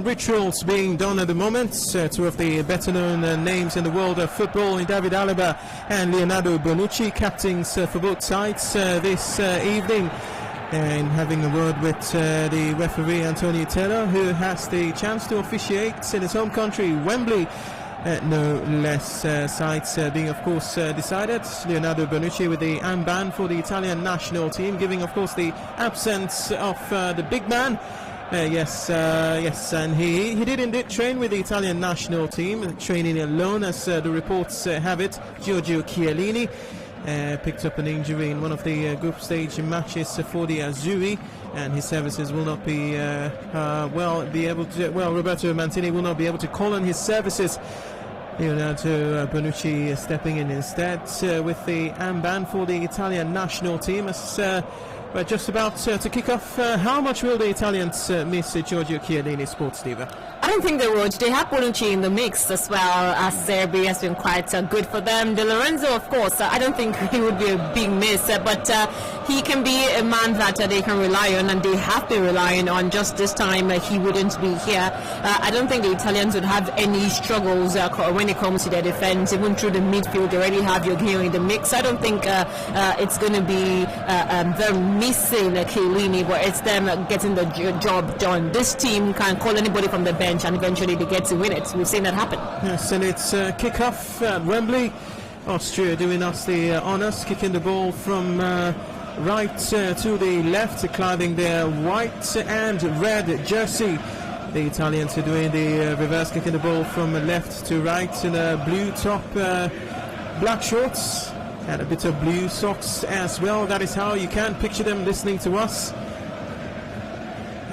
Rituals being done at the moment. Two of the better known names in the world of football, in David Alaba and Leonardo Bonucci, captains for both sides this evening, and having a word with the referee Antonio Taylor, who has the chance to officiate in his home country, Wembley. No less, sides being of course decided. Leonardo Bonucci with the armband for the Italian national team, giving of course the absence of the big man. Yes, and he did indeed train with the Italian national team, training alone as the reports have it. Giorgio Chiellini picked up an injury in one of the group stage matches for the Azzurri, and his services will not be Roberto Mantini will not be able to call on his services. Leonardo Bonucci stepping in instead with the armband for the Italian national team as we're just about to kick off. How much will the Italians miss Giorgio Chiellini, Sports Diva? I don't think they would. They have Bonucci in the mix as well, as Serbi has been quite good for them. De Lorenzo, of course, I don't think he would be a big miss, but he can be a man that they can rely on, and they have been relying on. Just this time, he wouldn't be here. I don't think the Italians would have any struggles when it comes to their defense. Even through the midfield, they already have Jorginho in the mix. I don't think it's going to be them missing Chiellini, but it's them getting the job done. This team can call anybody from the bench, and eventually they get to win it. We've seen that happen. Yes, and it's kick-off at Wembley. Austria doing us the honours, kicking the ball from right to the left, clouding their white and red jersey. The Italians are doing the reverse, kicking the ball from left to right in a blue top, black shorts, and a bit of blue socks as well. That is how you can picture them listening to us.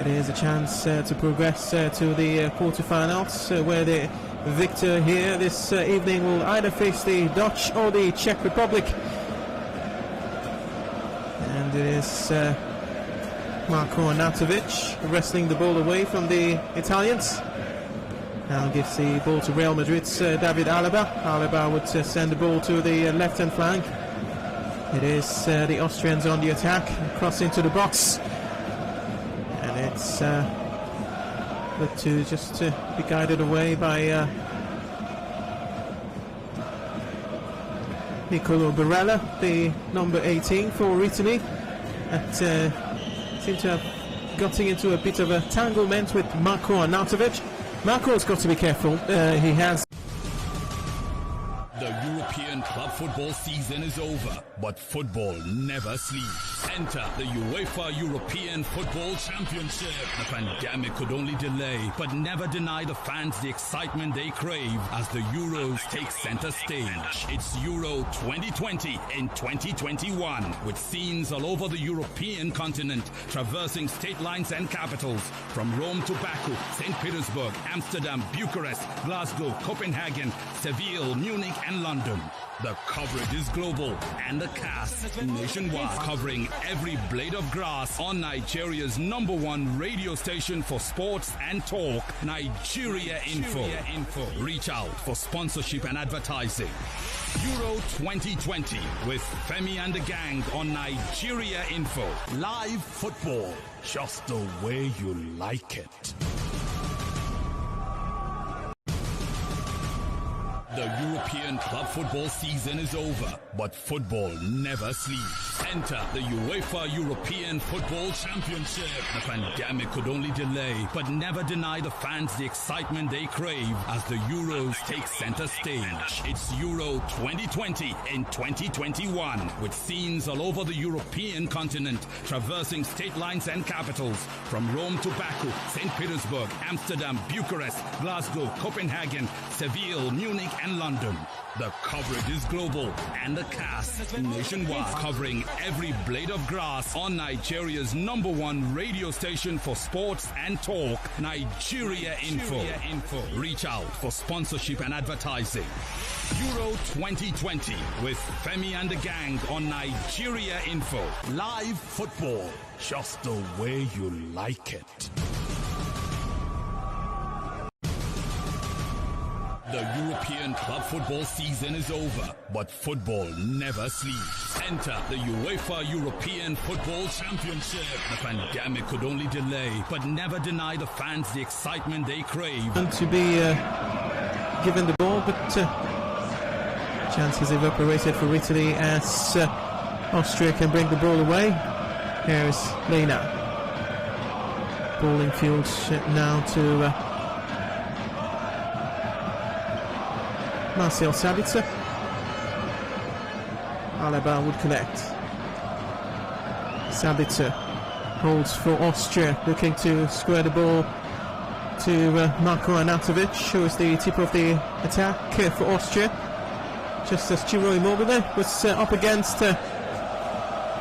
It is a chance to progress to the quarterfinals, where the victor here this evening will either face the Dutch or the Czech Republic. And it is Marko Arnautovic wrestling the ball away from the Italians. Now gives the ball to Real Madrid's David Alaba. Alaba would send the ball to the left-hand flank. It is the Austrians on the attack, cross into the box. And it's looked to just be guided away by Nicolo Barella, the number 18 for Italy. That seemed to have gotten into a bit of a tanglement with Marko Arnautovic. Marco's got to be careful. He has. The European club football season is over, but football never sleeps. Enter the UEFA European Football Championship. The pandemic could only delay, but never deny the fans the excitement they crave as the Euros take center stage. It's Euro 2020 in 2021, with scenes all over the European continent, traversing state lines and capitals, from Rome to Baku, St. Petersburg, Amsterdam, Bucharest, Glasgow, Copenhagen, Seville, Munich, and London. The coverage is global, and the cast nationwide, covering every blade of grass on Nigeria's #1 radio station for sports and talk, Nigeria Info. Reach out for sponsorship and advertising. Euro 2020 with Femi and the gang on Nigeria Info. Live football, just the way you like it. The European club football season is over, but football never sleeps. Enter the UEFA European Football Championship. The pandemic could only delay, but never deny the fans the excitement they crave as the Euros take center stage. It's Euro 2020 in 2021, with scenes all over the European continent, traversing state lines and capitals, from Rome to Baku, St. Petersburg, Amsterdam, Bucharest, Glasgow, Copenhagen, Seville, Munich, and London. The coverage is global, and the cast nationwide, covering every blade of grass on Nigeria's #1 radio station for sports and talk, Nigeria Info. Reach out for sponsorship and advertising. Euro 2020 with Femi and the gang on Nigeria Info. Live football, just the way you like it. The European club football season is over, but football never sleeps. Enter the UEFA European Football Championship. The pandemic could only delay, but never deny the fans the excitement they crave. And to be given the ball, but chances evaporated for Italy as Austria can bring the ball away. Here is Lena. Ball in field now to Marcel Sabitzer. Alaba would collect. Sabitzer holds for Austria, looking to square the ball to Marko Arnautovic, who is the tip of the attack for Austria. Just as Ciro Immobile was up against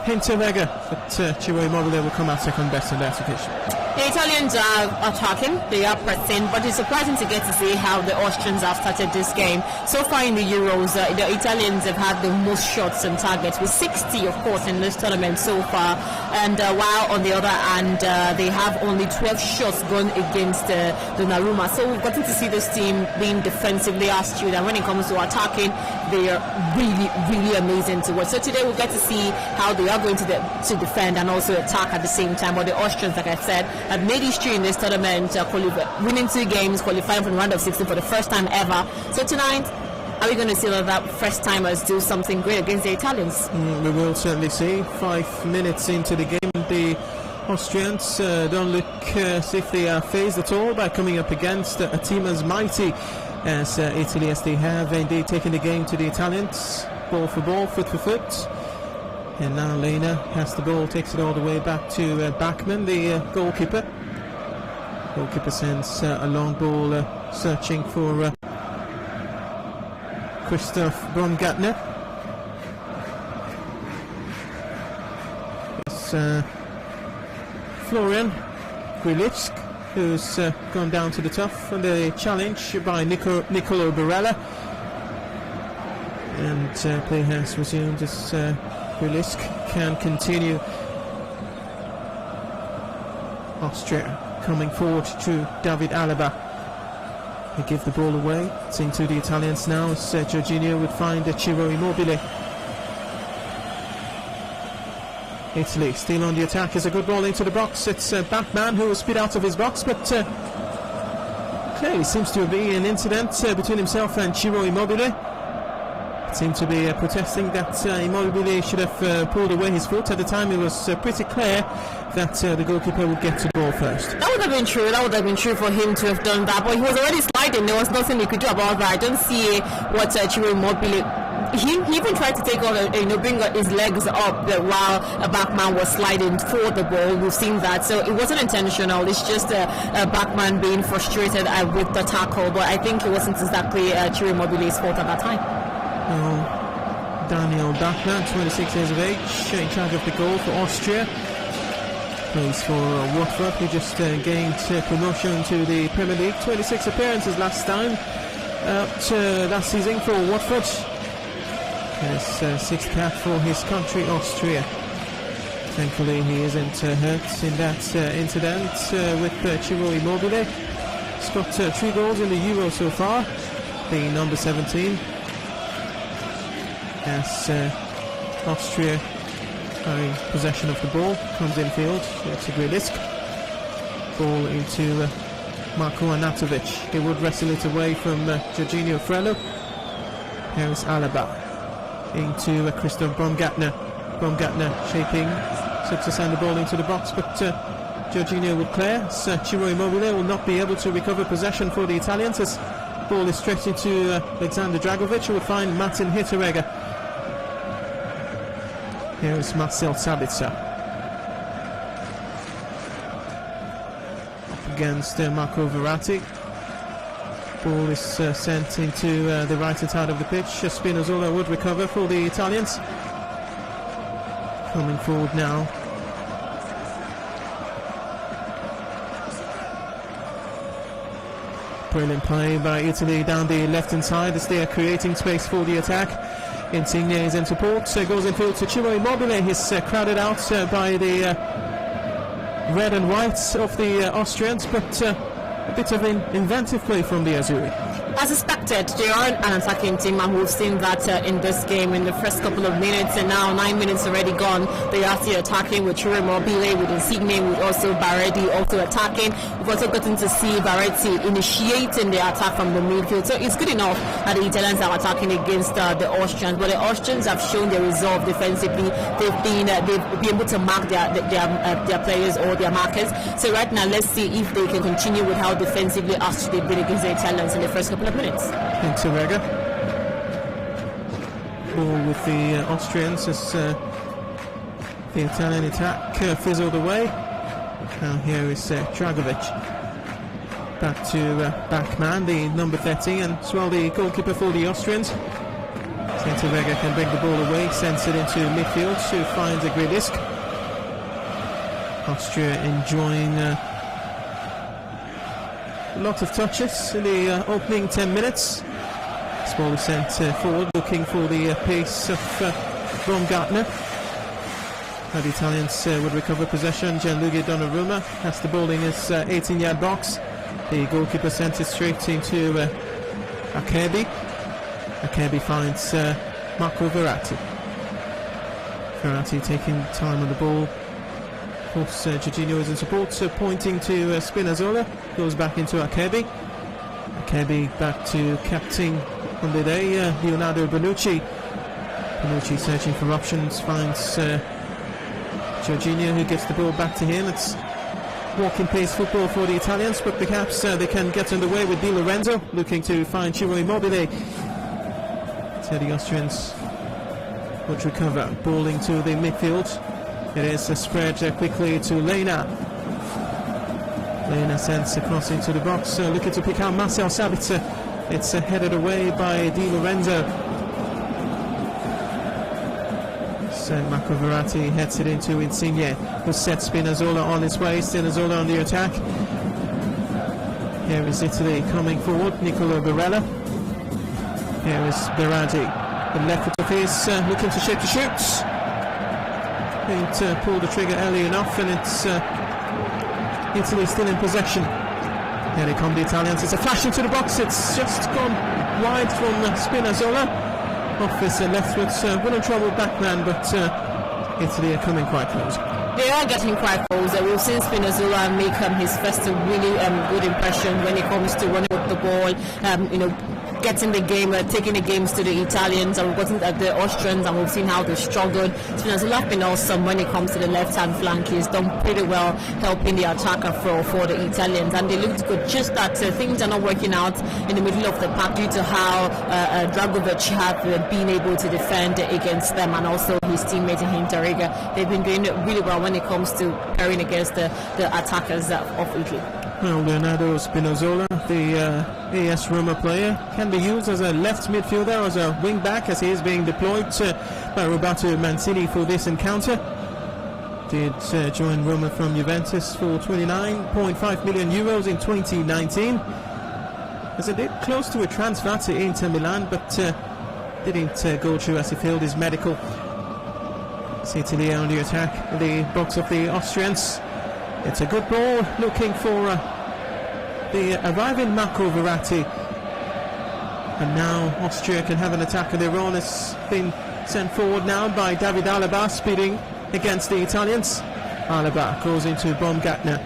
Hinteregger, but Ciro Immobile will come out second best on that occasion. The Italians are attacking, they are pressing, but it's surprising to get to see how the Austrians have started this game. So far in the Euros, the Italians have had the most shots on target, with 60 of course in this tournament so far, and while on the other hand they have only 12 shots gone against Donnarumma. So we've gotten to see this team being defensively astute, and when it comes to attacking, they are really, really amazing to watch. So today we'll get to see how they are going to defend and also attack at the same time. But the Austrians, like I said, have made history in this tournament, winning 2 games, qualifying for the round of 16 for the first time ever. So tonight, are we going to see that first timers do something great against the Italians? We will certainly see. 5 minutes into the game, the Austrians don't look as if they are phased at all by coming up against a team as mighty as Italy, as they have indeed taken the game to the Italians. Ball for ball, foot for foot. And now Lena has the ball, takes it all the way back to Bachmann, the goalkeeper. Goalkeeper sends a long ball searching for Christoph Baumgartner. It's Florian Grilic, who's gone down to the tough on the challenge by Nicolo Barella. And play has resumed as Grilic can continue. Austria coming forward to David Alaba. They give the ball away. It's into the Italians now as Jorginho would find Ciro Immobile. Italy still on the attack. Is a good ball into the box. It's Bachmann who was spit out of his box, but clearly seems to be an incident between himself and Ciro Immobile. Seemed to be protesting that Immobile should have pulled away his foot. At the time it was pretty clear that the goalkeeper would get to the ball first. That would have been true. That would have been true for him to have done that, but he was already sliding. There was nothing he could do about that. I don't see what Ciro Immobile. He even tried to take on, bring his legs up while Bachmann was sliding for the ball. We've seen that, so it wasn't intentional. It's just Bachmann being frustrated with the tackle, but I think it wasn't exactly Ciro Immobile's fault at that time. Daniel Bachmann, 26 years of age, in charge of the goal for Austria. Plays for Watford, who just gained promotion to the Premier League. 26 appearances last season for Watford. His 6th cap for his country, Austria. Thankfully, he isn't hurt in that incident with Ciro Immobile. He's got 3 goals in the Euro so far. The number 17. As Austria are in possession of the ball, comes in field, it's a great risk. Ball into Marko Arnautovic. He would wrestle it away from Jorginho Frello. Here is Alaba into Christoph Baumgartner. Baumgartner shaping, to send the ball into the box, but Jorginho would clear. Ciro Immobile will not be able to recover possession for the Italians as ball is stretched into Alexander Dragovic, who would find Martin Hinteregger. Here is Marcel Sabitzer. Up against Marco Verratti. Ball is sent into the right-hand side of the pitch. Spinazzola would recover for the Italians. Coming forward now. Brilliant play by Italy down the left-hand side as they are creating space for the attack. Insigne is in support, goes in field to Ciro Immobile. He's crowded out by the red and whites of the Austrians, but a bit of an inventive play from the Azzurri. I as expected, they are an attacking team, and we've seen that in this game in the first couple of minutes, and now 9 minutes already gone. They are still attacking with Chure Mobile, with Insigne, with also Barretti also attacking. We've also gotten to see Barretti initiating the attack from the midfield, so it's good enough that the Italians are attacking against the Austrians, but the Austrians have shown their resolve defensively. They've been able to mark their players or their markers. So right now, let's see if they can continue with how defensively Austria they've been against the Italians in the first couple of minutes. Thanks, Rega. Ball with the Austrians as the Italian attack fizzled away. Now here is Dragovic. Back to Backman, the number 30, and as well the goalkeeper for the Austrians. Vega can bring the ball away, sends it into midfield to find a great risk. Austria enjoying lots of touches in the opening 10 minutes. This ball is sent forward, looking for the pace of Baumgartner. The Italians would recover possession. Gianluigi Donnarumma has the ball in his 18-yard box. The goalkeeper sent it straight into Acerbi. Acerbi finds Marco Verratti. Verratti taking time on the ball. Of course, Jorginho is in support, so pointing to Spinazzola. Goes back into Acerbi. Acerbi back to captain on the day, Leonardo Bonucci. Bonucci searching for options, finds Jorginho, who gets the ball back to him. It's walking pace football for the Italians, but perhaps they can get underway with Di Lorenzo, looking to find Ciro Immobile. So the Austrians would recover, balling to the midfield. It is a spread quickly to Lena. Lena sends across into the box, looking to pick out Marcel Sabitzer. It's headed away by Di Lorenzo. So Marco Verratti heads it into Insigne, who sets Spinazzola on his way. Spinazzola on the attack. Here is Italy coming forward. Nicolo Barella. Here is Berardi. The left foot of his, looking to shape to shoot. Didn't pull the trigger early enough, and it's Italy still in possession. Here they come, the Italians. It's a flash into the box. It's just gone wide from Spinazzola. Off his left foot, well in trouble backman, but Italy are coming quite close. They are getting quite close. We've seen Spinazzola make his first really good impression when it comes to running up the ball, getting the game, taking the games to the Italians, and we've gotten at the Austrians, and we've seen how they struggled. Spinazzola has been awesome when it comes to the left-hand flank. He's done pretty well helping the attacker for the Italians, and they looked good. Just that things are not working out in the middle of the park due to how Dragovic have been able to defend against them, and also his teammate Hinteregger. They've been doing really well when it comes to pairing against the attackers of Italy. Well, Leonardo Spinazzola, the AS Roma player, can be used as a left midfielder, as a wing back, as he is being deployed by Roberto Mancini for this encounter. Did join Roma from Juventus for 29.5 million euros in 2019. As it did close to a transfer to Inter Milan, but didn't go through as he failed his medical. Italy on the attack, the box of the Austrians. It's a good ball, looking for the arriving Marco Verratti. And now Austria can have an attack of their own. It's been sent forward now by David Alaba, speeding against the Italians. Alaba goes into Baumgartner.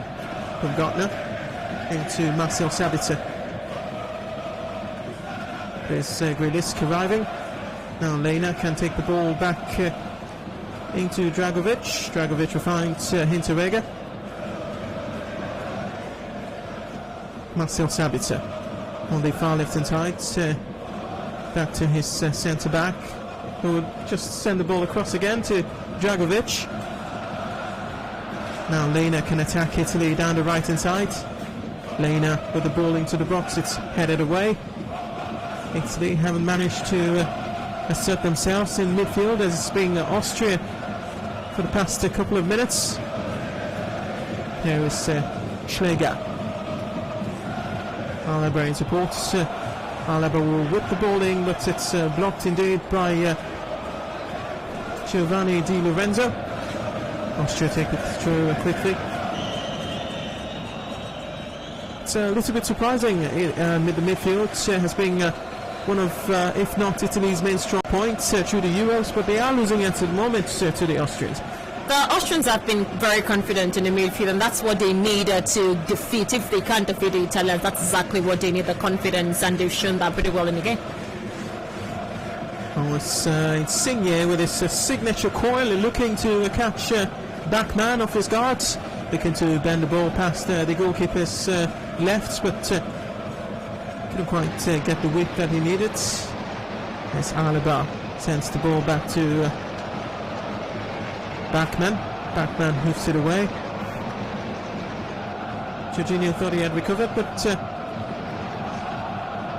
Into Marcel Sabitzer. There's Grealish arriving. Now Lena can take the ball back into Dragovic. Dragovic will find Hinteregger. Marcel Sabitzer on the far left hand side, back to his centre back, who will just send the ball across again to Dragovic. Now Lena can attack Italy down the right hand side. Lena with the ball into the box, it's headed away. Italy haven't managed to assert themselves in midfield, as it's been Austria for the past couple of minutes. Here is Schläger. Alaba in support. Alaba will whip the ball in, but it's blocked indeed by Giovanni Di Lorenzo. Austria take it through quickly. but a little bit surprising. Mid the midfield has been one of, if not Italy's main strong points through the Euros, but they are losing at the moment to the Austrians. The Austrians have been very confident in the midfield, and that's what they need to defeat. If they can't defeat the Italians, that's exactly what they need, the confidence, and they've shown that pretty well in the game. Oh, it's Insigne with his signature coil, looking to catch backman off his guards, looking to bend the ball past the goalkeeper's left, but couldn't quite get the width that he needed. As Alaba sends the ball back to Backman hoofs it away. Jorginho thought he had recovered, but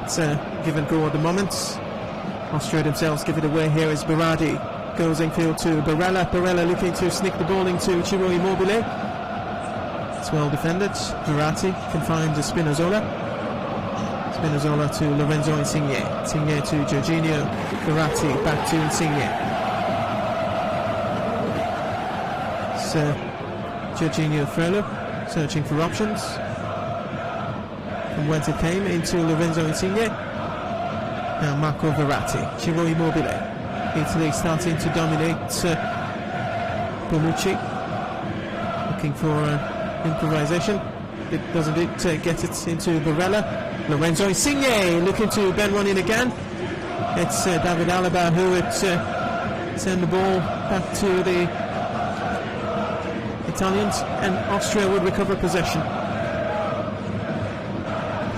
it's a give and go at the moment. Austria themselves give it away. Here is Berardi, goes infield to Barella looking to sneak the ball into Ciro Immobile. It's well defended. Verratti can find Spinazzola to Lorenzo Insigne to Jorginho. Verratti back to Insigne. Jorginho Frello searching for options from whence it came into Lorenzo Insigne. Now Marco Verratti, Ciro Immobile. Italy starting to dominate. Bonucci looking for improvisation. Doesn't get it into Barella. Lorenzo Insigne looking to bend one in again. It's David Alaba who would send the ball back to the Italians, and Austria would recover possession.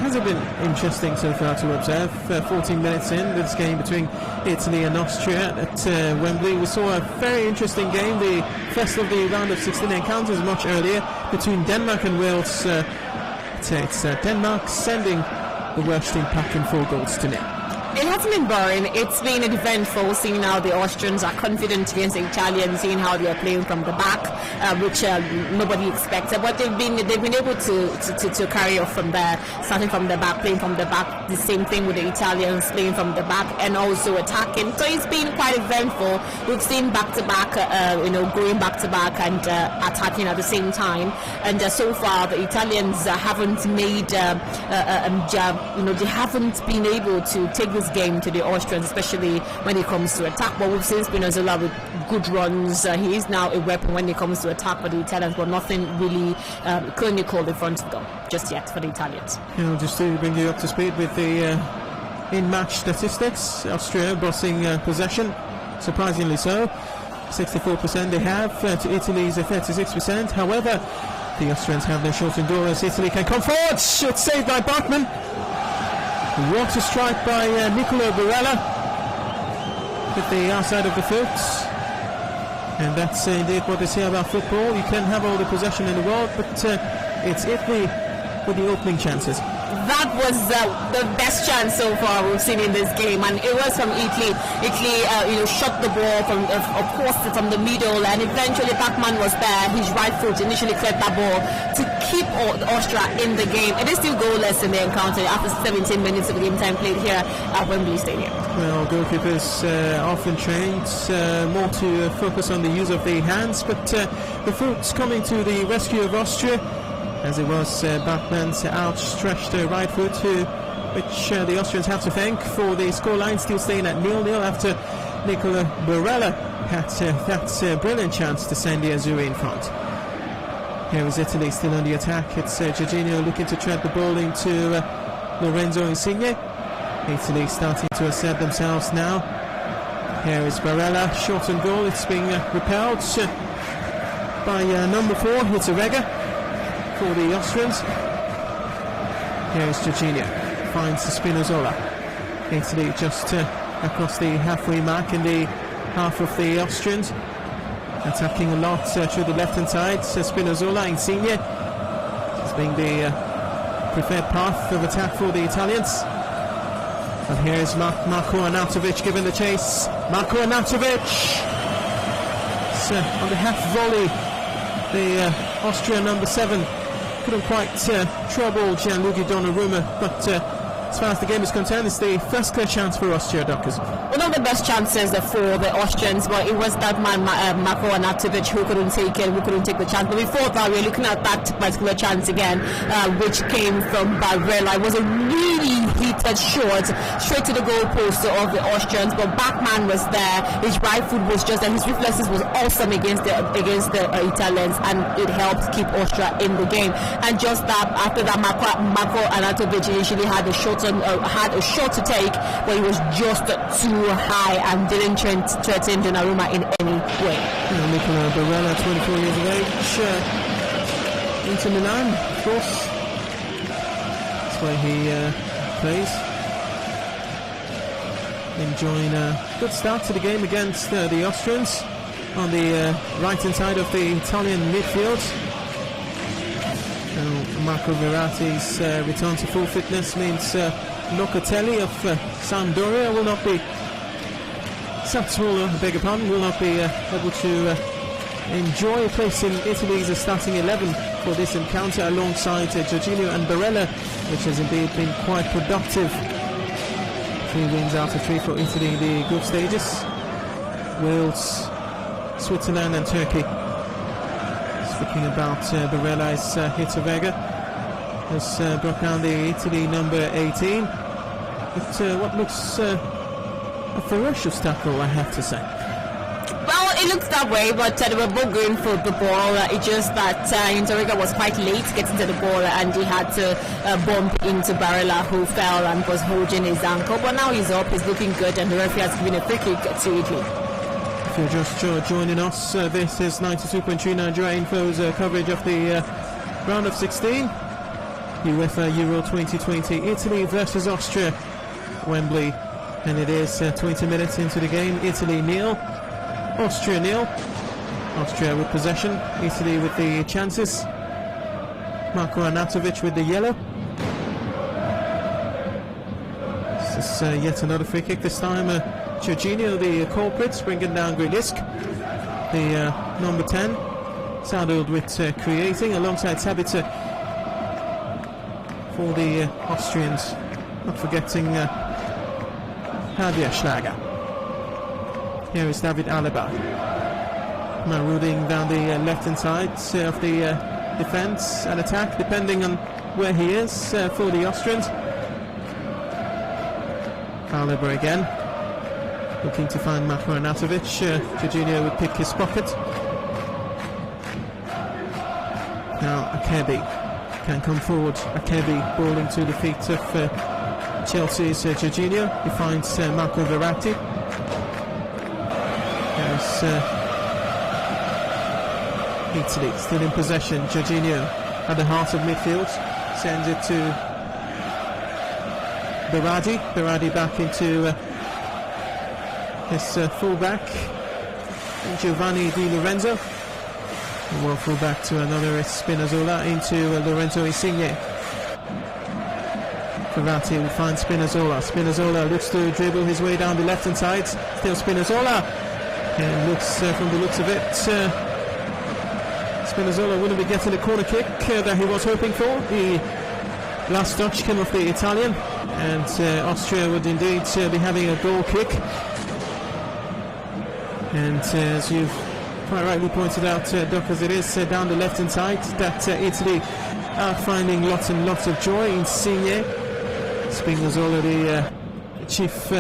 Has it been interesting so far to observe? 14 minutes in this game between Italy and Austria at Wembley. We saw a very interesting game, the first of the round of 16 encounters much earlier between Denmark and Wales. It's Denmark sending the Welsh team packing 4 goals to nil. It hasn't been boring. It's been eventful, seeing how the Austrians are confident against the Italians, seeing how they are playing from the back, which nobody expected. But they've been able to carry off from there, starting from the back, playing from the back. The same thing with the Italians, playing from the back and also attacking. So it's been quite eventful. We've seen back to back, going back to back and attacking at the same time. And so far, the Italians haven't made, they haven't been able to take this game to the Austrians, especially when it comes to attack. But we've seen Spinazzola with good runs. He is now a weapon when it comes to attack for the Italians, but nothing really clinical in front of them just yet for the Italians. Just to bring you up to speed with the in-match statistics, Austria bossing possession, surprisingly so. 64% they have to Italy's 36%. However, the Austrians have their shot in goal as Italy can come forward. It's saved by Bachmann. What a strike by Nicolo Barella with the outside of the foot. And that's indeed what they say about football. You can have all the possession in the world, but it's Italy with the opening chances. That was the best chance so far we've seen in this game, and it was from Italy. Italy, shot the ball from the middle, and eventually Bachmann was there. His right foot initially cleared that ball to keep Austria in the game. It is still goalless in the encounter after 17 minutes of game time played here at Wembley Stadium. Well, goalkeepers often trained more to focus on the use of the hands, but the foot's coming to the rescue of Austria, as it was Bachmann's outstretched right foot, which the Austrians have to thank for the scoreline still staying at 0-0 after Nicolo Barella had that brilliant chance to send the Azzurri in front. Here is Italy still on the attack. It's Jorginho looking to tread the ball into Lorenzo Insigne. Italy starting to assert themselves now. Here is Barella, shot on goal. It's being repelled by number 4, it's Orega. For the Austrians. Here is Jorginho, finds Spinazzola. Italy just across the halfway mark in the half of the Austrians, attacking a lot through the left hand side. Spinazzola, Insigne as being the preferred path of attack for the Italians. And here is Marko Arnautovic giving the chase. Marko Arnautovic on the half volley. The Austrian number 7 couldn't quite trouble Gianluigi Donnarumma, but as far as the game is concerned, it's the first clear chance for Austria, Dockers. One of the best chances for the Austrians, but it was that man Marko Arnautovic who couldn't take it, who couldn't take the chance. But before that, we're looking at that particular chance again, which came from Barella. It was a really heated shot straight to the goalpost of the Austrians, but Bachmann was there. His right foot was just there. His reflexes was awesome against the Italians, and it helped keep Austria in the game. And just that after that, Marko Arnautovic initially had a shot to take, but it was just too high and didn't threaten Donnarumma in any way. Nicola Barella, 24 years of age, Inter Milan, of course. That's where he plays. Enjoying a good start to the game against the Austrians on the right-hand side of the Italian midfield. Marco Verratti's return to full fitness means Locatelli of Sampdoria will not be will not be able to enjoy a place in Italy's starting 11 for this encounter alongside Jorginho and Barella, which has indeed been quite productive. 3 wins out of 3 for Italy in the group stages. Wales, Switzerland and Turkey. Speaking about Barella's hit of Vega, has brought down the Italy number 18 with what looks a ferocious tackle, I have to say. Well, it looks that way, but they were both going for the ball. It's just that Interrega was quite late getting to the ball, and he had to bump into Barella, who fell and was holding his ankle. But now he's up, he's looking good, and the referee has given a free kick to Italy. If you're just joining us, this is 92.3 Nigeria Info's coverage of the round of 16, UEFA Euro 2020, Italy versus Austria, Wembley, and it is 20 minutes into the game. Italy 0, Austria 0. Austria with possession, Italy with the chances. Marko Arnautovic with the yellow. This is yet another free kick, this time Jorginho, the culprits, bringing down Grilisk, the number 10, saddled with creating alongside Sabitzer for the Austrians, not forgetting Javier Schlager. Here is David Alaba, marauding down the left-hand side of the defence and attack, depending on where he is for the Austrians. Alaba again, looking to find Marko Arnautovic. Jorginho would pick his pocket. Now Akebi can come forward. Akebi balling to the feet of Chelsea's Jorginho. He finds Marco Verratti. There's Italy still in possession. Jorginho at the heart of midfield, sends it to Berardi. Berardi back into his fullback, Giovanni Di Lorenzo. Well, fullback to another Spinazzola into Lorenzo Insigne. Verratti will find Spinazzola. Spinazzola looks to dribble his way down the left-hand side. Still Spinazzola. And looks, from the looks of it, Spinazzola wouldn't be getting the corner kick that he was hoping for. The last touch came off the Italian, and Austria would indeed be having a goal kick. And as you've quite rightly pointed out, Dockers, it is down the left-hand side that Italy are finding lots and lots of joy. Insigne, Spinazzola, the chief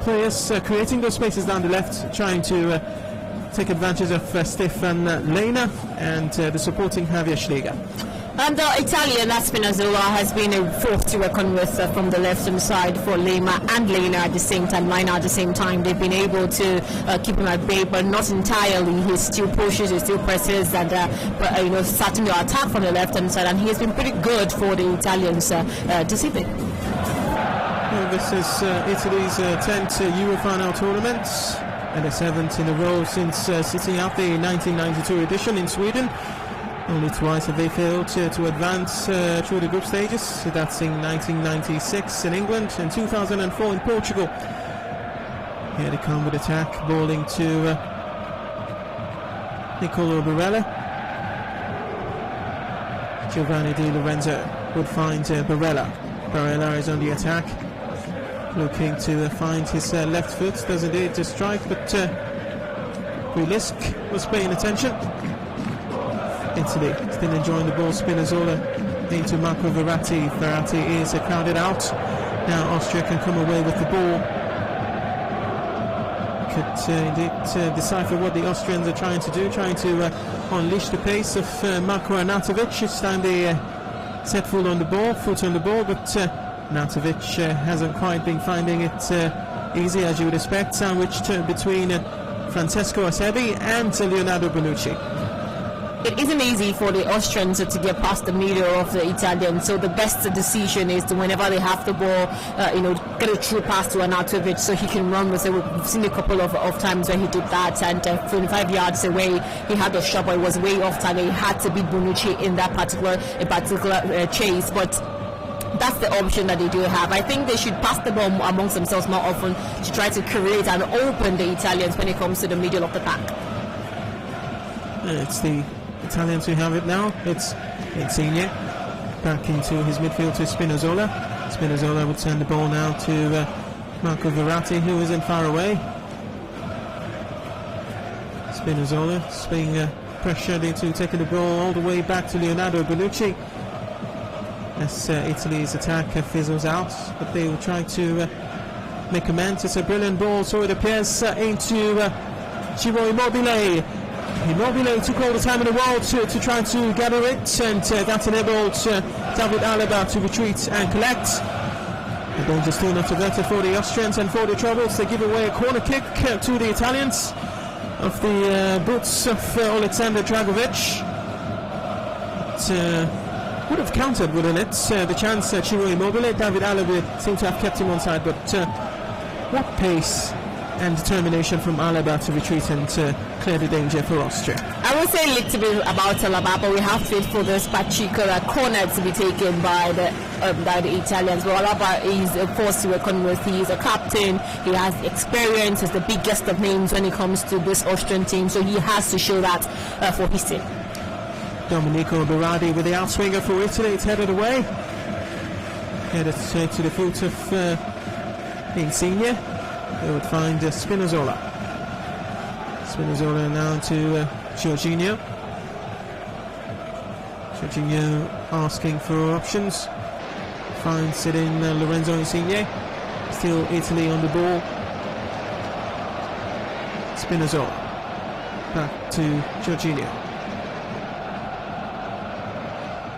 players creating those spaces down the left, trying to take advantage of Stefan Lena and the supporting Javier Schläger. And the Italian Spinazzola has been a force to reckon with from the left-hand side for Lema and Lena at the same time, Lena at the same time. They've been able to keep him at bay, but not entirely. He still pushes, he still presses, and starting to attack from the left-hand side, and he has been pretty good for the Italians this evening. Well, this is Italy's 10th Euro final tournament and the 7th in a row since sitting out the 1992 edition in Sweden. Only twice have they failed to advance through the group stages. That's in 1996 in England and 2004 in Portugal. Here they come with attack, balling to Nicolo Barella. Giovanni Di Lorenzo would find Barella. Barella is on the attack, looking to find his left foot. Does indeed to strike, but Lisk was paying attention. Italy still enjoying the ball. Spinazzola into Marco Verratti. Verratti is crowded out. Now Austria can come away with the ball. Could indeed decipher what the Austrians are trying to do, trying to unleash the pace of Marko Arnautovic. It's time they set foot on the ball, but Arnautovic hasn't quite been finding it easy, as you would expect. Sandwiched between Francesco Acerbi and Leonardo Bonucci. It isn't easy for the Austrians to get past the middle of the Italians, so the best decision is to, whenever they have the ball, get a true pass to Arnautovic so he can run with it. We've seen a couple of times where he did that, and 25 yards away he had a shot, but it was way off target. He had to beat Bonucci in that particular chase, but that's the option that they do have. I think they should pass the ball amongst themselves more often to try to create and open the Italians when it comes to the middle of the pack. It's the Italians who have it now. It's Insigne back into his midfield to Spinazzola. Spinazzola would send the ball now to Marco Verratti, who isn't far away. Spinazzola is being pressured into taking the ball all the way back to Leonardo Bonucci as Italy's attack fizzles out, but they will try to make amends. It's a brilliant ball, so it appears, into Ciro Immobile. Immobile took all the time in the world to try to gather it, and that enabled David Alaba to retreat and collect. The danger still not averted for the Austrians, and for the troubles they give away a corner kick to the Italians of the boots of Alexander Dragovic. It would have countered, wouldn't it? The chance Ciro Immobile. David Alaba seemed to have kept him on side, but what pace and determination from Alaba to retreat and clear the danger for Austria. I will say a little bit about Alaba, but we have to wait for this particular corner to be taken by the Italians. But Alaba is a force to reckon with. He is a captain, he has experience, he's the biggest of names when it comes to this Austrian team, so he has to show that for his team. Domenico Berardi with the outswinger for Italy. It's headed away. Headed to the foot of Insigne. They would find Spinazzola. Spinazzola now to Jorginho. Jorginho asking for options. Finds it in Lorenzo Insigne. Still Italy on the ball. Spinazzola. Back to Jorginho.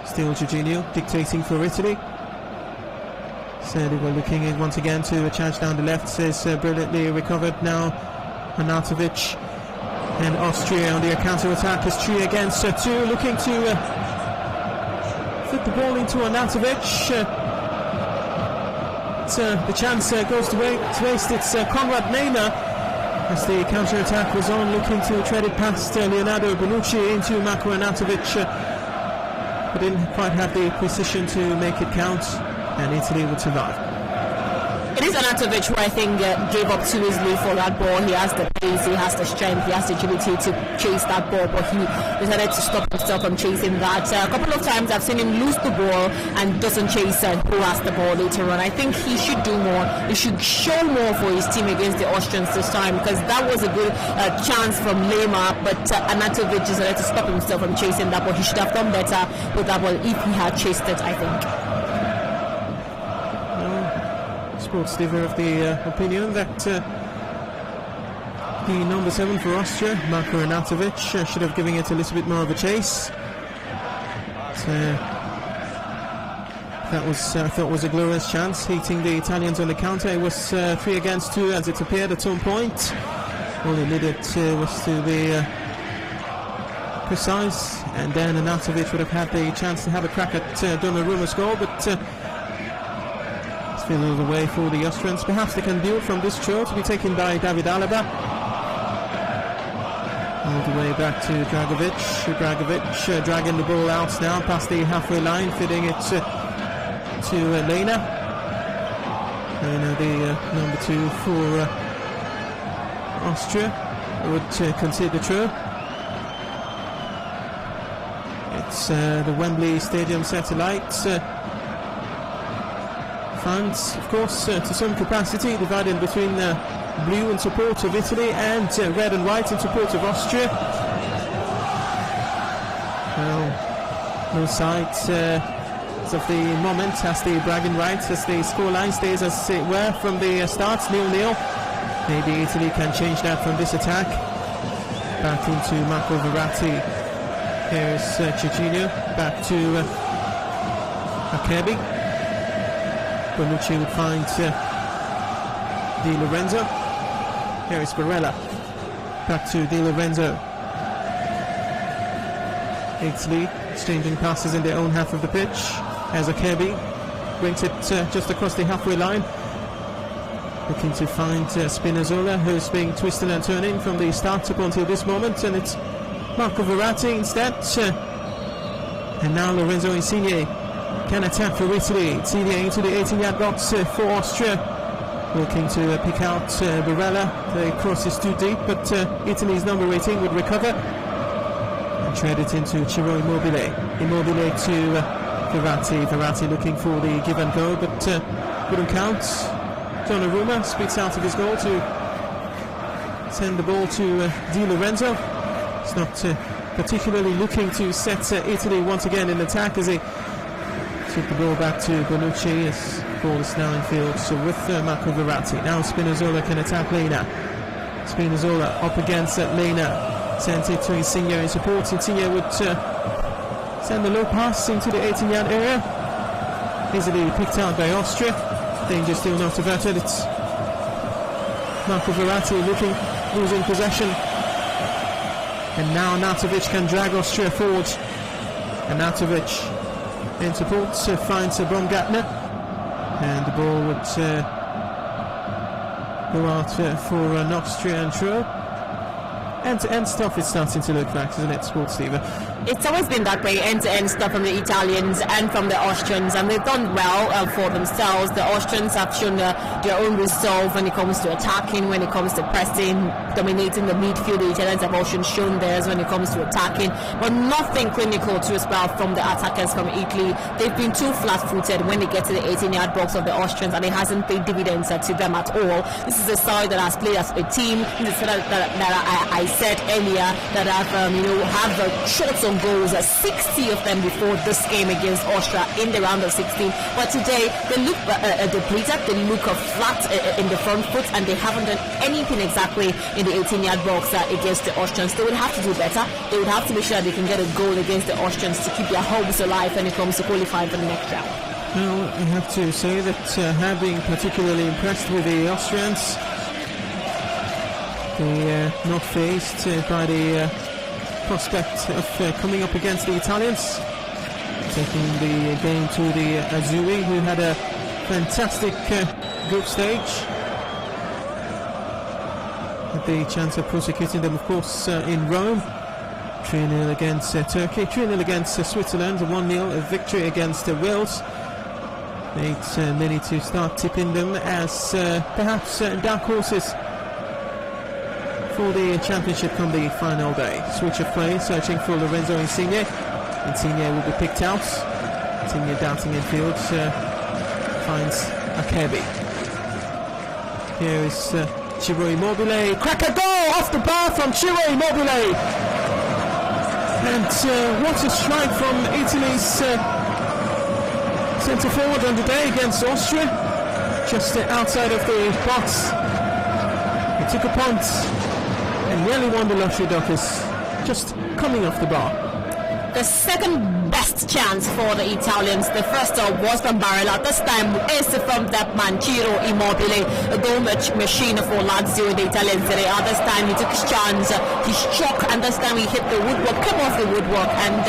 Still Jorginho dictating for Italy. They were looking in once again to a charge down the left. Says brilliantly recovered now Arnautovic, and Austria on their counter attack is 3 against 2, looking to fit the ball into Arnautovic. The chance goes to waste. It's Konrad Neymar as the counter attack was on, looking to tread it past Leonardo Bonucci into Marko Arnautovic, but didn't quite have the precision to make it count, and Italy would survive. It is Arnautovic who I think gave up too easily for that ball. He has the pace, he has the strength, he has the agility to chase that ball, but he decided to stop himself from chasing that. A couple of times I've seen him lose the ball and doesn't chase who has the ball later on. I think he should do more. He should show more for his team against the Austrians this time, because that was a good chance from Neymar, but Arnautovic decided to stop himself from chasing that ball. He should have done better with that ball if he had chased it, I think. Sports Diva of the opinion that the number 7 for Austria, Marko Arnautovic, should have given it a little bit more of a chase. That was, I thought, was a glorious chance, hitting the Italians on the counter. It was 3 against 2 as it appeared at some point. All he needed was to be precise, and then Arnautovic would have had the chance to have a crack at Donnarumma's goal, but fizzled away for the Austrians. Perhaps they can build from this throw to be taken by David Alaba. All the way back to Dragovic. Dragovic dragging the ball out now past the halfway line, fitting it to Lena. Lena, the number 2 for Austria, would concede the throw. It's the Wembley Stadium satellite. Fans, of course, to some capacity, divided between blue in support of Italy and red and white in support of Austria. Well, no sides of the moment has the bragging rights as the scoreline stays as it were from the start, 0-0. Maybe Italy can change that from this attack. Back into Marco Verratti. Here's Cicino. Back to Acerbi. Bonucci would find Di Lorenzo. Here is Barella. Back to Di Lorenzo. Italy exchanging passes in their own half of the pitch. As Acerbi brings it just across the halfway line. Looking to find Spinazzola, who's being twisted and turning from the start up until this moment, and it's Marco Verratti instead. And now Lorenzo Insigne can attack for Italy. Insigne into the 18-yard box for Austria. Looking to pick out Barella. The cross is too deep, but Italy's number 18 would recover. And trade it into Ciro Immobile. Immobile to Verratti. Verratti looking for the give and go, but wouldn't count. Donnarumma speaks out of his goal to send the ball to Di Lorenzo. He's not particularly looking to set Italy once again in attack as he took the ball back to Bonucci. His ball is now in field, so with Marco Verratti. Now Spinazzola can attack Lena. Spinazzola up against Lena. Sent it to Insigne in support. Insigne would send the low pass into the 18-yard area. Easily picked out by Austria. Danger still not averted. It's Marco Verratti losing possession. And now Natovic can drag Austria forward. And Natovic in support finds Baumgartner. And the ball would go out for an Austrian throw. End-to-end stuff is starting to look like, isn't it, Sports Steve? It's always been that way, end-to-end stuff from the Italians and from the Austrians, and they've done well for themselves. The Austrians have shown their own resolve when it comes to attacking, when it comes to pressing, dominating the midfield. The Italians have also shown theirs when it comes to attacking, but nothing clinical to spell from the attackers from Italy. They've been too flat-footed when they get to the 18-yard box of the Austrians, and it hasn't paid dividends to them at all. This is a side that has played as a team. This is that I said earlier that have shots on goals, 60 of them before this game against Austria in the round of 16. But today they look depleted, they look flat in the front foot, and they haven't done anything exactly in the 18-yard box against the Austrians. They would have to do better. They would have to make sure they can get a goal against the Austrians to keep their hopes alive when it comes to qualifying for the next round. Well, I have to say that having particularly impressed with the Austrians, they not faced by the prospect of coming up against the Italians, taking the game to the Azzurri, who had a fantastic group stage. Had the chance of prosecuting them, of course, in Rome. 3-0 against Turkey, 3-0 against Switzerland, a 1-0 victory against Wales. Made many to start tipping them as perhaps dark horses for the championship come the final day. Switch of play, searching for Lorenzo Insigne. Insigne will be picked out. Insigne darting in field, finds Acerbi. Here is Ciro Immobile. Cracker goal off the bar from Ciro Immobile. And what a strike from Italy's centre forward on the day against Austria. Just outside of the box. He took a punt and nearly won the lottery, Duckers, just coming off the bar. The second best chance for the Italians, the first was from Barella. This time is from that man, Ciro Immobile, a goal machine for Lazio in the Italian Serie A. This time he took his chance, he struck, and this time he hit the woodwork, came off the woodwork, and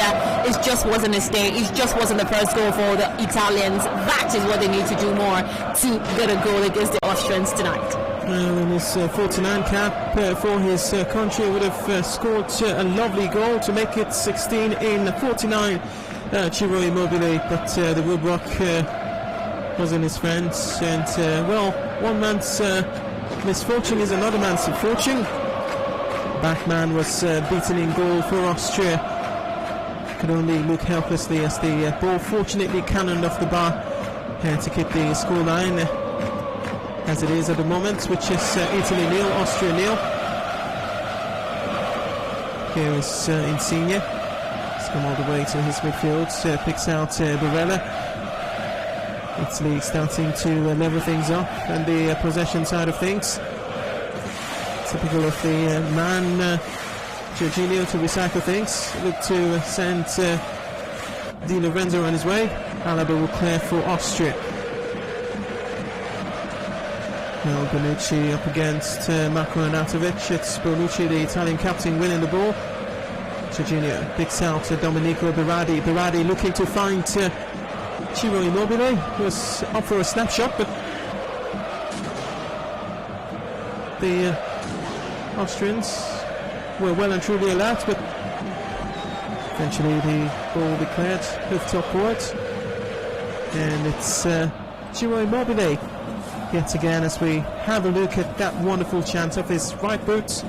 it just wasn't a stay. It just wasn't the first goal for the Italians. That is what they need to do more to get a goal against the Austrians tonight. Well, in his 49 cap for his country, would have scored a lovely goal to make it 16 in 49. Ciro Immobile, but the woodwork wasn't his friend. And well, one man's misfortune is another man's fortune. Backman was beaten in goal for Austria. could only look helplessly as the ball fortunately cannoned off the bar to keep the scoreline as it is at the moment, which is Italy 0, Austria 0. Here is Insigne. He's come all the way to his midfield, picks out Barella. Italy starting to level things up and the possession side of things. Typical of the man Jorginho to recycle things. Look to send Di Lorenzo on his way. Alaba will clear for Austria. Now Bonucci up against Marco Arnautovic. It's Bonucci, the Italian captain, winning the ball. Jorginho picks out Domenico Berardi. Berardi looking to find Ciro Immobile, who was up for a snapshot, but the Austrians were well and truly alert, but eventually the ball will be cleared, hoof top forwards, and it's Ciro Immobile yet again as we have a look at that wonderful chance of his right boot.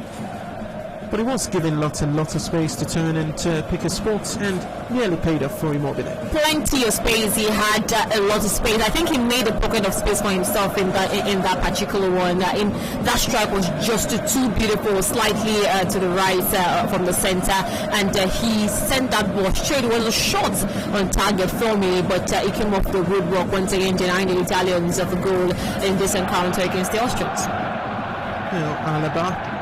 But he was given lots and lots of space to turn and pick a spot, and nearly paid off for Immobile. Plenty of space. He had a lot of space. I think he made a pocket of space for himself in that particular one. That strike was just too beautiful, slightly to the right from the center, and he sent that ball straight. It was a shot on target for me, but it came off the woodwork once again, denying the Italians of a goal in this encounter against the Austrians. Now Alaba.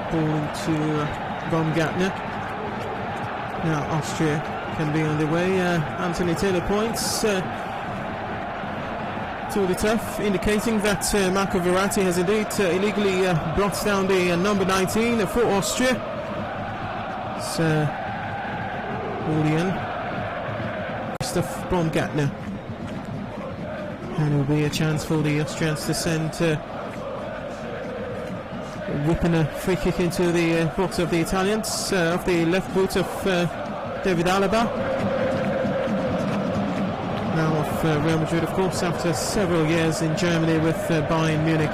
Ball into Baumgartner. Now Austria can be on the way. Anthony Taylor points to the turf, indicating that Marco Verratti has indeed illegally brought down the number 19 for Austria. It's Julian Christoph Baumgartner. And it will be a chance for the Austrians to send whipping a free kick into the box of the Italians, off the left boot of David Alaba. Now of Real Madrid, of course, after several years in Germany with Bayern Munich.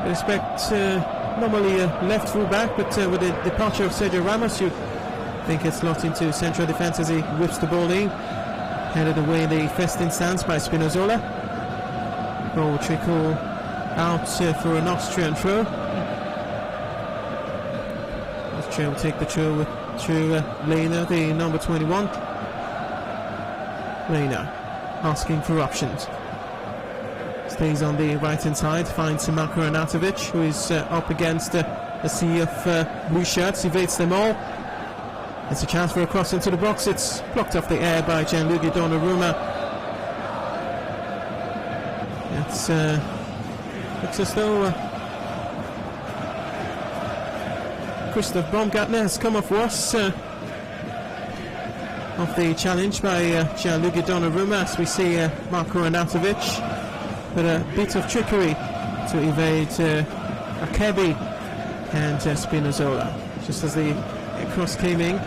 I expect normally a left full back, but with the departure of Sergio Ramos, you think it's locked into central defence as he whips the ball in. Headed away in the first instance by Spinazzola. Ball will trickle out for an Austrian throw. Austria will take the throw through Lena, the number 21. Lena asking for options. Stays on the right hand side, finds Marco Arnautovic, who is up against a sea of blue shirts, evades them all. It's a chance for a cross into the box. It's blocked off the air by Gianluigi Donnarumma. It's looks as though Christoph Baumgartner has come off worse of the challenge by Gianluigi Donnarumma, as we see Marco Arnautovic with a bit of trickery to evade Akebi and Spinazzola. Just as the cross came in.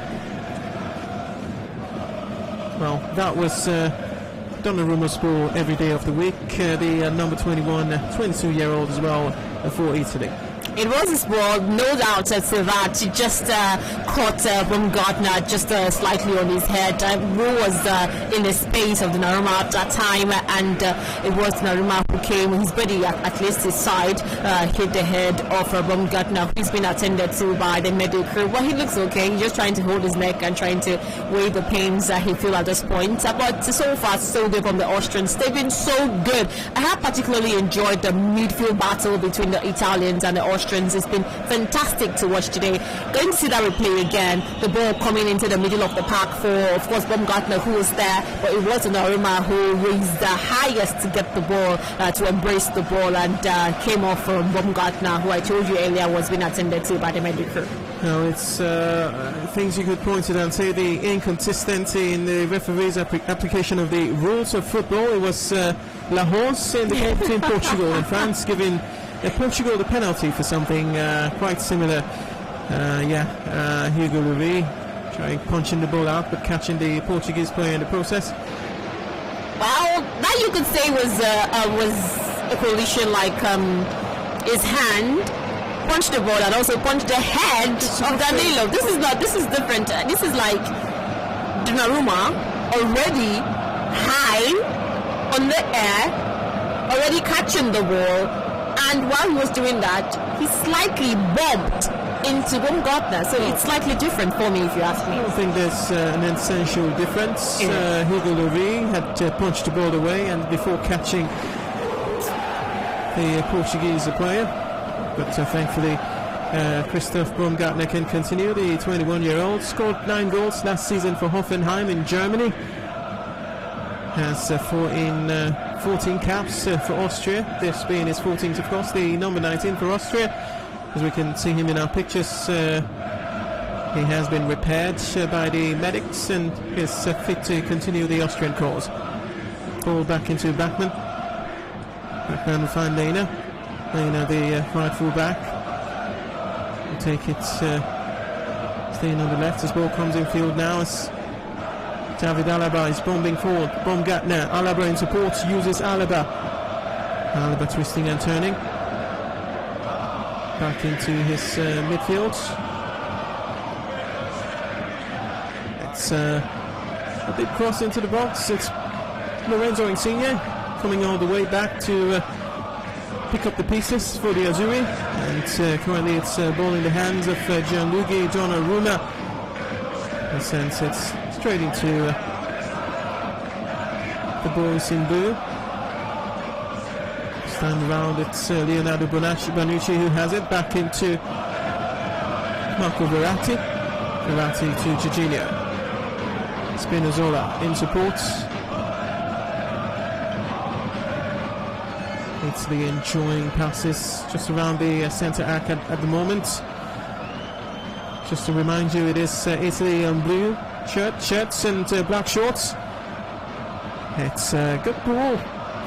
Well, that was Donnarumma's ball every day of the week. The number 21, 22-year-old as well for Italy. It was his ball, no doubt as to that. He just caught Baumgartner just slightly on his head. Who was in the space of Donnarumma at that time, and it was Donnarumma who came, his body at least his side, hit the head of Baumgartner, who's been attended to by the medical crew. Well, he looks okay. He's just trying to hold his neck and trying to weigh the pains that he feels at this point. But so far, so good from the Austrians. They've been so good. I have particularly enjoyed the midfield battle between the Italians and the Austrians. It's been fantastic to watch today. Going to see that replay again. The ball coming into the middle of the park for, of course, Baumgartner, who was there, but it was Donnarumma who raised the highest to get the ball, to embrace the ball, and came off from Baumgartner, who I told you earlier was being attended to by the medical. No, it's things you could point to and say the inconsistency in the referee's application of the rules of football. It was La Horse in the game between Portugal and France, giving Portugal the penalty for something quite similar. Hugo Lloris trying punching the ball out, but catching the Portuguese player in the process. Well, that you could say was a collision, like his hand punch the ball and also punch the head of Danilo. This is different. This is like Donnarumma already high on the air, already catching the ball. And while he was doing that, he slightly bumped into Baumgartner. So it's slightly different for me, if you ask me. I don't think there's an essential difference. Hugo Lloris had punched the ball away and before catching the Portuguese player. But thankfully, Christoph Baumgartner can continue. The 21-year-old scored 9 goals last season for Hoffenheim in Germany. Has 14 caps for Austria, this being his 14th, of course, the number 19 for Austria. As we can see him in our pictures, he has been repaired by the medics and is fit to continue the Austrian cause. Ball back into Bachmann. Bachmann will find Lena. Lena, the right full back, will take it, staying on the left as ball comes in field now. As David Alaba is bombing forward. Baumgartner, Alaba in support, uses Alaba. Alaba twisting and turning. Back into his midfield. It's a big cross into the box. It's Lorenzo Insigne coming all the way back to pick up the pieces for the Azzurri. And currently it's ball in the hands of Gianluigi Donnarumma. In a sense, it's straight into the boys in blue. Stand around, it's Leonardo Bonucci who has it back into Marco Verratti. Verratti to Jorginho. Spinazzola in support. Italy enjoying passes just around the centre arc at the moment. Just to remind you, it is Italy on blue shirts and black shorts. It's a good ball.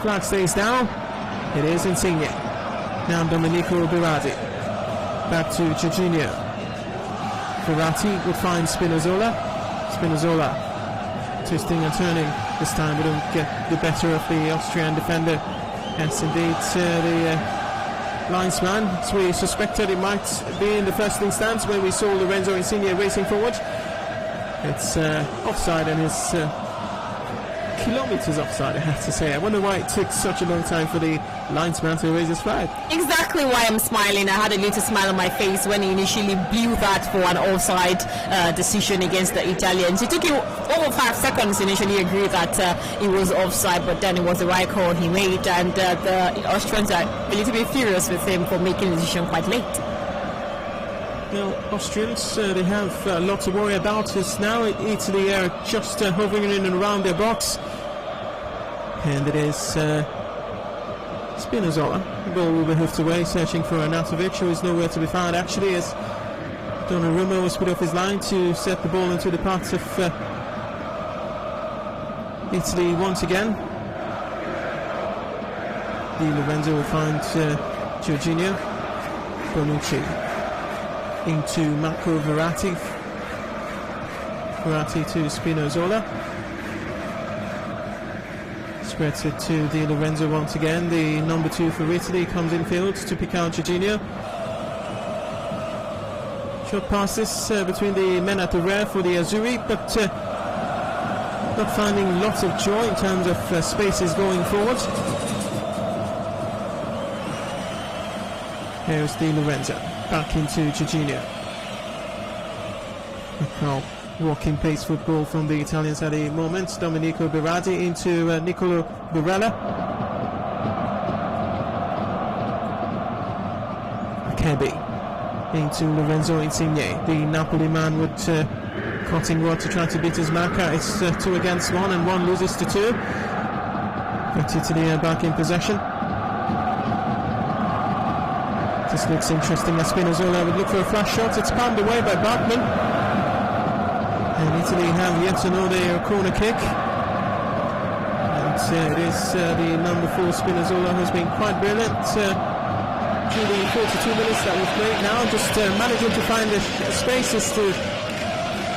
Flag stays down. It is Insigne. Now Domenico Berardi. Back to Jorginho. Verratti would find Spinazzola. Spinazzola twisting and turning. This time we don't get the better of the Austrian defender. Yes, indeed, the linesman, as we suspected it might be in the first instance when we saw Lorenzo Insigne racing forward. It's offside and it's kilometres offside, I have to say. I wonder why it took such a long time for the linesman to raise his flag. Exactly why I'm smiling. I had a little smile on my face when he initially blew that for an offside decision against the Italians. It took him over 5 seconds to initially agree that it was offside, but then it was the right call he made, and the Austrians are a little bit furious with him for making the decision quite late. Well, Austrians, they have a lot to worry about as now Italy are just hovering in and around their box. And it is Spinazzola. The ball will be hoofed away, searching for Arnautovic, who is nowhere to be found actually, as Donnarumma was put off his line to set the ball into the path of Italy once again. Di Lorenzo will find Jorginho. Bonucci into Marco Verratti. Verratti to Spinazzola. Spreads it to Di Lorenzo once again. The number 2 for Italy comes in field to pick out Jorginho. Short passes between the men at the rear for the Azzurri, but not finding lots of joy in terms of spaces going forward. Here's Di Lorenzo. Back into Jorginho. Now, walking pace football from the Italians at the moment. Domenico Berardi into Nicolo Barella. Akebi into Lorenzo Insigne. The Napoli man would cutting rod to try to beat his marker. It's 2 against 1 and 1 loses to 2. But Italy are back in possession. This looks interesting. Spinazzola would look for a flash shot. It's palmed away by Bachmann. And Italy have yet to know their corner kick. And it is the number 4 Spinazzola who's been quite brilliant through the 42 minutes that we've played now. Just managing to find the spaces to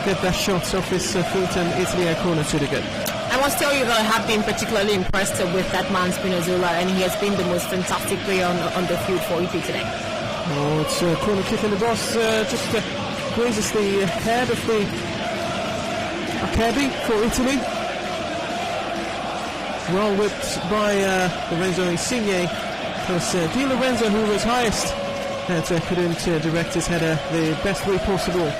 get that shot off his foot, and Italy a corner to the good. I must tell you that I have been particularly impressed with that man Spinazzola, and he has been the most fantastic player on the field for Italy today. Oh, it's a corner kick in the box, just grazes the head of the Acerbi for Italy. Well whipped by Lorenzo Insigne. It was Di Lorenzo who was highest and couldn't direct his header the best way possible.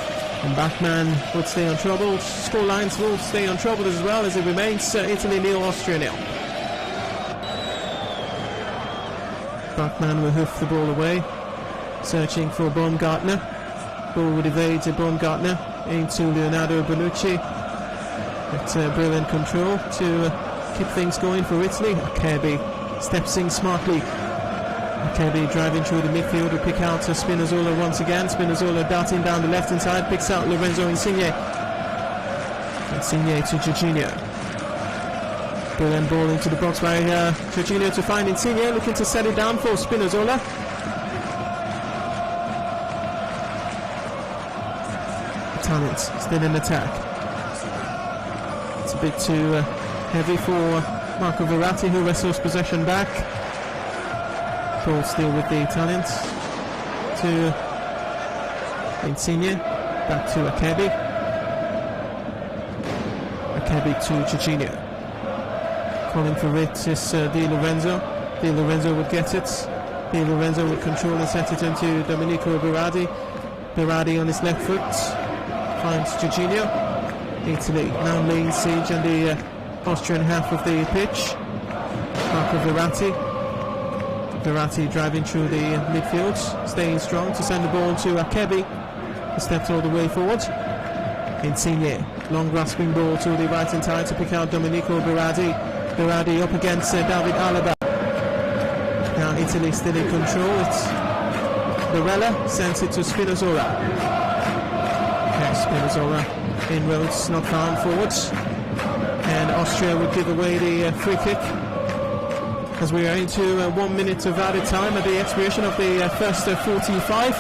And Bachmann would stay on trouble. Score lines will stay on trouble as well as it remains Italy 0, Austria 0. Bachmann will hoof the ball away, searching for Baumgartner. Ball would evade Baumgartner into Leonardo Bonucci. It's brilliant control to keep things going for Italy. Acerbi steps in smartly. Acerbi driving through the midfield to pick out Spinazzola once again. Spinazzola darting down the left hand side, picks out Lorenzo Insigne. Insigne to Jorginho. Brilliant ball into the box by Jorginho to find Insigne, looking to set it down for Spinazzola. Italians still in attack. It's a bit too heavy for Marco Verratti, who wrestles possession back. Ball still with the Italians. To Insigne, back to Acerbi. Acerbi to Jorginho. Calling for it is Di Lorenzo. Di Lorenzo would get it. Di Lorenzo would control and set it into Domenico Berardi. Berardi on his left foot finds Jorginho. Italy now laying siege on the Austrian half of the pitch. Marco Verratti. Verratti driving through the midfield, staying strong to send the ball to Acerbi. He stepped all the way forward. Insigne, long grasping ball to the right hand side to pick out Domenico Berardi. Berardi up against David Alaba. Now Italy still in control. It's Barella, sends it to Spinazzola. Okay, Spinazzola inroads, not found forwards. And Austria would give away the free kick as we are into 1 minute of added time at the expiration of the first 45.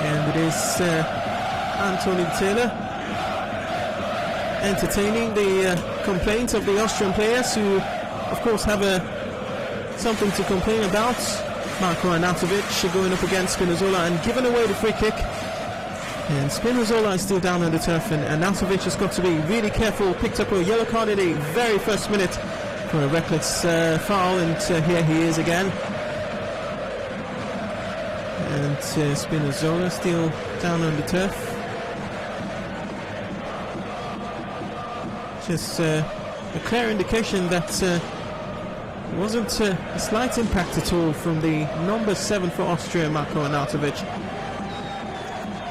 And it is Anthony Taylor entertaining the complaints of the Austrian players, who of course have something to complain about. Marko Arnautovic going up against Spinazzola and giving away the free kick. And Spinazzola is still down on the turf, and Arnautovic has got to be really careful. Picked up a yellow card in the very first minute for a reckless foul, and here he is again. And Spinazzola still down on the turf. Just a clear indication that wasn't a slight impact at all from the number 7 for Austria, Marko Arnautovic.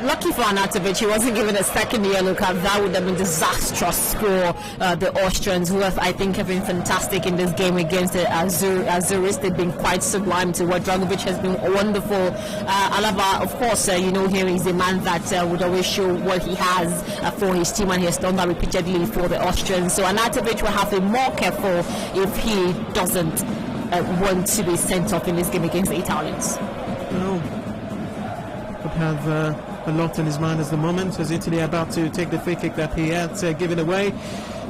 Lucky for Arnautovic, he wasn't given a second yellow card. That would have been disastrous for the Austrians, who I think have been fantastic in this game against the Azuris. They've been quite sublime to what Dragovic has been wonderful. Alaba, of course, you know him, he's a man that would always show what he has for his team, and he has done that repeatedly for the Austrians. So Arnautovic will have to be more careful if he doesn't want to be sent off in this game against the Italians. No, could have a lot on his mind at the moment, as Italy are about to take the free kick that he had given away.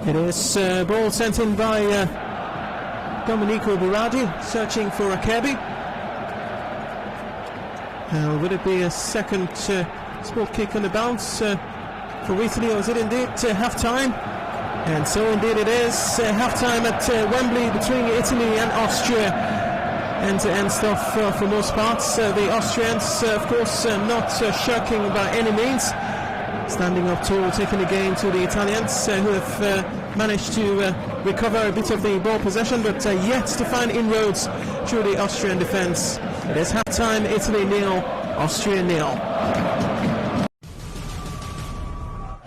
It is ball sent in by Domenico Berardi, searching for Acerbi. Would it be a second sport kick on the bounce for Italy, or is it indeed half-time? And so indeed it is half-time at Wembley between Italy and Austria. End-to-end stuff for most parts. The Austrians, of course, not shirking by any means. Standing up tall, taking the game to the Italians, who have managed to recover a bit of the ball possession, but yet to find inroads through the Austrian defence. It is half-time, Italy 0, Austria 0.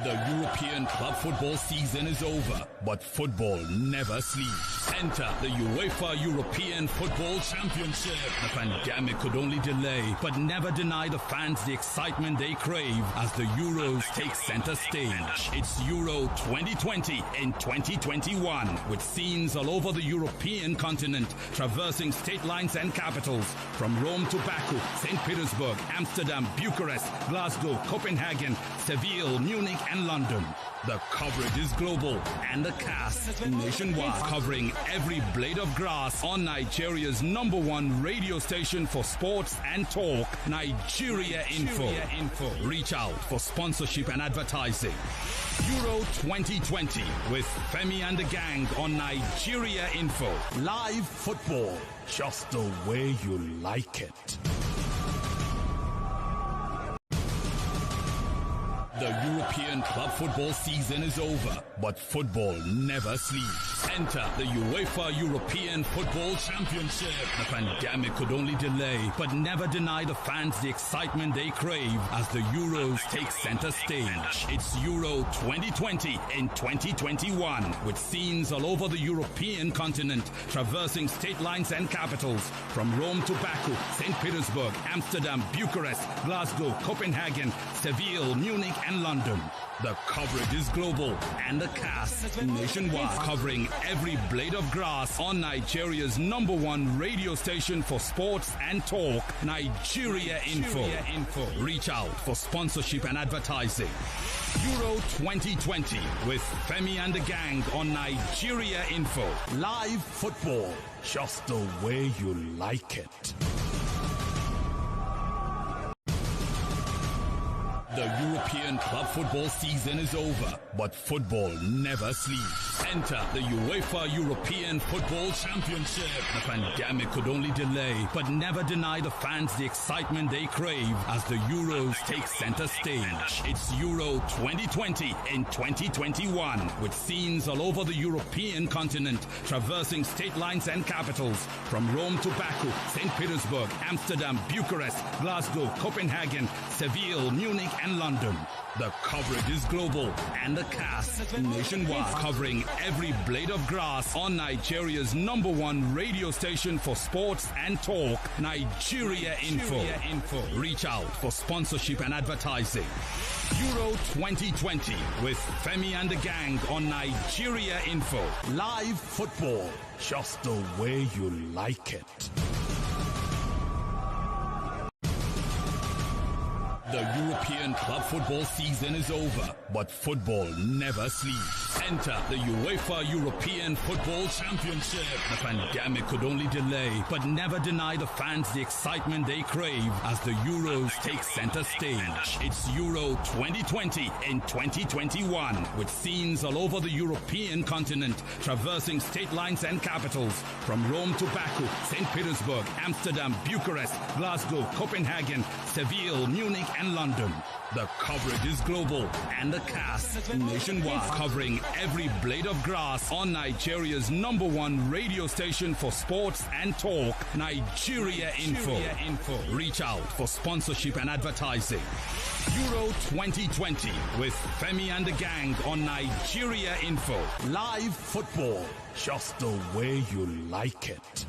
The European club football season is over, but football never sleeps. Enter the UEFA European Football Championship. The pandemic could only delay, but never deny the fans the excitement they crave as the Euros take center stage. It's Euro 2020 in 2021, with scenes all over the European continent, traversing state lines and capitals, from Rome to Baku, St. Petersburg, Amsterdam, Bucharest, Glasgow, Copenhagen, Seville, Munich and London. London. The coverage is global and the cast nationwide, covering every blade of grass on Nigeria's #1 radio station for sports and talk, Nigeria Info. Reach out for sponsorship and advertising. Euro 2020 with Femi and the gang on Nigeria Info. Live football, just the way you like it. The European club football season is over, but football never sleeps. Enter the UEFA European Football Championship. The pandemic could only delay, but never deny the fans the excitement they crave as the Euros take center stage. It's Euro 2020 in 2021, with scenes all over the European continent, traversing state lines and capitals, from Rome to Baku, St. Petersburg, Amsterdam, Bucharest, Glasgow, Copenhagen, Seville, Munich, and London. The coverage is global and the cast nationwide, covering every blade of grass on Nigeria's #1 radio station for sports and talk, Nigeria Info. Reach out for sponsorship and advertising. Euro 2020 with Femi and the gang on Nigeria Info. Live football, just the way you like it. The European club football season is over, but football never sleeps. Enter the UEFA European Football Championship. The pandemic could only delay, but never deny the fans the excitement they crave as the Euros take center stage. It's Euro 2020 in 2021, with scenes all over the European continent, traversing state lines and capitals, from Rome to Baku, St. Petersburg, Amsterdam, Bucharest, Glasgow, Copenhagen, Seville, Munich, and London. The coverage is global and the cast nationwide, covering every blade of grass on Nigeria's #1 radio station for sports and talk, Nigeria Info. Reach out for sponsorship and advertising. Euro 2020 with Femi and the gang on Nigeria Info. Live football, just the way you like it. The European club football season is over, but football never sleeps. Enter the UEFA European Football Championship. The pandemic could only delay, but never deny the fans the excitement they crave as the Euros take center stage. It's Euro 2020 in 2021, with scenes all over the European continent, traversing state lines and capitals, from Rome to Baku, St. Petersburg, Amsterdam, Bucharest, Glasgow, Copenhagen, Seville, Munich, and London. The coverage is global and the cast nationwide, covering every blade of grass on Nigeria's #1 radio station for sports and talk, Nigeria Info. Reach out for sponsorship and advertising. Euro 2020 with Femi and the gang on Nigeria Info. Live football, just the way you like it.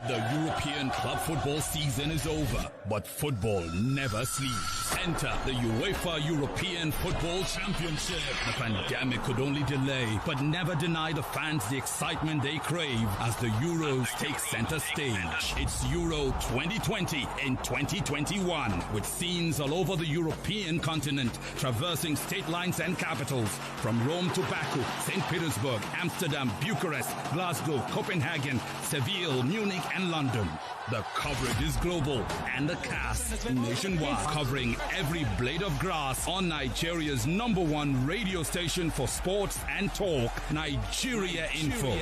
The European club football season is over, but football never sleeps. Enter the UEFA European Football Championship. The pandemic could only delay, but never deny the fans the excitement they crave as the Euros take center stage. It's Euro 2020 in 2021, with scenes all over the European continent, traversing state lines and capitals, from Rome to Baku, St. Petersburg, Amsterdam, Bucharest, Glasgow, Copenhagen, Seville, Munich, and London. The coverage is global and the cast nationwide, covering every blade of grass on Nigeria's #1 radio station for sports and talk, Nigeria Info.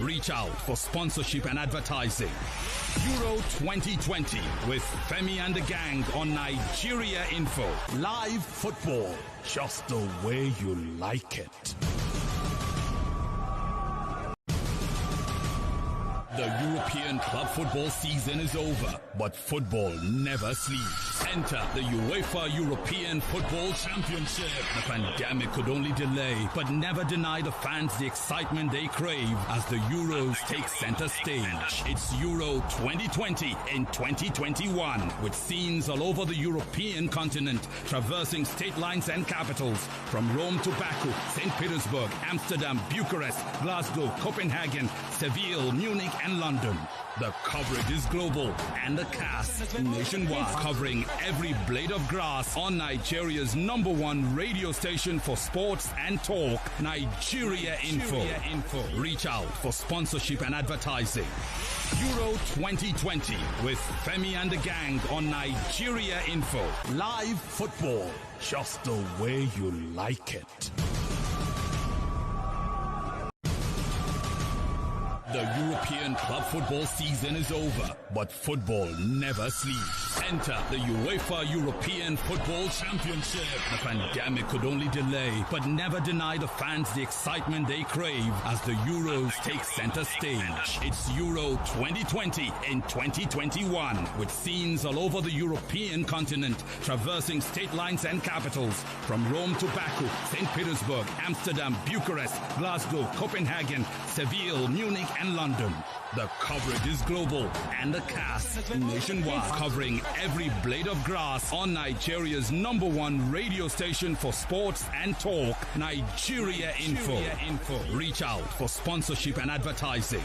Reach out for sponsorship and advertising. Euro 2020 with Femi and the gang on Nigeria Info. Live football, just the way you like it. The European club football season is over, but football never sleeps. Enter the UEFA European Football Championship. The pandemic could only delay, but never deny the fans the excitement they crave as the Euros take center stage. It's Euro 2020 in 2021, with scenes all over the European continent, traversing state lines and capitals, from Rome to Baku, St. Petersburg, Amsterdam, Bucharest, Glasgow, Copenhagen, Seville, Munich, and and London. The coverage is global and the cast nationwide, covering every blade of grass on Nigeria's #1 radio station for sports and talk, Nigeria Info. Reach out for sponsorship and advertising. Euro 2020 with Femi and the gang on Nigeria Info. Live football, just the way you like it. The European club football season is over, but football never sleeps. Enter the UEFA European Football Championship. The pandemic could only delay, but never deny the fans the excitement they crave as the Euros take center stage. It's Euro 2020 in 2021, with scenes all over the European continent, traversing state lines and capitals, from Rome to Baku, St. Petersburg, Amsterdam, Bucharest, Glasgow, Copenhagen, Seville, Munich, and London. The coverage is global and the cast nationwide, covering every blade of grass on Nigeria's #1 radio station for sports and talk, Nigeria Info. Reach out for sponsorship and advertising.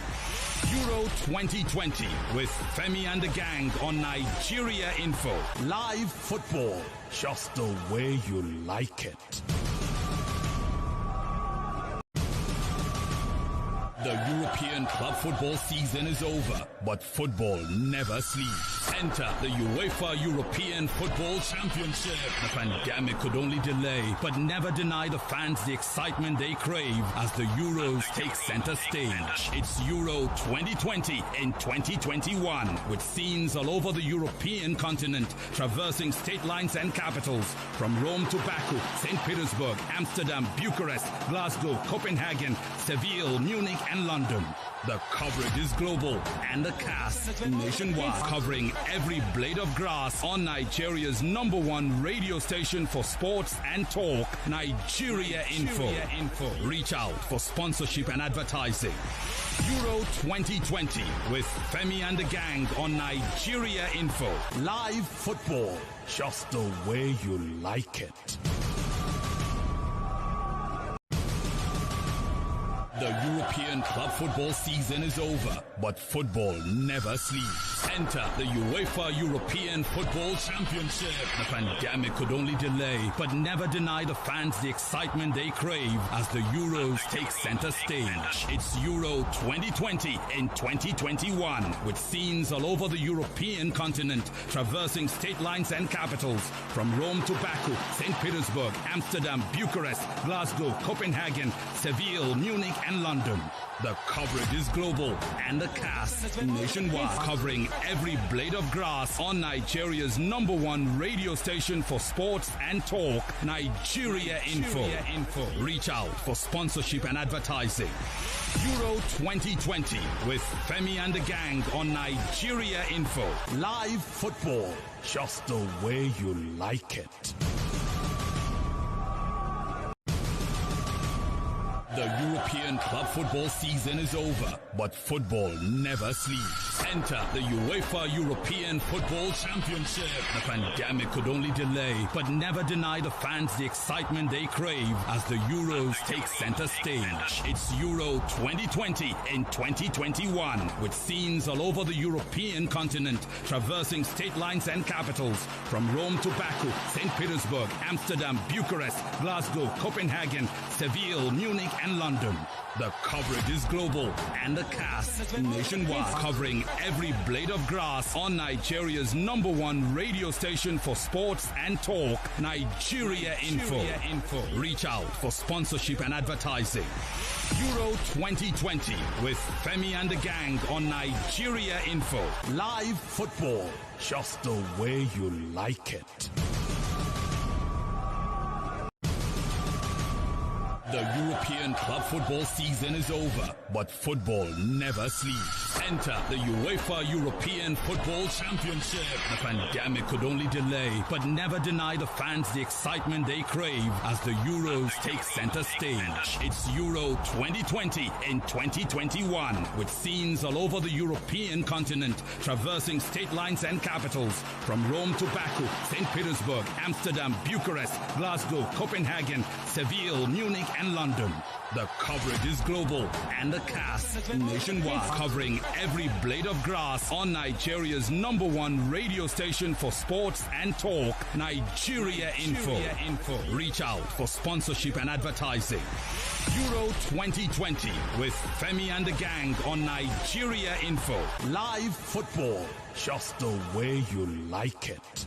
Euro 2020 with Femi and the gang on Nigeria Info. Live football, just the way you like it. The European club football season is over, but football never sleeps. Enter the UEFA European Football Championship. The pandemic could only delay, but never deny the fans the excitement they crave as the Euros take center stage. It's Euro 2020 in 2021, with scenes all over the European continent, traversing state lines and capitals, from Rome to Baku, St. Petersburg, Amsterdam, Bucharest, Glasgow, Copenhagen, Seville, Munich, and London. The coverage is global and the cast nationwide, covering every blade of grass on Nigeria's #1 radio station for sports and talk, Nigeria Info. Reach out for sponsorship and advertising. Euro 2020 with Femi and the gang on Nigeria Info. Live football, just the way you like it. The European club football season is over, but football never sleeps. Enter the UEFA European Football Championship. The pandemic could only delay, but never deny the fans the excitement they crave as the Euros take center stage. It's Euro 2020 in 2021, with scenes all over the European continent, traversing state lines and capitals, from Rome to Baku, St. Petersburg, Amsterdam, Bucharest, Glasgow, Copenhagen, Seville, Munich, and London. The coverage is global and the cast nationwide, covering every blade of grass on Nigeria's #1 radio station for sports and talk, Nigeria Info. Reach out for sponsorship and advertising. Euro 2020 with Femi and the gang on Nigeria Info. Live football, just the way you like it. The European club football season is over, but football never sleeps. Enter the UEFA European Football Championship. The pandemic could only delay, but never deny the fans the excitement they crave as the Euros take center stage. It's Euro 2020 in 2021, with scenes all over the European continent, traversing state lines and capitals, from Rome to Baku, St. Petersburg, Amsterdam, Bucharest, Glasgow, Copenhagen, Seville, Munich, and London. The coverage is global and the cast nationwide, covering every blade of grass on Nigeria's #1 radio station for sports and talk, Nigeria Info. Reach out for sponsorship and advertising. Euro 2020 with Femi and the gang on Nigeria Info. Live football, just the way you like it. The European club football season is over, but football never sleeps. Enter the UEFA European Football Championship. The pandemic could only delay, but never deny the fans the excitement they crave as the Euros take center stage. It's Euro 2020 in 2021, with scenes all over the European continent, traversing state lines and capitals, from Rome to Baku, St. Petersburg, Amsterdam, Bucharest, Glasgow, Copenhagen, Seville, Munich, and London. The coverage is global and the cast nationwide, covering every blade of grass on Nigeria's #1 radio station for sports and talk, Nigeria Info. Reach out for sponsorship and advertising. Euro 2020 with Femi and the gang on Nigeria Info. Live football, just the way you like it.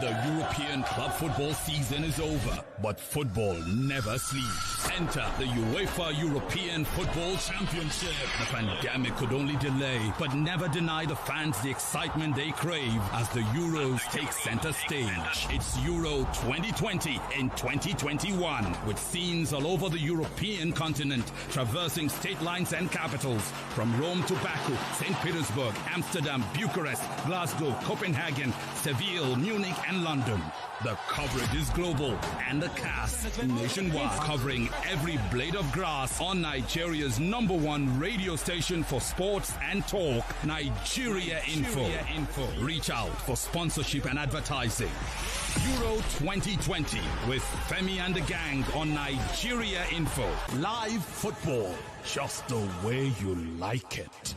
The European club football season is over, but football never sleeps. Enter the UEFA European Football Championship. The pandemic could only delay, but never deny the fans the excitement they crave as the Euros take center stage. It's Euro 2020 in 2021, with scenes all over the European continent, traversing state lines and capitals, from Rome to Baku, St. Petersburg, Amsterdam, Bucharest, Glasgow, Copenhagen, Seville, Munich, and London. The coverage is global and the cast nationwide, covering every blade of grass on Nigeria's #1 radio station for sports and talk, Nigeria Info. Reach out for sponsorship and advertising. Euro 2020 with Femi and the gang on Nigeria Info. Live football, just the way you like it.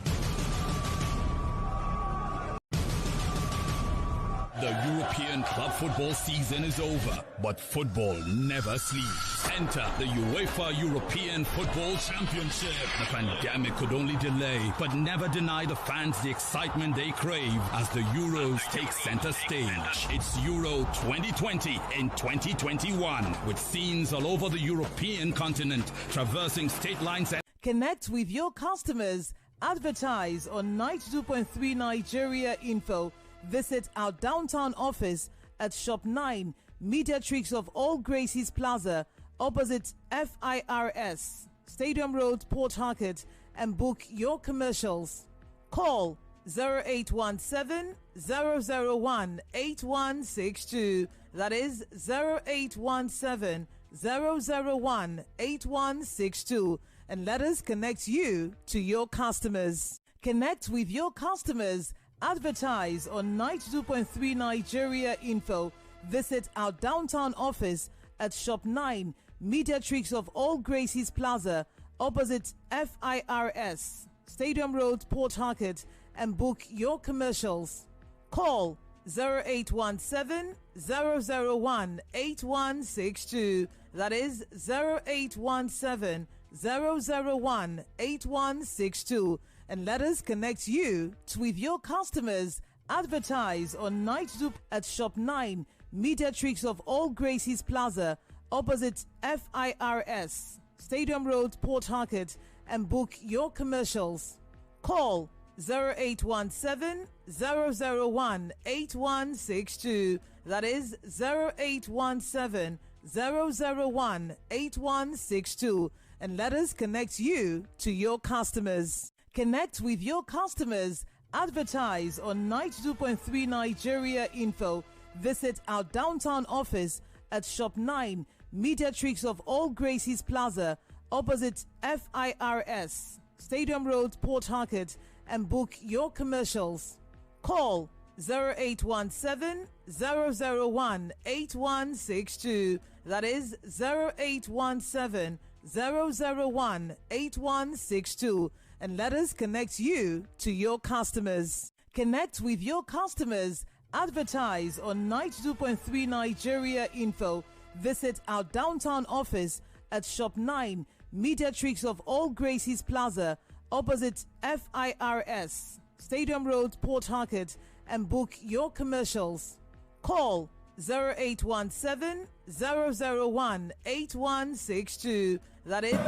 The European club football season is over, but football never sleeps. Enter the UEFA European Football Championship. The pandemic could only delay, but never deny the fans the excitement they crave as the Euros take center stage. It's Euro 2020 in 2021, with scenes all over the European continent, traversing state lines and... Connect with your customers. Advertise on 92.3 Nigeria Info. Visit our downtown office at Shop 9, Mediatrix of All Gracies Plaza, opposite FIRS, Stadium Road, Port Harcourt, and book your commercials. Call 0817 001 8162. That is 0817 001 8162. And let us connect you to your customers. Connect with your customers. Advertise on 92.3 Nigeria Info. Visit our downtown office at Shop 9, Mediatrix of All Gracies Plaza, opposite FIRS, Stadium Road, Port Harcourt, and book your commercials. Call 0817 001 8162. That is 0817 001 8162. And let us connect you with your customers. Advertise on Night Soup at Shop 9, Mediatrix of All Gracies Plaza, opposite FIRS, Stadium Road, Port Harcourt, and book your commercials. Call 0817 001 8162. That is 0817 001 8162. And let us connect you to your customers. Connect with your customers. Advertise on 92.3 Nigeria Info. Visit our downtown office at Shop 9, Mediatrix of All Gracies Plaza, opposite FIRS, Stadium Road, Port Harcourt, and book your commercials. Call 0817 001 8162. That is 0817 001 8162. And let us connect you to your customers. Connect with your customers. Advertise on 92.3 Nigeria Info. Visit our downtown office at Shop 9, Mediatrix of All Gracies Plaza, opposite FIRS, Stadium Road, Port Harcourt, and book your commercials. Call 0817 001 8162. That is...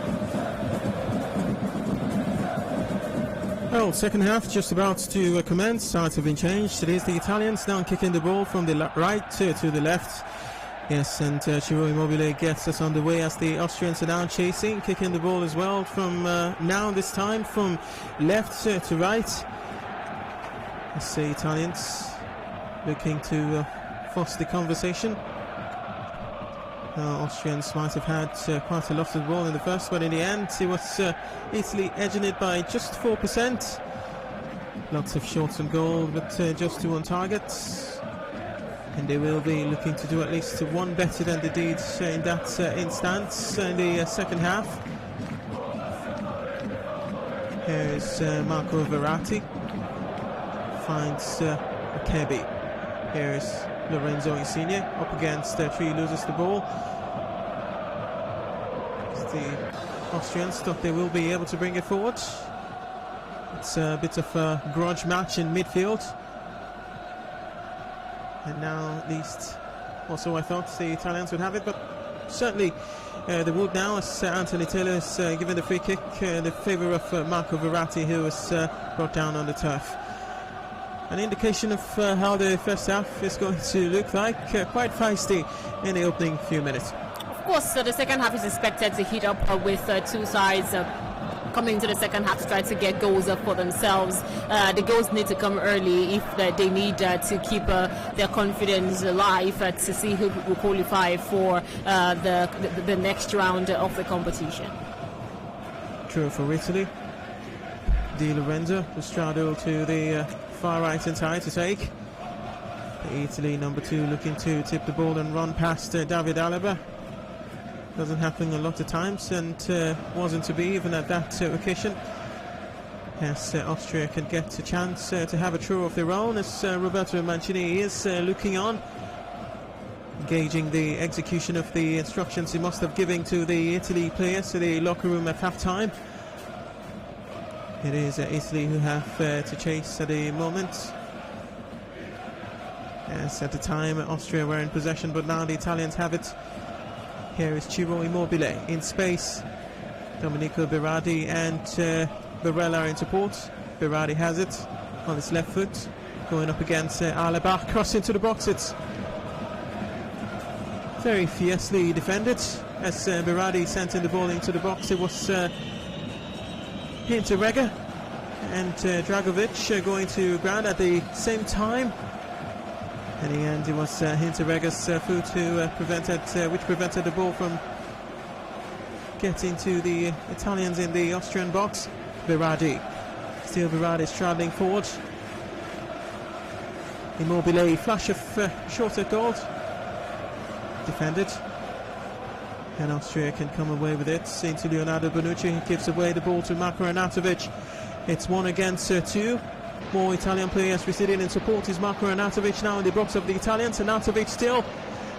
Well, second half just about to commence. Sides have been changed. It is the Italians now kicking the ball from the right to the left. Yes, and Ciro Immobile gets us on the way as the Austrians are now chasing, kicking the ball as well from now this time from left to right. Let's see, Italians looking to force the conversation. Austrians might have had quite a lot of the ball in the first, but in the end it was Italy edging it by just 4%. Lots of shots on goal, but just 2 on target. And they will be looking to do at least one better than they did in that instance in the second half. Here's Marco Verratti. Finds Akebi. Here's Lorenzo Insigne up against Tree, loses the ball. The Austrians thought they will be able to bring it forward. It's a bit of a grudge match in midfield. And now at least, also I thought the Italians would have it, but certainly they would now, as Anthony Taylor is given the free kick in the favour of Marco Verratti, who was brought down on the turf. An indication of how the first half is going to look like, quite feisty in the opening few minutes. Of course, the second half is expected to heat up with two sides coming into the second half to try to get goals for themselves. The goals need to come early if they need to keep their confidence alive to see who will qualify for the next round of the competition. True for Italy. Di Lorenzo was straddled to the far right inside to take. Italy number 2 looking to tip the ball and run past David Alaba. Doesn't happen a lot of times, and wasn't to be even at that occasion. As Austria can get a chance to have a throw of their own, as Roberto Mancini is looking on, gauging the execution of the instructions he must have given to the Italy players to the locker room at half-time. It is Italy who have to chase at the moment. As at the time Austria were in possession, but now the Italians have it. Here is Ciro Immobile in space. Domenico Berardi and Barella are in support. Berardi has it on his left foot, going up against Alaba, cross into the box. It's very fiercely defended as Berardi sent in the ball into the box. It was Hinteregger and Dragovic going to ground at the same time. In the end, it was Hinteregger's foot who prevented the ball from getting to the Italians in the Austrian box. Berardi, still Berardi straddling forward. Immobile, flash of shot at goal, defended, and Austria can come away with it. Into Leonardo Bonucci, he gives away the ball to Marko Arnautovic. It's 1 against 2. More Italian players receding in support. Is Marko Arnautovic now in the box of the Italians. Arnautovic still.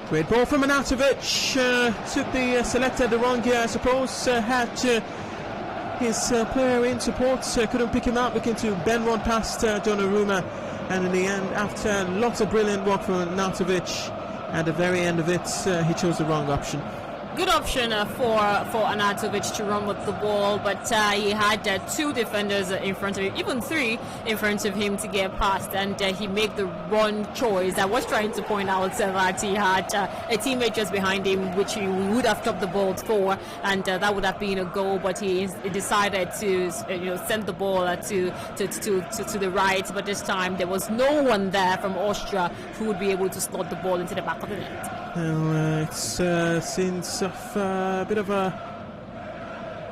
Great ball from Arnautovic. Took the selector the wrong gear, I suppose. Had his player in support. Couldn't pick him out. Looking to bend one past Donnarumma. And in the end, after lots of brilliant work from Arnautovic, at the very end of it, he chose the wrong option. Good option for Arnautovic to run with the ball, but he had 2 defenders in front of him, even 3 in front of him to get past, and he made the wrong choice. I was trying to point out that he had a teammate just behind him, which he would have dropped the ball for, and that would have been a goal, but he decided to send the ball to the right. But this time there was no one there from Austria who would be able to slot the ball into the back of the net. Well, it's since a bit of a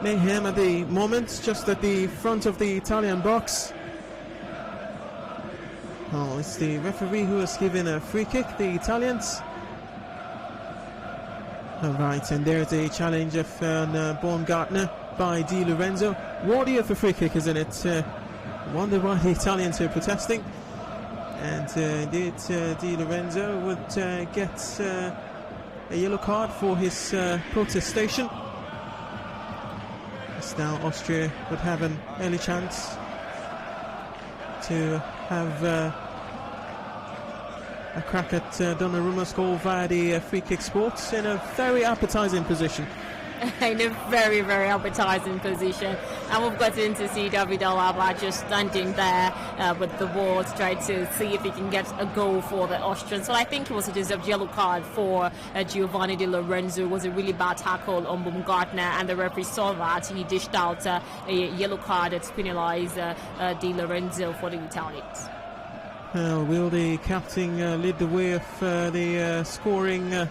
mayhem at the moment, just at the front of the Italian box. Oh, it's the referee who has given a free kick, the Italians. Alright, and there's a challenge of Baumgartner by Di Lorenzo. Worthy of a free kick, isn't it? Wonder why the Italians are protesting. And indeed, Di Lorenzo would get a yellow card for his protestation. As now Austria would have an early chance to have a crack at Donnarumma's goal via the free kick spot in a very appetizing position. In a very, very appetizing position, and we've gotten to see David Alaba just standing there with the ball to try to see if he can get a goal for the Austrians. So I think it was a deserved yellow card for Giovanni Di Lorenzo. It was a really bad tackle on Baumgartner, and the referee saw that. He dished out a yellow card to penalise Di Lorenzo for the Italians. Will the captain lead the way of the scoring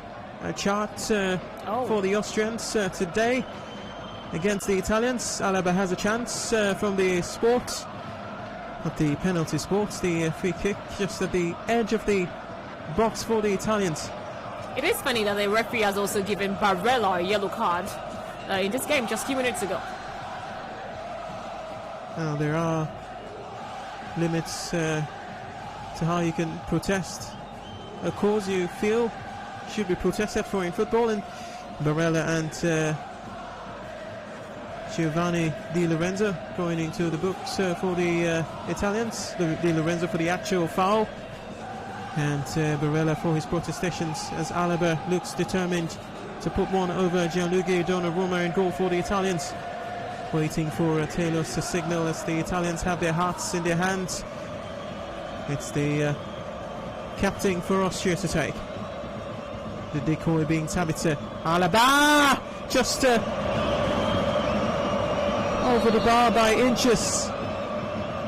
chart for the Austrians today against the Italians? Alaba has a chance from the spot, not the penalty spot, the free kick just at the edge of the box for the Italians. It is funny that the referee has also given Barella a yellow card in this game just a few minutes ago. Now, there are limits to how you can protest a cause you feel should be protested for in football, and Barella and Giovanni Di Lorenzo going into the books for the Italians. Di Lorenzo for the actual foul, and Barella for his protestations as Alaba looks determined to put one over Gianluigi Donnarumma in goal for the Italians. Waiting for Taylor's to signal as the Italians have their hearts in their hands. It's the captain for Austria to take. The decoy being Sabitzer. Alaba! Just over the bar by inches.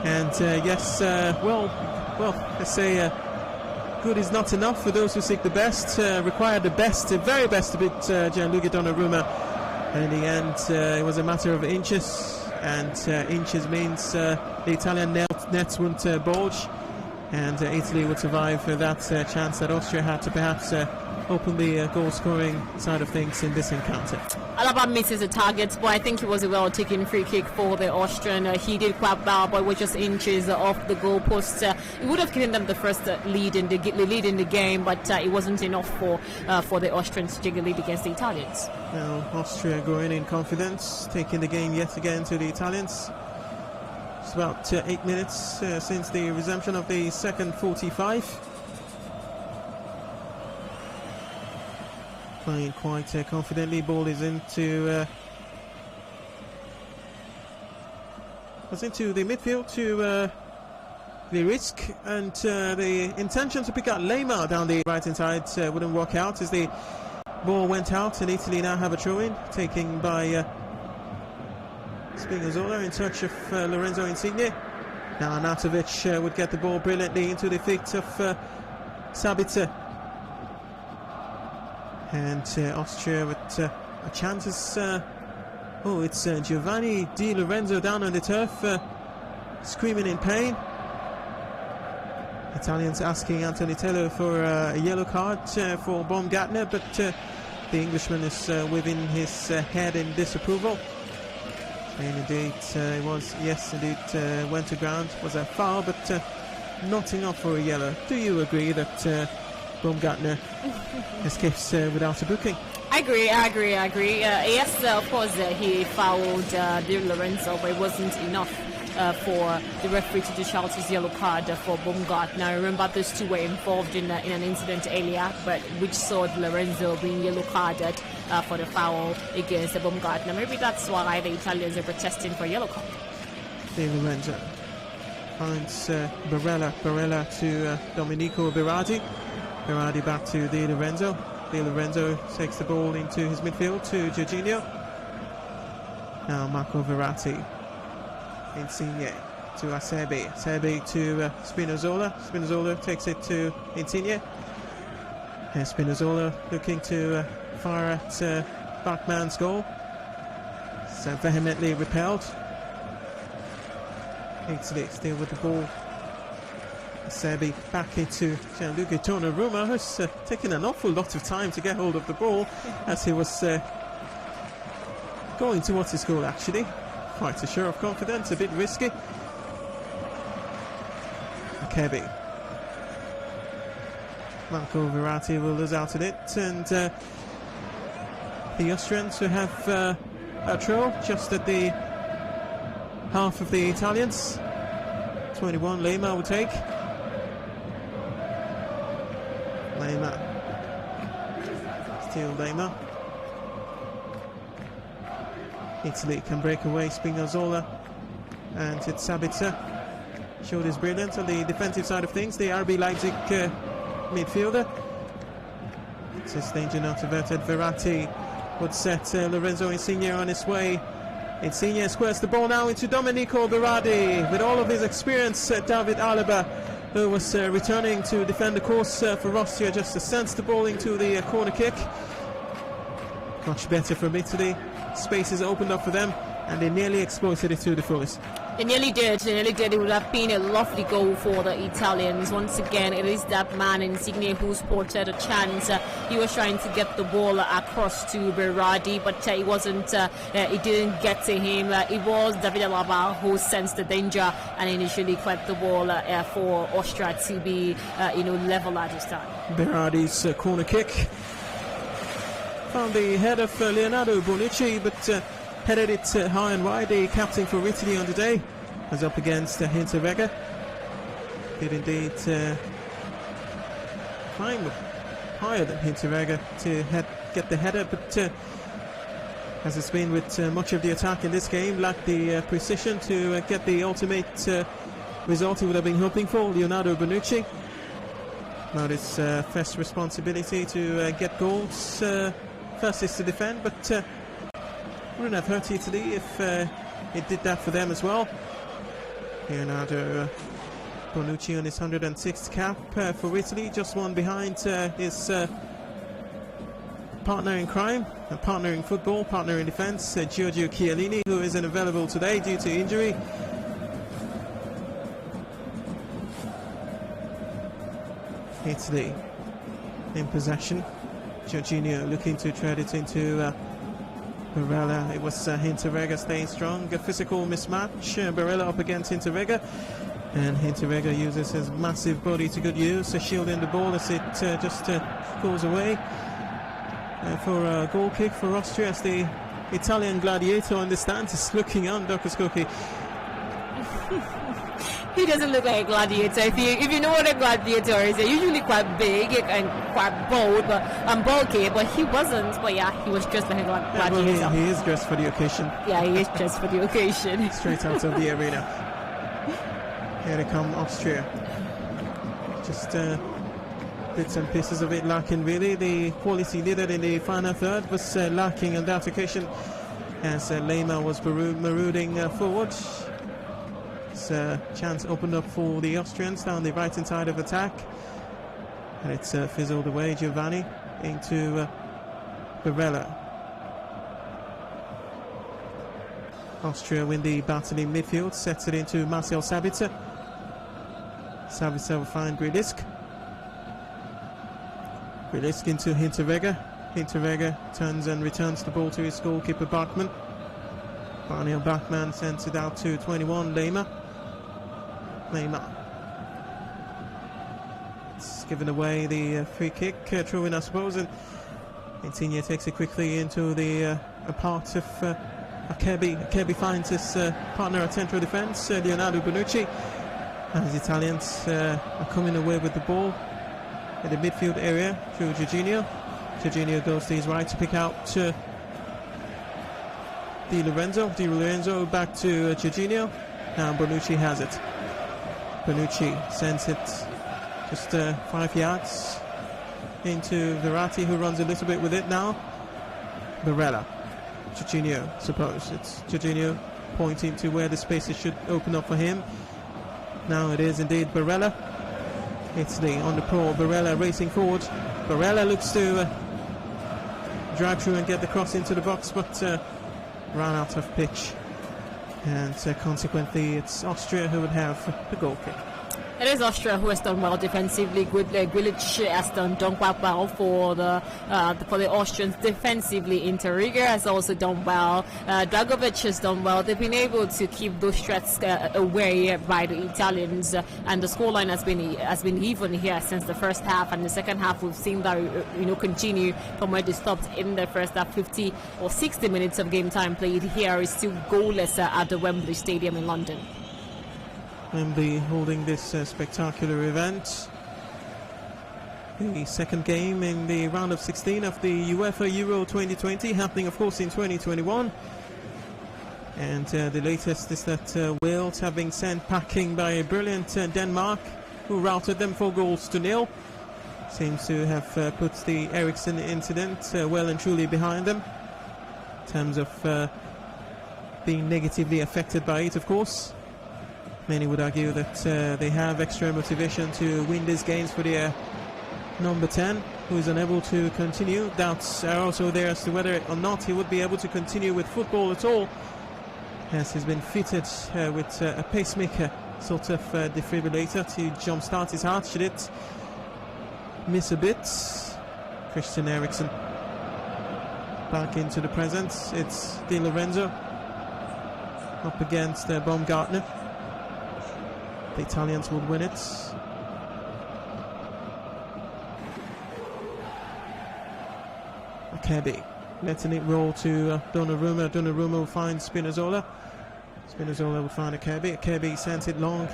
And yes, well, let's say good is not enough for those who seek the best. Require the best, the very best to beat Gianluigi Donnarumma. And in the end, it was a matter of inches. And inches means the Italian nets won't bulge. And Italy would survive that chance that Austria had to perhaps open the goal-scoring side of things in this encounter. Alaba misses a target, but I think it was a well-taken free kick for the Austrian. He did quite well, but it was just inches off the goalpost. It would have given them the first lead in the game, but it wasn't enough for the Austrians to take a lead against the Italians. Now Austria growing in confidence, taking the game yet again to the Italians. It's about 8 minutes since the resumption of the second 45. Playing quite confidently. Ball is into the midfield to the risk, and the intention to pick out Lema down the right hand side wouldn't work out as the ball went out, and Italy now have a throw-in taken by Spinazzola in touch of Lorenzo Insigne. Now Arnautovic would get the ball brilliantly into the feet of Sabitzer. And Austria with a chance. It's Giovanni Di Lorenzo down on the turf, screaming in pain. Italians asking Anthony Taylor for a yellow card for Baumgartner, but the Englishman is waving his head in disapproval. And indeed, it was, yes, indeed, went to ground. Was a foul, but not enough for a yellow. Do you agree that Baumgartner escapes without a booking? I agree. Yes, of course, he fouled Di Lorenzo, but it wasn't enough for the referee to discharge his yellow card for Baumgartner. I remember those two were involved in an incident earlier, but which saw Di Lorenzo being yellow carded for the foul against Baumgartner. Maybe that's why the Italians are protesting for a yellow card. Di Lorenzo finds Barella to Domenico Berardi. Berardi back to Di Lorenzo. Di Lorenzo takes the ball into his midfield to Jorginho. Now Marco Verratti. Insigne to Acerbi. Acerbi to Spinazzola. Spinazzola takes it to Insigne. And Spinazzola looking to fire at Bachmann's goal. So vehemently repelled. Italy still with the ball. Acerbi back into Gianluigi Donnarumma, who's taken an awful lot of time to get hold of the ball as he was going towards his goal actually. Quite a show of confidence, a bit risky. Acerbi. Marco Verratti will lose out on it, and the Austrians who have a throw just at the half of the Italians. 21 Lema will take. Lema. Still Lema. Italy can break away. Spinazzola, and it's Sabitzer. Showed his brilliance on the defensive side of things. The RB Leipzig midfielder. It's his danger not averted. Verratti would set Lorenzo Insigne on his way. Insigne squares the ball now into Domenico Berardi. With all of his experience, David Alaba, who was returning to defend the course for Austria, just sends the ball into the corner kick. Much better from Italy. Spaces opened up for them, and they nearly exploited it to the fullest. They nearly did. They nearly did. It would have been a lovely goal for the Italians. Once again, it is that man Insigne who spotted a chance. He was trying to get the ball across to Berardi, but it wasn't. It didn't get to him. It was David Alaba who sensed the danger and initially cleared the ball for Austria to be, level at this time. Berardi's corner kick found the head of Leonardo Bonucci, but headed it high and wide. The captain for Italy on the day was up against Hinteregger. Did indeed climb higher than Hinteregger to get the header, but as it's been with much of the attack in this game, lacked the precision to get the ultimate result he would have been hoping for. Leonardo Bonucci. Now it's first responsibility to get goals. First is to defend, but wouldn't have hurt Italy if it did that for them as well. Leonardo Bonucci on his 106th cap for Italy, just one behind his partner in crime, a partner in football, partner in defence, Giorgio Chiellini, who isn't available today due to injury. Italy in possession. Jorginho looking to tread it into Barella. It was Hinteregger staying strong. A physical mismatch. Barella up against Hinteregger. And Hinteregger uses his massive body to good use, shielding the ball as it just goes away. For a goal kick for Austria, as the Italian gladiator in the stands is looking on Koki. He doesn't look like a gladiator. If you know what a gladiator is, they're usually quite big and quite bold and bulky, but he wasn't. But yeah, he was dressed like a gladiator. Yeah, well, he is dressed for the occasion. Yeah, he is dressed for the occasion. Straight out of the arena. Here they come, Austria. Just bits and pieces of it lacking, really. The quality needed in the final third was lacking on that occasion, as Lema was marauding forward. Chance opened up for the Austrians down the right hand side of attack, and it's fizzled away. Giovanni into Barella. Austria win the battle in midfield, sets it into Marcel Sabitzer. Sabitzer will find Grilisk. Grilisk into Hinteregger. Hinteregger turns and returns the ball to his goalkeeper Bachmann. Barney Bachmann sends it out to 21 Lema. It's given away the free kick, throw in I suppose, and Insigne takes it quickly into the part of Akebi. Akebi finds his partner at central defence, Leonardo Bonucci, as the Italians are coming away with the ball in the midfield area through Jorginho. Jorginho goes to his right to pick out Di Lorenzo back to Jorginho. Now Bonucci has it. Bonucci sends it just 5 yards into Verratti, who runs a little bit with it now. Barella. Jorginho, suppose. It's Jorginho pointing to where the spaces should open up for him. Now it is indeed Barella. Italy on the prowl. Barella racing forward. Barella looks to drive through and get the cross into the box, but ran out of pitch. And consequently, it's Austria who would have the goal kick. It is Austria who has done well defensively. Grilic has done quite well for the Austrians defensively. Hinteregger has also done well. Dragovic has done well. They've been able to keep those threats away by the Italians, and the scoreline has been even here since the first half. And the second half, we've seen that continue from where they stopped in the first half. 50 or 60 minutes of game time played here is still goalless at the Wembley Stadium in London. Wembley holding this spectacular event. The second game in the round of 16 of the UEFA Euro 2020, happening of course in 2021. And the latest is that Wales have been sent packing by a brilliant Denmark, who routed them 4-0. Seems to have put the Eriksen incident well and truly behind them, in terms of being negatively affected by it, of course. Many would argue that they have extra motivation to win these games for their number 10, who is unable to continue. Doubts are also there as to whether or not he would be able to continue with football at all, Yes, he's been fitted with a pacemaker sort of defibrillator to jumpstart his heart. Should it miss a bit, Christian Eriksen back into the present. It's Di Lorenzo up against Baumgartner. The Italians would win it. Akebi letting it roll to Donnarumma. Donnarumma will find Spinazzola. Spinazzola will find Akebi. Akebi sends it long.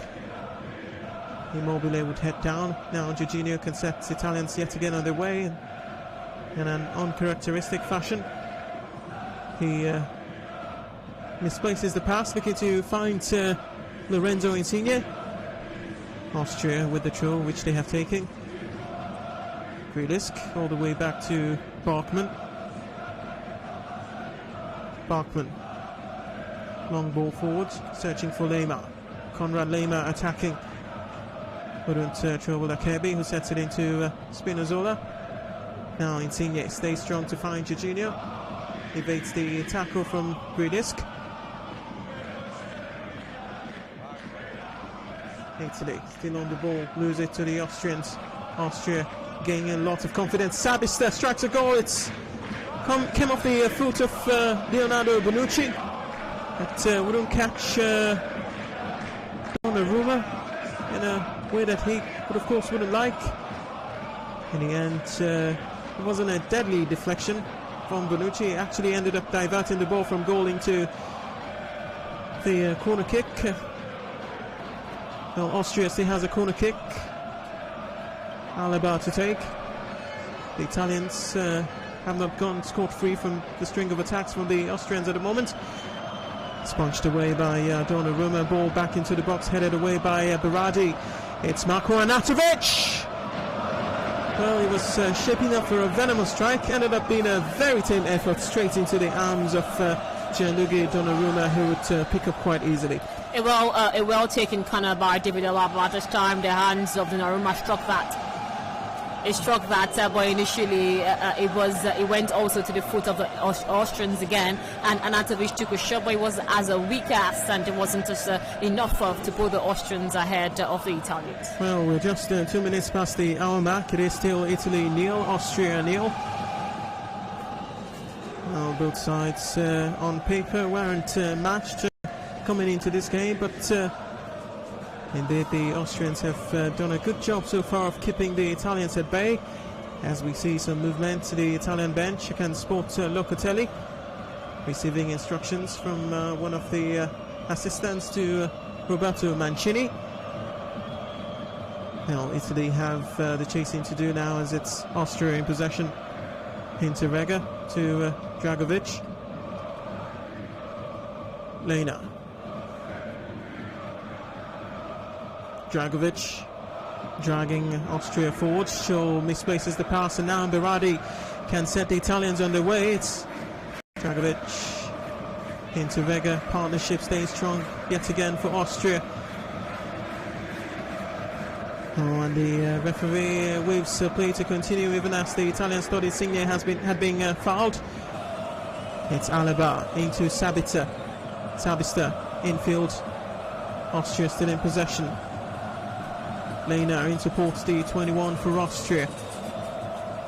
Immobile would head down. Now Jorginho can set the Italians yet again on their way in an uncharacteristic fashion. He misplaces the pass, looking to find Lorenzo Insigne. Austria with the throw, which they have taken. Grealish all the way back to Bachmann. Bachmann, long ball forward, searching for Lema. Konrad Lema attacking. Wouldn't trouble Akebi, who sets it into Spinazzola. Now Insigne stays strong to find Jorginho. Evades the tackle from Grealish. Italy still on the ball, lose it to the Austrians. Austria gaining a lot of confidence. Sabitzer strikes a goal. It's came off the foot of Leonardo Bonucci, but wouldn't catch Donnarumma in a way that he would, of course, wouldn't like. In the end, it wasn't a deadly deflection from Bonucci. He actually ended up diverting the ball from goal into the corner kick. Well, Austria still has a corner kick. Alaba to take. The Italians have not gone scot-free from the string of attacks from the Austrians at the moment. Sponged away by Donnarumma. Ball back into the box, headed away by Berardi. It's Marko Arnautovic. Well, he was shaping up for a venomous strike. Ended up being a very tame effort straight into the arms of Gianluigi Donnarumma, who would pick up quite easily. A well taken corner by David Alaba. At this time, the hands of Donnarumma struck that. It struck that, but initially it went also to the foot of the Austrians again, and Arnautovic took a shot, but it was as a weak ass, and it wasn't just enough to put the Austrians ahead of the Italians. Well, we're just 2 minutes past the hour mark. It is still Italy 0, Austria 0. Well, both sides on paper weren't matched coming into this game, but indeed the Austrians have done a good job so far of keeping the Italians at bay. As we see some movement to the Italian bench, you can spot Locatelli receiving instructions from one of the assistants to Roberto Mancini. Well, Italy have the chasing to do now, as it's Austria in possession. Hinteregger to Dragovic. Lena. Dragovic dragging Austria forward. Shaw misplaces the pass, and now Berardi can set the Italians on their way. It's Dragovic into Vega. Partnership stays strong yet again for Austria. Oh, and the referee waves play to continue, even as the Italians thought Insigne had been fouled. It's Alaba into Sabitzer. Sabitzer infield. Austria still in possession. Lena in supports the 21 for Austria.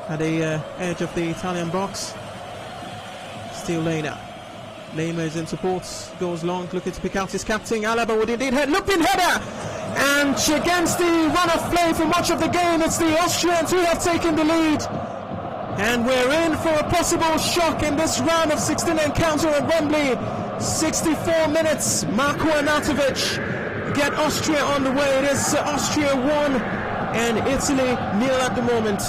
At the edge of the Italian box. Still Lena. Lema is in support. Goes long, looking to pick out his captain. Alaba would indeed head. Looping header! And against the run of play for much of the game, it's the Austrians who have taken the lead. And we're in for a possible shock in this round of 16 encounter at Wembley. 64 minutes. Marko Arnautovic get Austria on the way. It is Austria 1 and Italy 0 at the moment.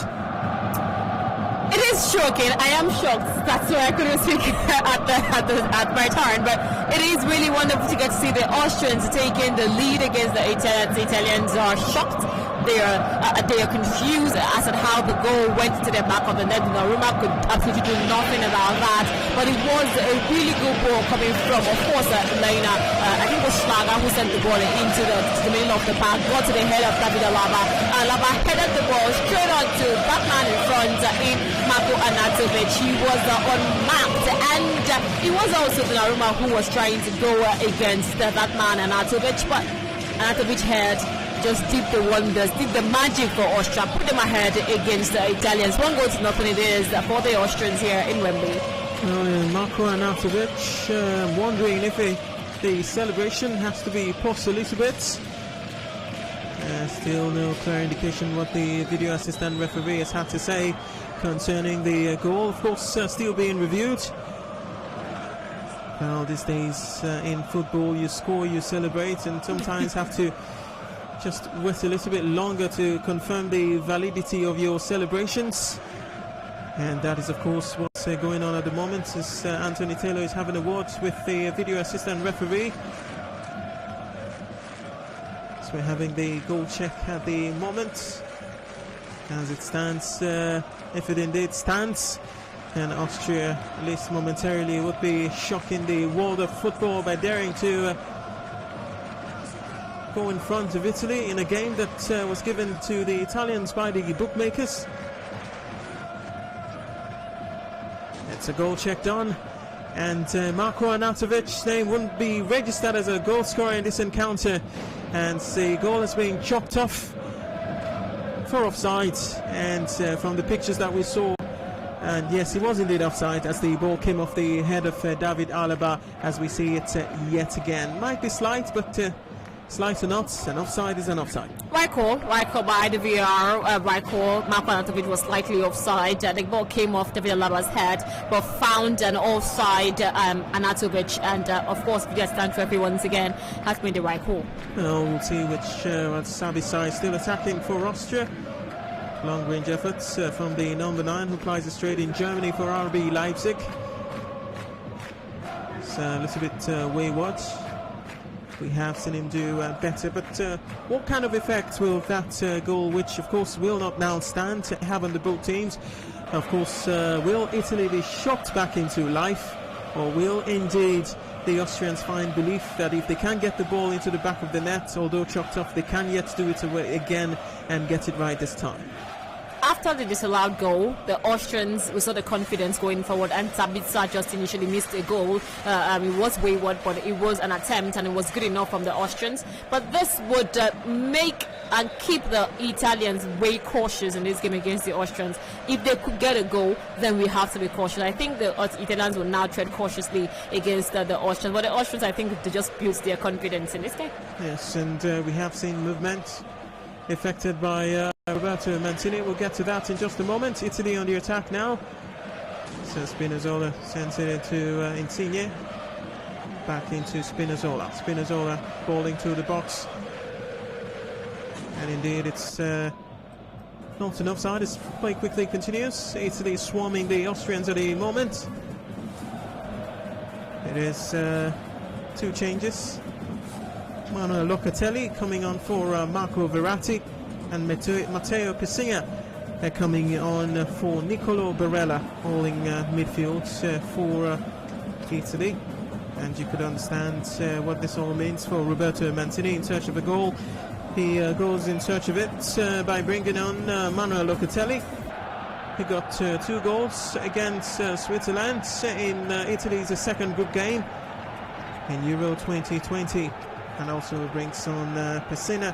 It is shocking. I am shocked. That's why I couldn't speak at my turn. But it is really wonderful to get to see the Austrians taking the lead against the Italians. The Italians are shocked they are confused as to how the goal went to the back of the net. Donnarumma could absolutely do nothing about that, but it was a really good ball coming from, of course, Lena. I think it was Schlager who sent the ball into the middle of the park, got to the head of David Alaba. Alaba headed the ball straight on to that man in front, in Marko Arnautovic. He was unmarked, and it was also Donnarumma who was trying to go against that man Arnautovic, but Arnautovic had just did the wonders, did the magic for Austria, put them ahead against the Italians. 1-0 it is for the Austrians here in Wembley. Well, Marko Arnautovic wondering if the celebration has to be paused a little bit. Still no clear indication what the video assistant referee has had to say concerning the goal. Of course, still being reviewed. Well, these days in football, you score, you celebrate, and sometimes have to just wait a little bit longer to confirm the validity of your celebrations. And that is, of course, what's going on at the moment, as Anthony Taylor is having a word with the video assistant referee. So we're having the goal check at the moment. As it stands, if it indeed stands, and Austria, at least momentarily, would be shocking the world of football by daring to go in front of Italy in a game that was given to the Italians by the bookmakers. It's a goal check done, and Marko Arnautovic's name wouldn't be registered as a goal scorer in this encounter, and the goal has been chopped off for offside. And from the pictures that we saw, and yes, he was indeed offside as the ball came off the head of David Alaba, as we see it yet again. Might be slight, but slight or not, an offside is an offside. Right call by the VR. Right call. Marko Arnautovic was slightly offside. The ball came off David Alaba's head, but found an offside Arnautovic, and of course, video stand referee once again has made the right call. Well, we'll see which Sabi side still attacking for Austria. Long range efforts from the number 9 who plies it straight in Germany for RB Leipzig. It's a little bit wayward. We have seen him do better, but what kind of effect will that goal, which of course will not now stand, have on the both teams? Of course, will Italy be shocked back into life, or will indeed the Austrians find belief that if they can get the ball into the back of the net, although chopped off, they can yet do it again and get it right this time? After the disallowed goal, the Austrians, we saw the confidence going forward, and Sabitzer just initially missed a goal. It was wayward, but it was an attempt, and it was good enough from the Austrians. But this would make and keep the Italians way cautious in this game against the Austrians. If they could get a goal, then we have to be cautious. I think the Italians will now tread cautiously against the Austrians. But the Austrians, I think, they just built their confidence in this game. Yes, and we have seen movement affected by Roberto Mancini. We'll get to that in just a moment. Italy on the attack now. So Spinazzola sends it into Insigne. Back into Spinazzola. Spinazzola balling to the box. And indeed it's not an offside as play quickly continues. Italy swarming the Austrians at the moment. It is 2 changes. Manuel Locatelli coming on for Marco Verratti, and Matteo Pessina coming on for Nicolo Barella, holding midfield for Italy. And you could understand what this all means for Roberto Mancini in search of a goal. He goes in search of it by bringing on Manuel Locatelli. He got 2 goals against Switzerland in Italy's second group game in Euro 2020. And also brings on Pessina,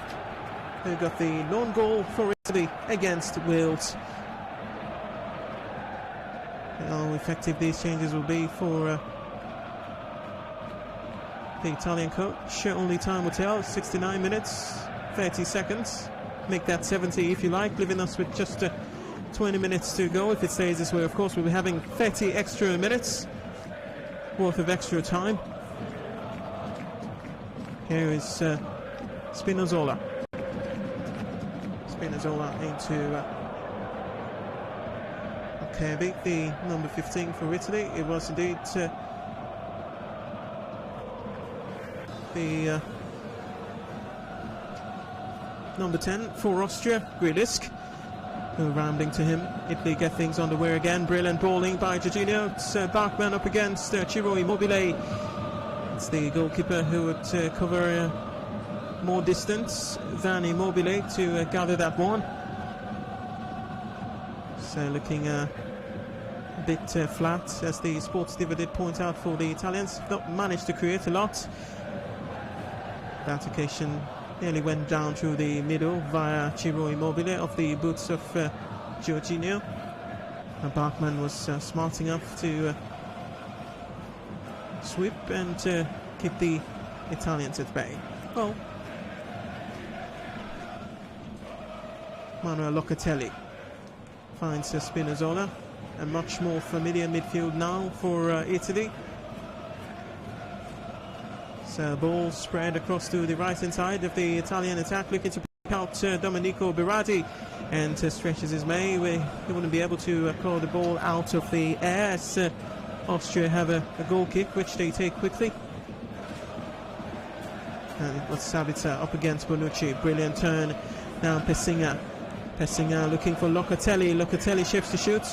who got the lone goal for Italy against Wales. How effective these changes will be for the Italian coach, only time will tell. 69 minutes, 30 seconds. Make that 70 if you like, leaving us with just 20 minutes to go. If it stays this way, of course, we'll be having 30 extra minutes worth of extra time. Here is Spinazzola. Spinazzola into Kirby, the number 15 for Italy. It was indeed the number 10 for Austria, Gridisk, rambling to him. Italy get things underway again. Brilliant bowling by Jorginho. It's Bachmann up against Ciro Immobile. It's the goalkeeper who would cover more distance than Immobile to gather that one. So looking a bit flat, as the sports diva did point out for the Italians. Not managed to create a lot. That occasion nearly went down through the middle via Ciro Immobile off the boots of Jorginho. And Bachmann was smart enough to sweep and keep the Italians at bay. Well, Manuel Locatelli finds Spinazzola, a much more familiar midfield now for Italy. So ball spread across to the right hand side of the Italian attack, looking to pick out Domenico Berardi, and stretches his way where he wouldn't be able to claw the ball out of the air, as Austria have a goal kick which they take quickly. And it was Sabitzer up against Bonucci. Brilliant turn. Now Pessinha looking for Locatelli. Locatelli shifts to shoot,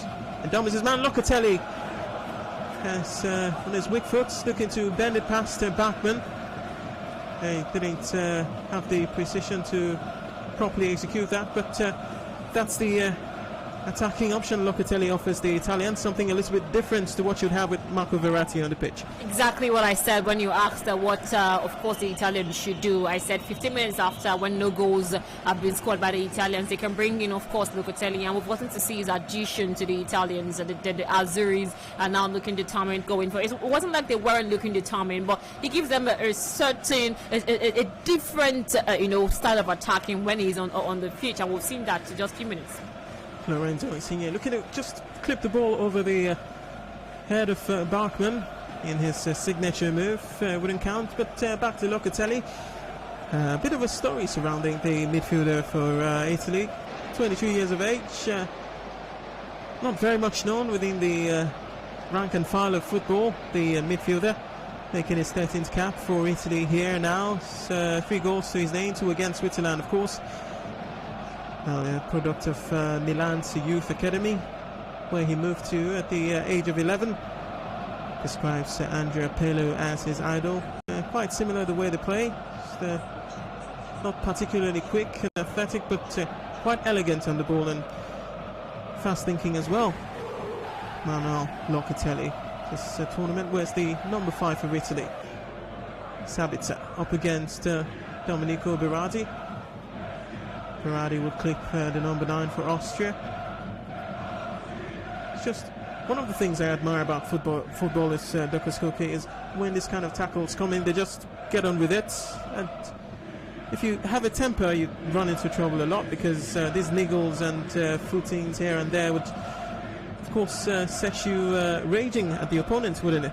and Dom is his man. Locatelli has on his weak foot, looking to bend it past Bachmann. He didn't have the precision to properly execute that, but that's the attacking option Locatelli offers the Italians, something a little bit different to what you'd have with Marco Verratti on the pitch. Exactly what I said when you asked what, of course, the Italians should do. I said 15 minutes after, when no goals have been scored by the Italians, they can bring in, of course, Locatelli, and we've gotten to see his addition to the Italians. The Azuris are now looking determined going for it. It wasn't like they weren't looking determined, but he gives them a certain, a different, style of attacking when he's on the pitch, and we've seen that in just a few minutes. Lorenzo Insigne looking to just clip the ball over the head of Bachmann in his signature move. Wouldn't count, but back to Locatelli. A bit of a story surrounding the midfielder for Italy. 22 years of age. Not very much known within the rank and file of football. The midfielder making his 13th cap for Italy here now. 3 goals to his name, 2 against Switzerland, of course. A product of Milan's youth academy, where he moved to at the age of 11. Describes Andrea Pirlo as his idol. Quite similar the way they play. Just, not particularly quick and athletic, but quite elegant on the ball and fast thinking as well. Manuel Locatelli. This tournament wears the number 5 for Italy. Sabitzer up against Domenico Berardi. Berardi would clip the number 9 for Austria. It's just one of the things I admire about footballers, Dr. Koki, is when this kind of tackles come in, they just get on with it. And if you have a temper, you run into trouble a lot, because these niggles and footings here and there would, of course, set you raging at the opponent, wouldn't it?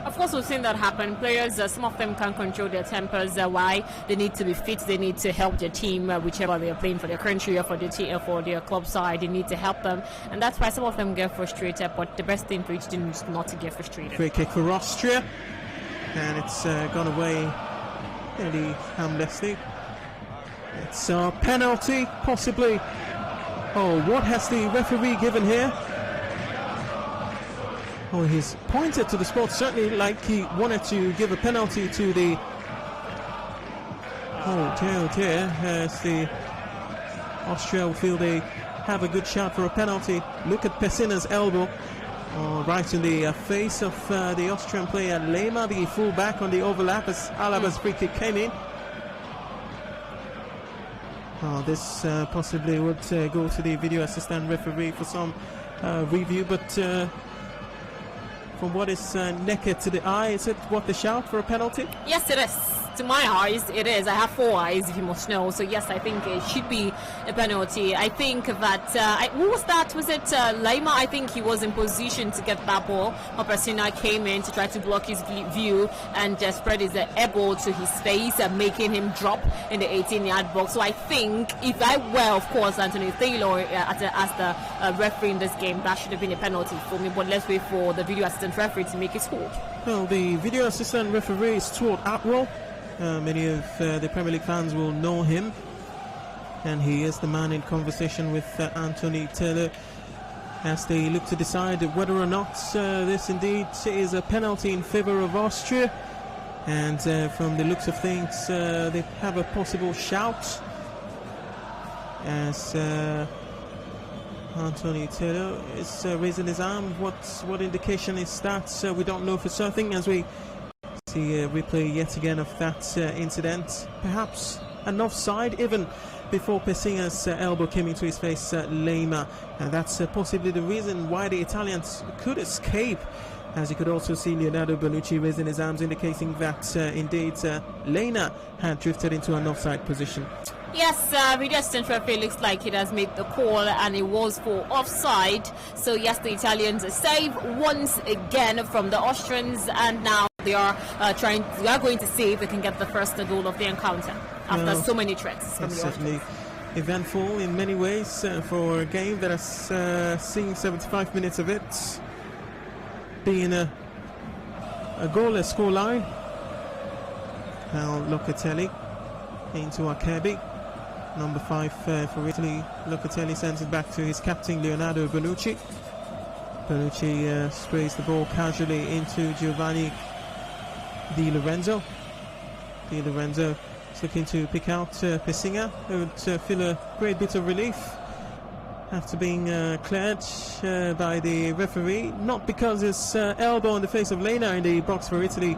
Of course, we've seen that happen. Players, some of them can't control their tempers. Why? They need to be fit. They need to help their team, whichever they are playing, for their country or for their team, or for their club side. They need to help them, and that's why some of them get frustrated. But the best thing for each team is not to get frustrated. Free kick for Austria, and it's gone away fairly harmlessly. It's a penalty, possibly. Oh, what has the referee given here? Oh, he's pointed to the spot, certainly like he wanted to give a penalty to the... Oh dear, as the Austria feel they have a good shot for a penalty. Look at Pessinha's elbow, right in the face of the Austrian player Lema, the full-back, on the overlap as Alaba's free kick came in. Oh, this possibly would go to the video assistant referee for some review, but... from what is naked to the eye, is it what the shout for a penalty? Yes, it is. To my eyes, it is. I have 4 eyes, if you must know. So yes, I think it should be a penalty. I think that who was that? Was it Lema? I think he was in position to get that ball. Pessinha came in to try to block his view and spread his elbow to his face, making him drop in the 18-yard box. So I think, if I were, of course, Anthony Taylor as the referee in this game, that should have been a penalty for me. But let's wait for the video assistant referee to make his call. Well, the video assistant referee is Stuart Atwell. Many of the Premier League fans will know him. and he is the man in conversation with Anthony Taylor as they look to decide whether or not this indeed is a penalty in favor of Austria. And from the looks of things, they have a possible shout as Anthony Taylor is raising his arm. What indication is that? We don't know for certain as we see a replay yet again of that incident. Perhaps an offside even before Pesina's elbow came into his face, Lema, and that's possibly the reason why the Italians could escape. As you could also see Leonardo Bonucci raising his arms, indicating that indeed Lena had drifted into an offside position. Yes, video assistant referee looks like it has made the call, and it was for offside. So yes, the Italians save once again from the Austrians, and now they are going to see if they can get the first goal of the encounter after so many threats from the Austrians. Certainly eventful in many ways for a game that has seen 75 minutes of it being a goalless scoreline. Now Locatelli into Acerbi. Number 5 for Italy. Locatelli sends it back to his captain Leonardo Bonucci. Bonucci sprays the ball casually into Giovanni Di Lorenzo. Di Lorenzo is looking to pick out Pesina, who would feel a great bit of relief after being cleared by the referee. Not because his elbow on the face of Lena in the box for Italy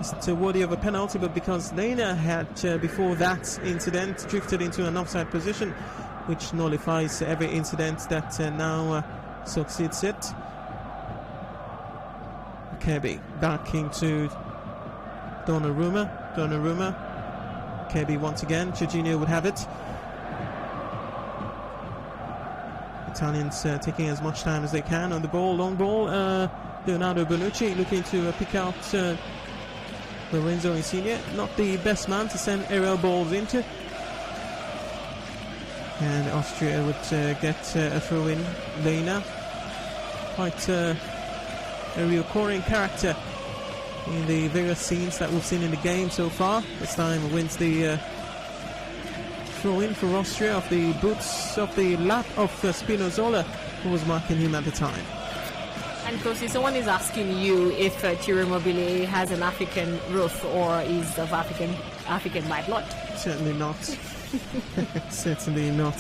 is worthy of a penalty, but because Lena had before that incident drifted into an offside position, which nullifies every incident that now succeeds it. Acerbi back into Donnarumma. Acerbi once again. Jorginho would have it. Italians taking as much time as they can on the ball, long ball. Leonardo Bonucci looking to pick out Lorenzo Insigne, not the best man to send aerial balls into. And Austria would get a throw in. Lena, quite a recurring character in the various scenes that we've seen in the game so far. This time wins the throw in for Austria off the boots of the lap of Spinazzola, who was marking him at the time. And Kosi, someone is asking you if Ciro Immobile has an African root or is of African by blood. Certainly not. Certainly not.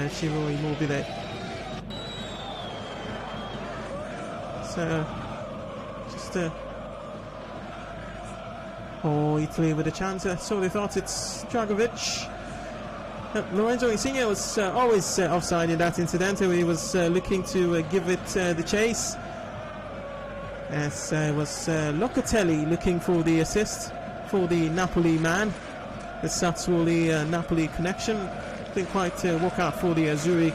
Ciro Immobile. So, just Italy with a chance. So they thought it's Dragovic. Lorenzo Insigne was always offside in that incident. He was looking to give it the chase. As was Locatelli looking for the assist for the Napoli man. The Sassuolo-Napoli connection didn't quite work out for the Azzurri.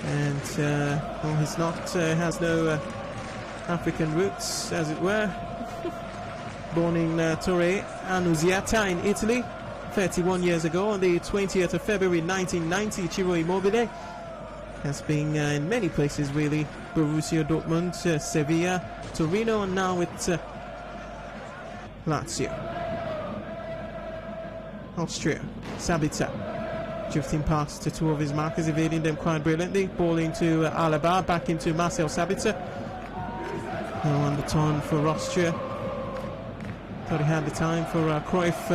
And he's not, has no African roots, as it were. Born in Torre Annunziata in Italy 31 years ago, on the 20th of February 1990, Ciro Immobile has been in many places really. Borussia Dortmund, Sevilla, Torino, and now with Lazio. Austria, Sabitzer, drifting past to two of his markers, evading them quite brilliantly. Ball into Alaba, back into Marcel Sabitzer. Now on the turn for Austria. Thought he had the time for Cruyff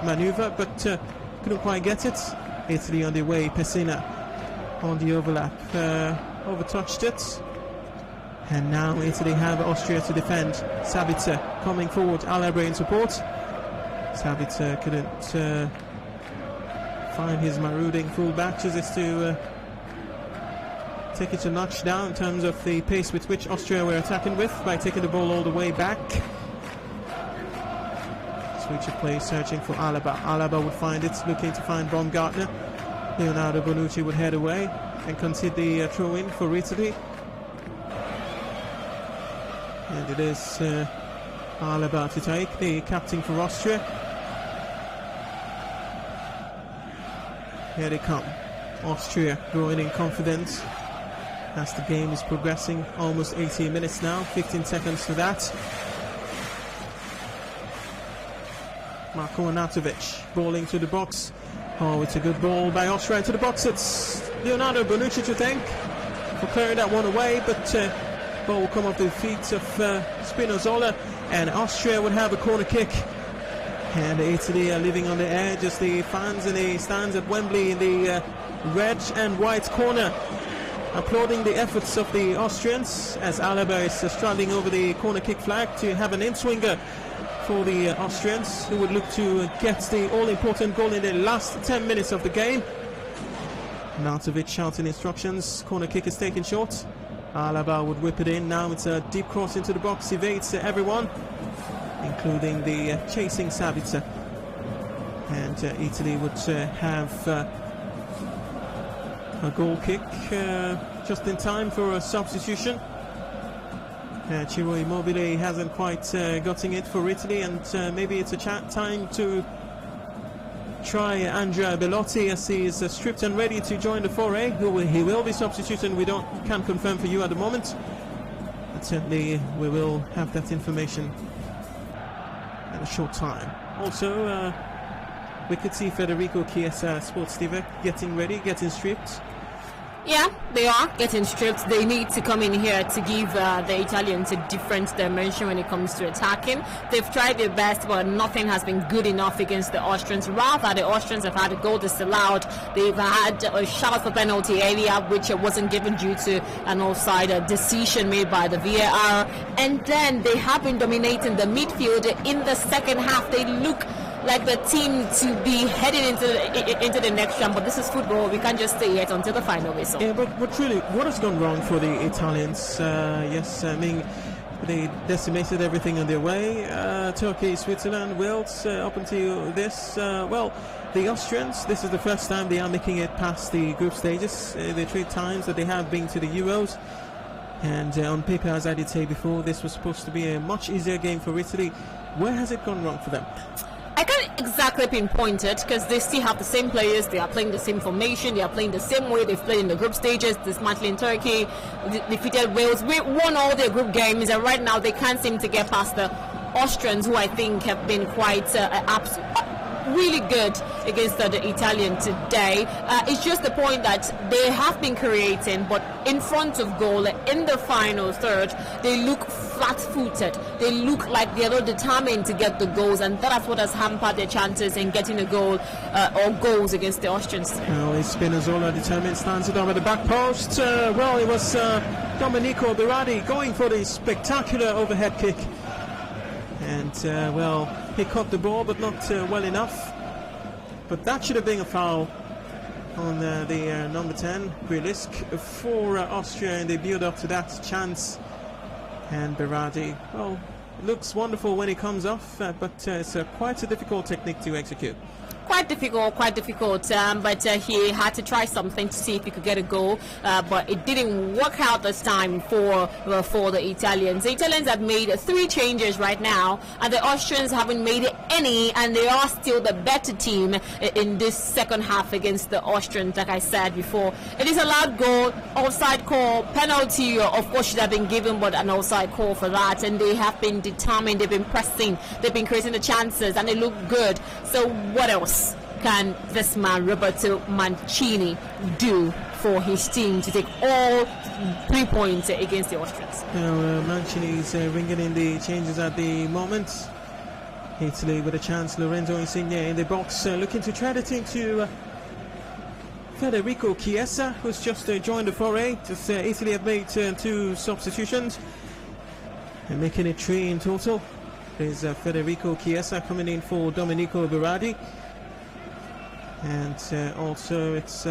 maneuver, but couldn't quite get it. Italy on the way. Pesina on the overlap, overtouched it, and now Italy have Austria to defend. Sabitzer coming forward, Alaba in support. Sabitzer couldn't find his marauding fullback, chooses to take it a notch down in terms of the pace with which Austria were attacking with by taking the ball all the way back. Switch of play, searching for Alaba. Alaba would find it, looking to find Baumgartner. Leonardo Bonucci would head away and concede the throw-in for Italy. And it is Alaba to take, the captain for Austria. Here they come. Austria growing in confidence as the game is progressing. Almost 18 minutes now, 15 seconds to that. Marko Arnautovic, ball into the box. Oh, it's a good ball by Austria into the box. It's Leonardo Bonucci to thank for clearing that one away, but ball will come off the feet of Spinazzola, and Austria would have a corner kick. And Italy are living on the edge as the fans in the stands at Wembley in the red and white corner, applauding the efforts of the Austrians as Alaba is striding over the corner kick flag to have an in-swinger for the Austrians, who would look to get the all-important goal in the last 10 minutes of the game. Nartovic shouting instructions. Corner kick is taken short. Alaba would whip it in. Now it's a deep cross into the box. Evades everyone, including the chasing Sabitzer. And Italy would have a goal kick just in time for a substitution. Ciro Immobile hasn't quite gotten it for Italy, and maybe it's a time to try Andrea Bellotti as he is stripped and ready to join the foray. He will be substituted. We can't confirm for you at the moment, but certainly we will have that information in a short time. Also, we could see Federico Chiesa, sports diva, getting ready, getting stripped. Yeah, they are getting stripped. They need to come in here to give the Italians a different dimension when it comes to attacking. They've tried their best, but nothing has been good enough against the Austrians. Rather, the Austrians have had a goal disallowed. They've had a shout for penalty area, which wasn't given due to an offside decision made by the VAR. And then they have been dominating the midfield. In the second half, they look like the team to be heading into the next round, but this is football. We can't just stay yet until the final whistle. Yeah, but really, what has gone wrong for the Italians? Yes, I mean, they decimated everything on their way. Turkey, Switzerland, Wales, up until this. Well, the Austrians, this is the first time they are making it past the group stages. The 3 times that they have been to the Euros. And on paper, as I did say before, this was supposed to be a much easier game for Italy. Where has it gone wrong for them? I can't exactly pinpoint it because they still have the same players, they are playing the same formation, they are playing the same way they've played in the group stages, dismantling Turkey, defeated Wales, we won all their group games, and right now they can't seem to get past the Austrians, who I think have been quite really good against the Italian today. It's just the point that they have been creating, but in front of goal, in the final third, they look flat-footed. They look like they're not determined to get the goals, and that's what has hampered their chances in getting a goal or goals against the Austrians. Well, Spinazzola determined, stands it over the back post. Well, it was Domenico Berardi going for the spectacular overhead kick. And, well, he caught the ball, but not well enough. But that should have been a foul on the number 10, Grilisk, for Austria, and they build up to that chance. And Berardi, well, looks wonderful when he comes off, but it's quite a difficult technique to execute. Quite difficult, but he had to try something to see if he could get a goal, but it didn't work out this time for the Italians. The Italians have made 3 changes right now, and the Austrians haven't made any, and they are still the better team in this second half against the Austrians, like I said before. It is a loud goal, offside call, penalty, of course, should have been given, but an offside call for that, and they have been determined, they've been pressing, they've been creating the chances, and they look good. So what else can this man Roberto Mancini do for his team to take all 3 points against the Austrians? Mancini is ringing in the changes at the moment. Italy with a chance. Lorenzo Insigne in the box, looking to tread it into Federico Chiesa, who's just joined the foray. Just Italy have made 2 substitutions and making it 3 in total. There's Federico Chiesa coming in for Domenico Berardi. And also it's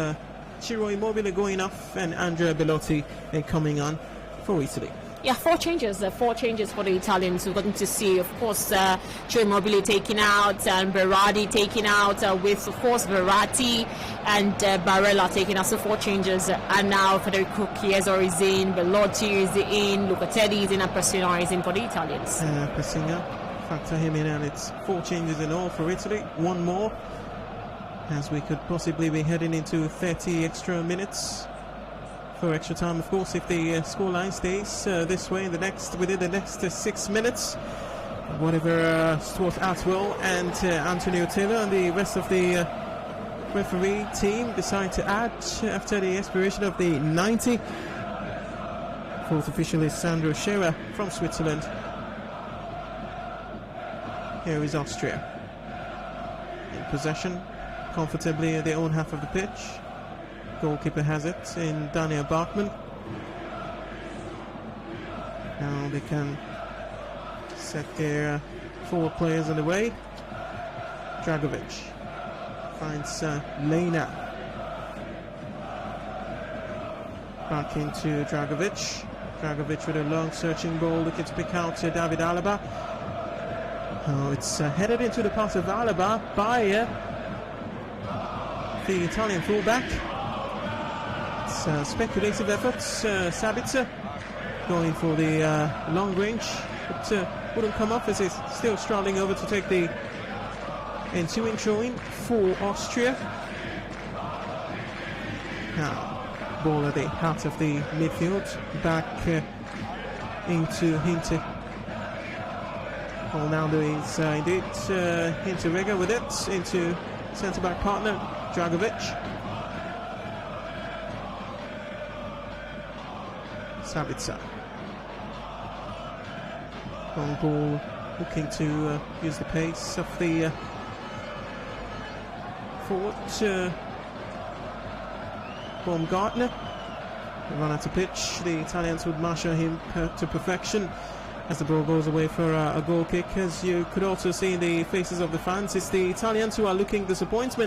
Ciro Immobile going off and Andrea Bellotti coming on for Italy. Yeah, 4 changes for the Italians. We're going to see, of course, Ciro Immobile taken out and Berardi taken out, with, of course, Verratti and Barella taken out. So 4 changes. And now Federico Chiesa is in, Bellotti is in, Locatelli is in, and Pessina is in for the Italians. Pessina, factor him in, and it's 4 changes in all for Italy. 1 more, as we could possibly be heading into 30 extra minutes for extra time, of course, if the scoreline stays this way within the next 6 minutes. Whatever Stuart Atwell and Antonio Taylor and the rest of the referee team decide to add after the expiration of the 90. Fourth official is Sandro Scherer from Switzerland. Here is Austria. In possession, comfortably at their own half of the pitch. Goalkeeper has it in Daniel Bachmann. Now they can set their forward players on the way. Dragovic finds Lena. Back into Dragovic. Dragovic with a long searching ball, looking to pick out David Alaba. Oh, it's headed into the path of Alaba by the Italian fullback. It's a speculative effort. Sabitzer going for the long range, but wouldn't come off as he's still straddling over to take the ensuing throw-in for Austria. Now, ball at the heart of the midfield, back into Hinte. Ronaldo is indeed into Rega with it, into centre-back partner Dragovic. Sabitzer. Long ball, looking to use the pace of the forward. Baumgartner. Run out of pitch. The Italians would marshal him to perfection as the ball goes away for a goal kick. As you could also see in the faces of the fans, it's the Italians who are looking disappointed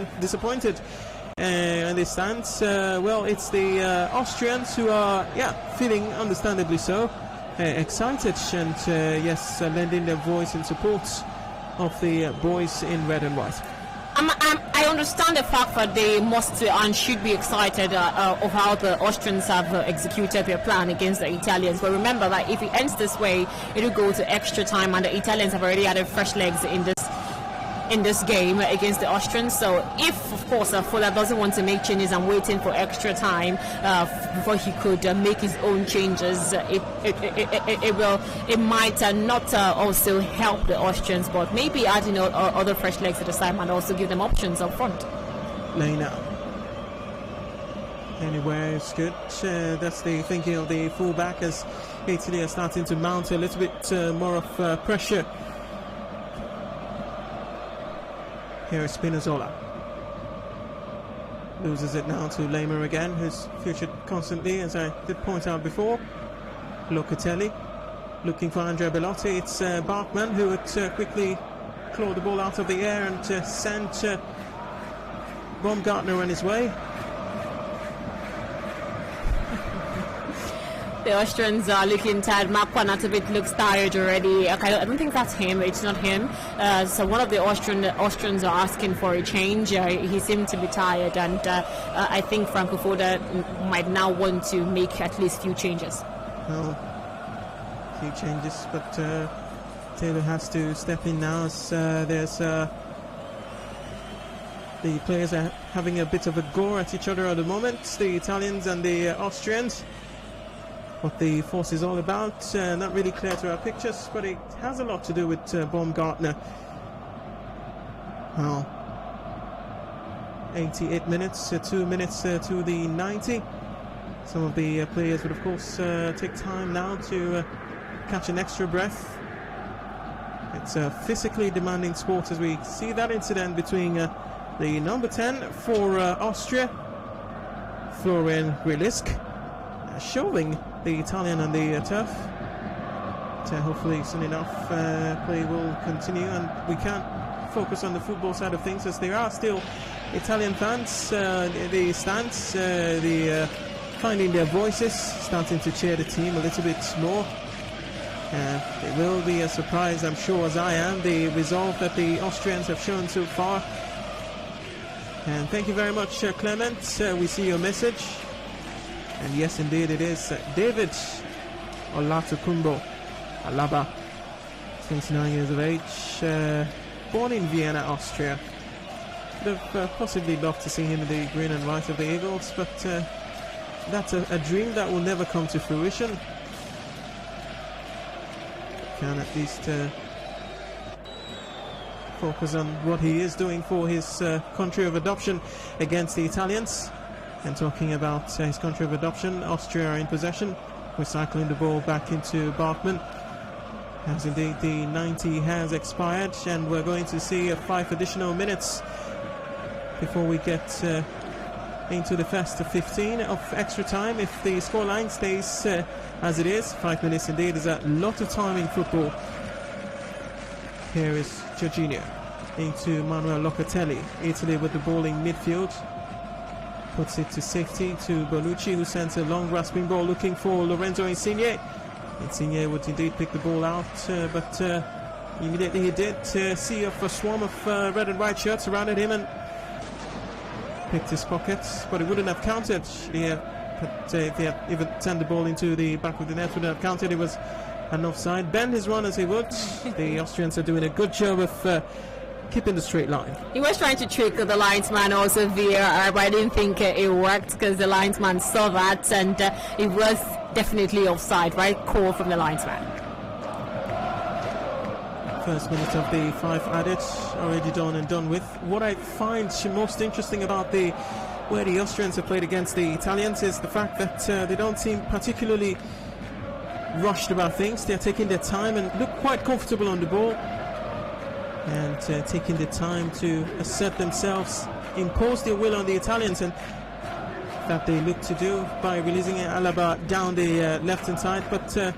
in the stands. Well, it's the Austrians who are, feeling understandably so excited and yes, lending their voice in support of the boys in red and white. I understand the fact that they must and should be excited of how the Austrians have executed their plan against the Italians. But remember that if it ends this way, it will go to extra time, and the Italians have already added fresh legs in this game against the Austrians. So if, of course, Fuller doesn't want to make changes and waiting for extra time before he could make his own changes, it might not also help the Austrians, but maybe adding other fresh legs at the side might also give them options up front. Lena. Anywhere is good. That's the thinking of the fullback, as Italy are starting to mount a little bit more of pressure. Here is Spinazzola. Loses it now to Lema again, who's featured constantly, as I did point out before. Locatelli looking for Andrea Bellotti. It's Bachmann who would quickly claw the ball out of the air and send Baumgartner on his way. The Austrians are looking tired. Marquardt looks tired already. Okay, I don't think that's him. It's not him. So one of the Austrians are asking for a change. He seemed to be tired, and I think Franco Foda might now want to make at least a few changes. Well, a few changes, but Taylor has to step in now, as there's the players are having a bit of a go at each other at the moment, the Italians and the Austrians. What the force is all about, not really clear to our pictures, but it has a lot to do with Baumgartner. Well, 88 minutes, 2 minutes to the 90. Some of the players would of course take time now to catch an extra breath. It's a physically demanding sport, as we see that incident between the number 10 for Austria, Florian Grilisk, showing the Italian on the turf. Hopefully soon enough play will continue and we can focus on the football side of things, as there are still Italian fans in the stands, finding their voices, starting to cheer the team a little bit more. It will be a surprise, I'm sure, as I am, the resolve that the Austrians have shown so far. And thank you very much, Clement. We see your message. And yes, indeed, it is David Olatukumbo Alaba, 29 years of age, born in Vienna, Austria. Would have possibly loved to see him in the green and white of the Eagles, but that's a dream that will never come to fruition. Can at least focus on what he is doing for his country of adoption against the Italians. And talking about his country of adoption, Austria are in possession, recycling the ball back into Bachmann. As indeed the 90 has expired, and we're going to see 5 additional minutes before we get into the first 15 of extra time. If the scoreline stays as it is, 5 minutes indeed is a lot of time in football. Here is Jorginho into Manuel Locatelli. Italy with the ball in midfield. Puts it to safety to Bonucci, who sends a long grasping ball looking for Lorenzo Insigne. Insigne would indeed pick the ball out, but immediately he did see a swarm of red and white shirts surrounded him and picked his pockets, but it wouldn't have counted. But if he had even sent the ball into the back of the net, wouldn't have counted. It was an offside. Bend his run as he would. The Austrians are doing a good job of keeping the straight line. He was trying to trick the linesman also via, but I didn't think it worked because the linesman saw that, and it was definitely offside, right? Call from the linesman. First minute of the 5 added, already done and done with. What I find most interesting about the way the Austrians have played against the Italians is the fact that they don't seem particularly rushed about things. They're taking their time and look quite comfortable on the ball, and taking the time to assert themselves, impose their will on the Italians, and that they look to do by releasing Alaba down the left-hand side, but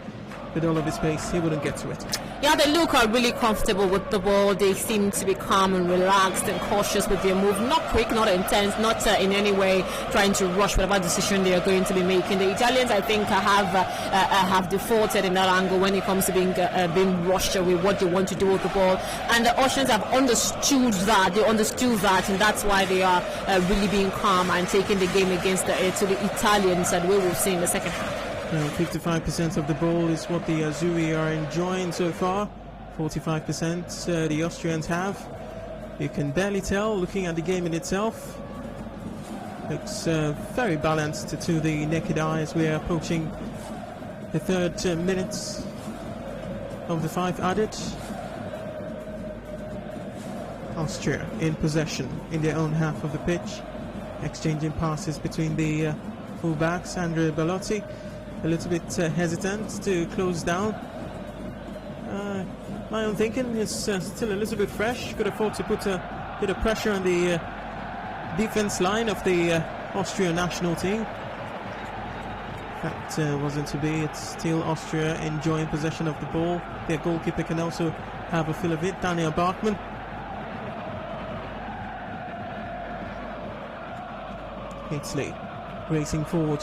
with all of his pace, he wouldn't get to it. Yeah, they look really comfortable with the ball. They seem to be calm and relaxed and cautious with their move. Not quick, not intense, not in any way trying to rush whatever decision they are going to be making. The Italians, I think, have defaulted in that angle when it comes to being rushed with what they want to do with the ball. And the Austrians have understood that. They understood that, and that's why they are really being calm and taking the game against to the Italians, and we will see in the second half. 55% of the ball is what the Azzurri are enjoying so far. 45% the Austrians have. You can barely tell looking at the game in itself. Looks very balanced to the naked eye as we are approaching the 3rd minutes of the 5 added. Austria in possession in their own half of the pitch, exchanging passes between the fullbacks. Andrea Bellotti a little bit hesitant to close down. My own thinking is still a little bit fresh. Could afford to put a bit of pressure on the defense line of the Austrian national team. That wasn't to be. It's still Austria enjoying possession of the ball. Their goalkeeper can also have a feel of it, Daniel Bachmann. Italy racing forward.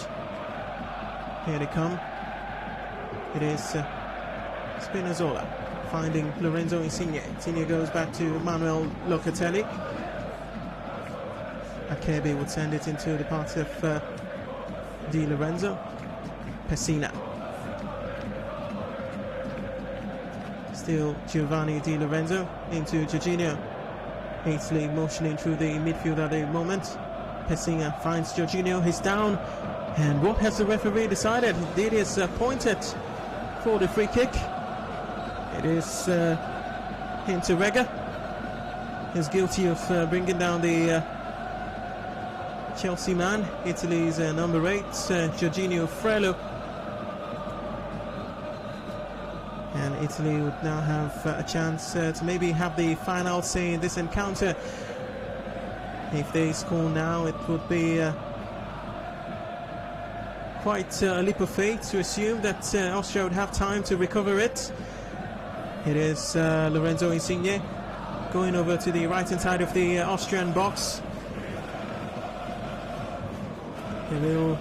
Here they come. It is Spinazzola finding Lorenzo Insigne. Insigne goes back to Manuel Locatelli. Acerbi would send it into the path of Di Lorenzo. Pessina. Still Giovanni Di Lorenzo into Jorginho. Italy motioning through the midfield at the moment. Pessina finds Jorginho. He's down. And what has the referee decided? It is pointed for the free kick. It is Hinteregger. He's guilty of bringing down the Chelsea man, Italy's number 8, Jorginho Frello. And Italy would now have a chance to maybe have the final say in this encounter. If they score now, it would be quite a leap of faith to assume that Austria would have time to recover it. It is Lorenzo Insigne going over to the right hand side of the Austrian box. They will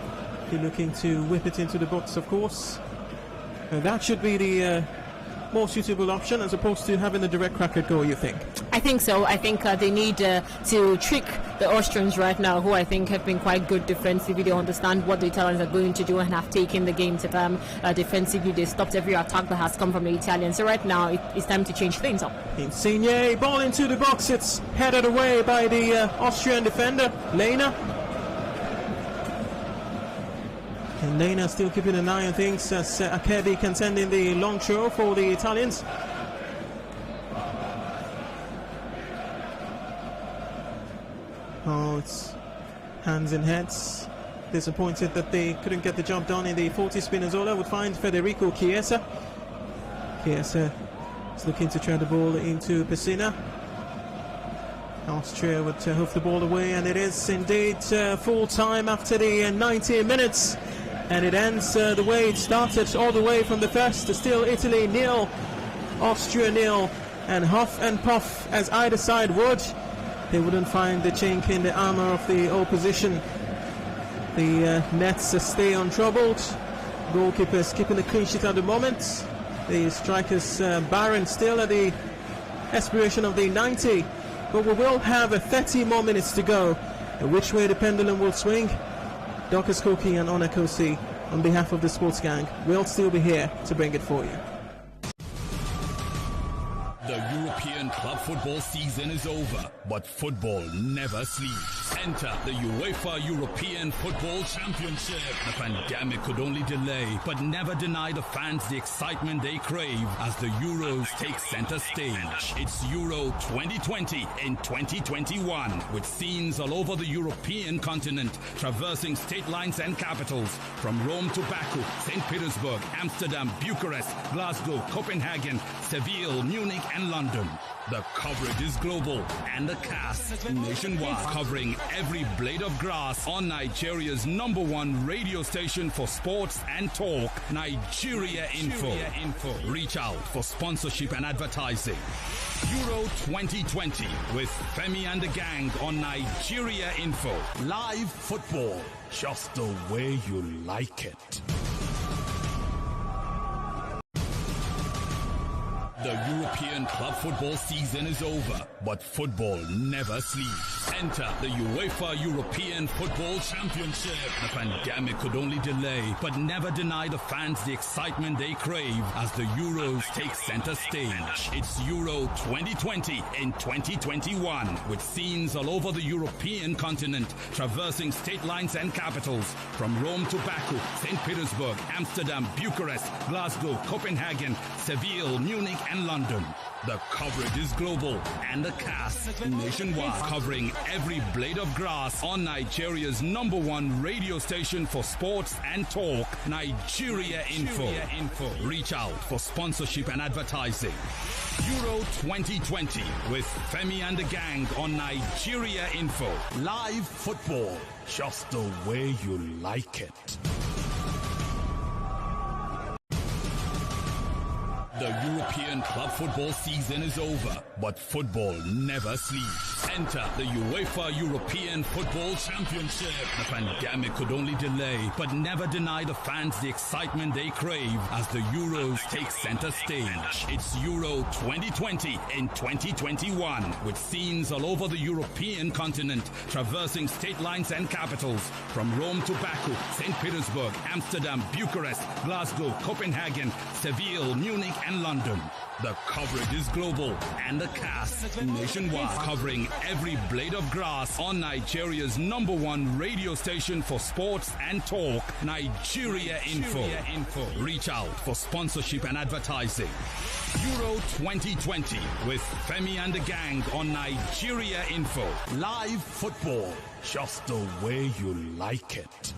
be looking to whip it into the box, of course. That should be the more suitable option as opposed to having a direct crack at goal, you think? I think so. I think they need to trick the Austrians right now, who I think have been quite good defensively. They understand what the Italians are going to do and have taken the game to them defensively. They stopped every attack that has come from the Italians. So right now it's time to change things up. Insigne, ball into the box. It's headed away by the Austrian defender, Lena. And Lena still keeping an eye on things as Acerbi can send in the long throw for the Italians. it's hands and heads. Disappointed that they couldn't get the job done in the 40 spinners. Ola would find Federico Chiesa. Chiesa is looking to thread the ball into Pessina. Austria would hoof the ball away, and it is indeed full time after the 90 minutes, and it ends the way it started, all the way from the first. Still Italy 0, Austria 0, and huff and puff as either side would. They wouldn't find the chink in the armour of the opposition. The nets stay untroubled. Goalkeepers keeping the clean sheet at the moment. The strikers barren still at the expiration of the 90. But we will have 30 more minutes to go. Which way the pendulum will swing, Dr. Koki and Onah Kosi, on behalf of the sports gang, will still be here to bring it for you. The European club football season is over, but football never sleeps. Enter the UEFA European Football Championship. The pandemic could only delay, but never deny the fans the excitement they crave as the Euros take center stage. It's Euro 2020 in 2021, with scenes all over the European continent, traversing state lines and capitals, from Rome to Baku, St. Petersburg, Amsterdam, Bucharest, Glasgow, Copenhagen, Seville, Munich, and London. The coverage is global, and the cast nationwide, covering every blade of grass on Nigeria's #1 radio station for sports and talk, Nigeria Info. Reach out for sponsorship and advertising. Euro 2020 with Femi and the gang on Nigeria Info. Live football, just the way you like it. The European club football season is over, but football never sleeps. Enter the UEFA European Football Championship. The pandemic could only delay, but never deny the fans the excitement they crave as the Euros take center stage. It's Euro 2020 in 2021, with scenes all over the European continent, traversing state lines and capitals, from Rome to Baku, St. Petersburg, Amsterdam, Bucharest, Glasgow, Copenhagen, Seville, Munich, and London. The coverage is global, and the cast nationwide, covering every blade of grass on Nigeria's #1 radio station for sports and talk, Nigeria Info. Reach out for sponsorship and advertising. Euro 2020 with Femi and the gang on Nigeria Info. Live football, just the way you like it. The European club football season is over, but football never sleeps. Enter the UEFA European Football Championship. The pandemic could only delay, but never deny the fans the excitement they crave as the Euros take center stage. It's Euro 2020 in 2021, with scenes all over the European continent, traversing state lines and capitals, from Rome to Baku, St. Petersburg, Amsterdam, Bucharest, Glasgow, Copenhagen, Seville, Munich, and London. The coverage is global, and the cast nationwide, covering every blade of grass on Nigeria's #1 radio station for sports and talk, Nigeria Info. Reach out for sponsorship and advertising. Euro 2020 with Femi and the gang on Nigeria Info. Live football, just the way you like it.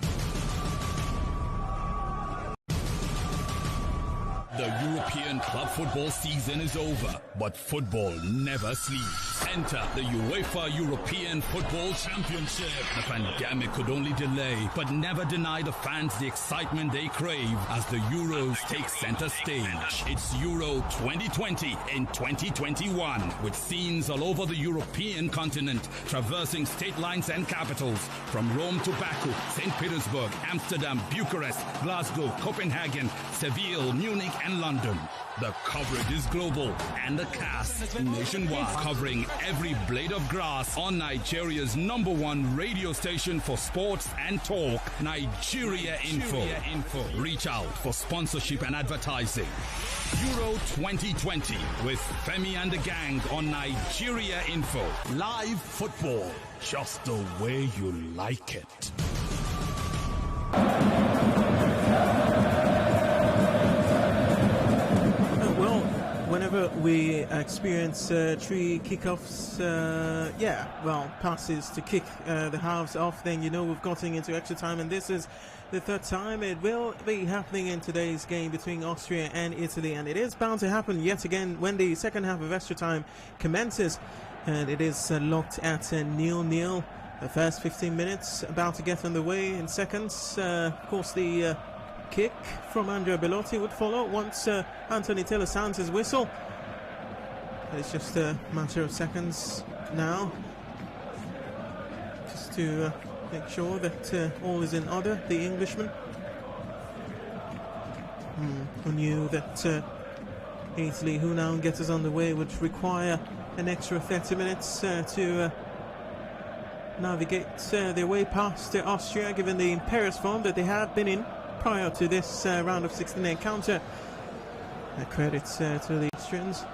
The European club football season is over, but football never sleeps. Enter the UEFA European Football Championship. The pandemic could only delay, but never deny the fans the excitement they crave as the Euros take center stage. It's Euro 2020 in 2021, with scenes all over the European continent, traversing state lines and capitals, from Rome to Baku, St. Petersburg, Amsterdam, Bucharest, Glasgow, Copenhagen, Seville, Munich, and London. The coverage is global, and the cast nationwide, covering every blade of grass on Nigeria's #1 radio station for sports and talk, Nigeria Info. Reach out for sponsorship and advertising. Euro 2020 with Femi and the gang on Nigeria Info. Live football, just the way you like it. we experience 3 kickoffs, passes to kick the halves off, then you know we've gotten into extra time, and this is the 3rd time it will be happening in today's game between Austria and Italy, and it is bound to happen yet again when the second half of extra time commences, and it is locked at 0-0. The first 15 minutes about to get underway in seconds. Of course, the kick from Andrea Bellotti would follow once Anthony Taylor sounds his whistle. It's just a matter of seconds now, just to make sure that all is in order. The Englishman, who knew that Italy, who now gets us underway, would require an extra 30 minutes to navigate their way past Austria, given the imperious form that they have been in prior to this round of 16 encounter. Credit to the Austrians.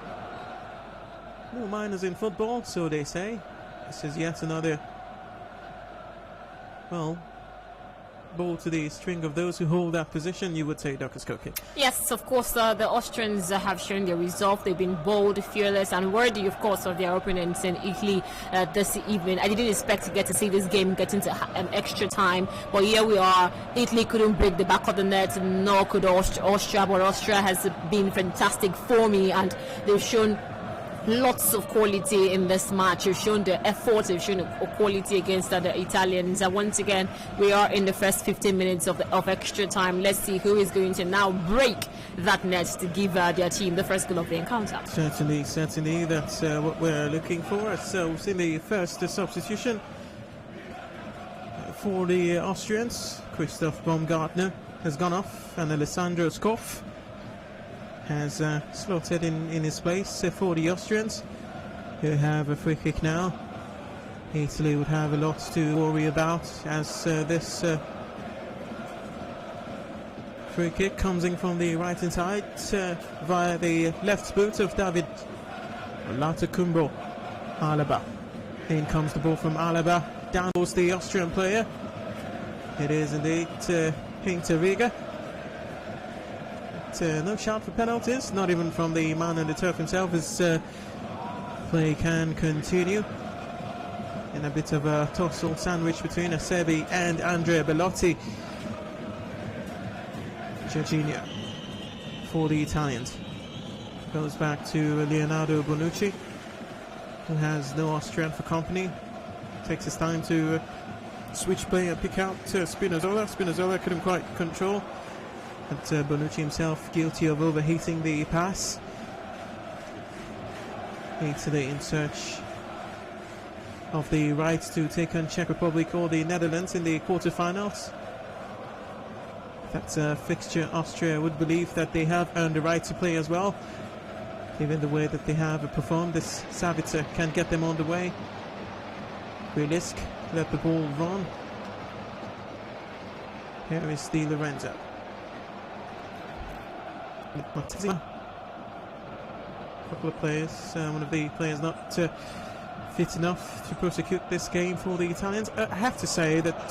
No minors in football, so they say. This is yet another, well, ball to the string of those who hold that position, you would say, Dr. Koki. Yes, of course, the Austrians have shown their resolve. They've been bold, fearless, and worthy, of course, of their opponents in Italy this evening. I didn't expect to get to see this game get into extra time, but here we are. Italy couldn't break the back of the net, nor could Austria, but Austria has been fantastic for me, and they've shown lots of quality in this match. They've shown the effort, they've shown the quality against the Italians. And once again, we are in the first 15 minutes of extra time. Let's see who is going to now break that net to give their team the first goal of the encounter. Certainly, that's what we're looking for. So we've seen the first substitution for the Austrians. Christoph Baumgartner has gone off, and Alessandro Skoff has slotted in his place for the Austrians, who have a free kick now. Italy would have a lot to worry about, as this free kick comes in from the right hand side via the left boot of David Latakumbo Alaba. In comes the ball from Alaba, down towards the Austrian player. It is indeed Hinterwieger. No shout for penalties, not even from the man on the turf himself, as play can continue in a bit of a tussle sandwich between Acerbi and Andrea Bellotti. Jorginho for the Italians goes back to Leonardo Bonucci, who has no Austrian for company. Takes his time to switch play and pick out Spinazzola. Spinazzola couldn't quite control, but Bonucci himself guilty of overheating the pass. Italy in search of the right to take on Czech Republic or the Netherlands in the quarterfinals. That's a fixture Austria would believe that they have earned the right to play as well, given the way that they have performed. This Savitzer can get them on the way. Risk, let the ball run. Here is Di Lorenzo. A couple of players, one of the players not fit enough to prosecute this game for the Italians. I have to say that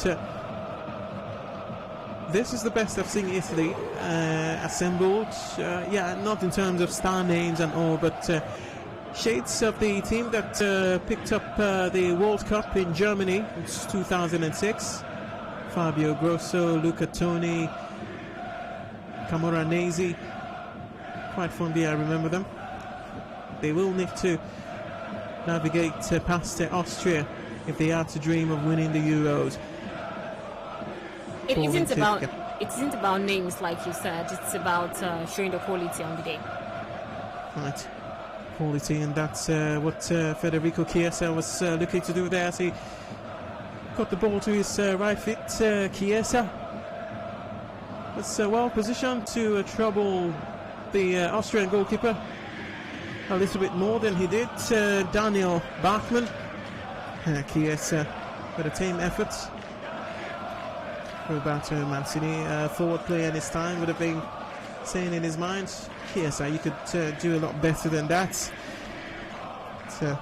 this is the best I've seen Italy assembled. Not in terms of star names and all, but shades of the team that picked up the World Cup in Germany in 2006. Fabio Grosso, Luca Toni, Camoranesi. Quite fondly I remember them. They will need to navigate past Austria if they are to dream of winning the Euros. It isn't about names, like you said. It's about showing the quality on the day. Right, quality, and that's what Federico Chiesa was looking to do there as he got the ball to his right foot. Chiesa was well positioned to trouble the Austrian goalkeeper a little bit more than he did Daniel Bachmann. Chiesa with a team effort. Roberto Mancini, forward player in his time, would have been saying in his mind, Chiesa, you could do a lot better than that. So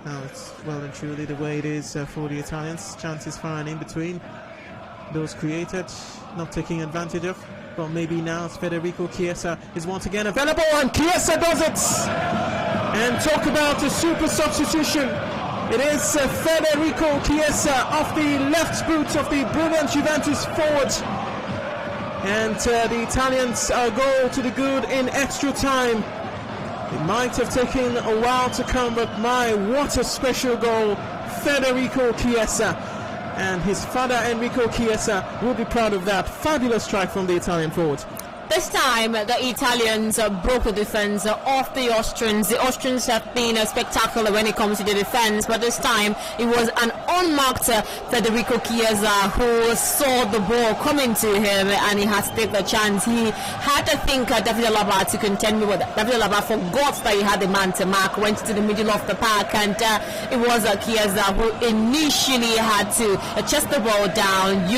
now it's well and truly the way it is for the Italians. Chances far and in between. those created, not taking advantage of. But maybe now Federico Chiesa is once again available, and Chiesa does it! And talk about a super substitution. It is Federico Chiesa off the left boot of the brilliant Juventus forward. And the Italians are goal to the good in extra time. It might have taken a while to come, but what a special goal. Federico Chiesa. And his father, Enrico Chiesa, will be proud of that. Fabulous strike from the Italian forward. This time, the Italians broke the defense of the Austrians. The Austrians have been spectacular when it comes to the defense, but this time it was an unmarked Federico Chiesa who saw the ball coming to him, and he had to take the chance. He had to think David Alaba to contend with. David Alaba forgot that he had the man to mark, went to the middle of the park, and it was Chiesa who initially had to chest the ball down,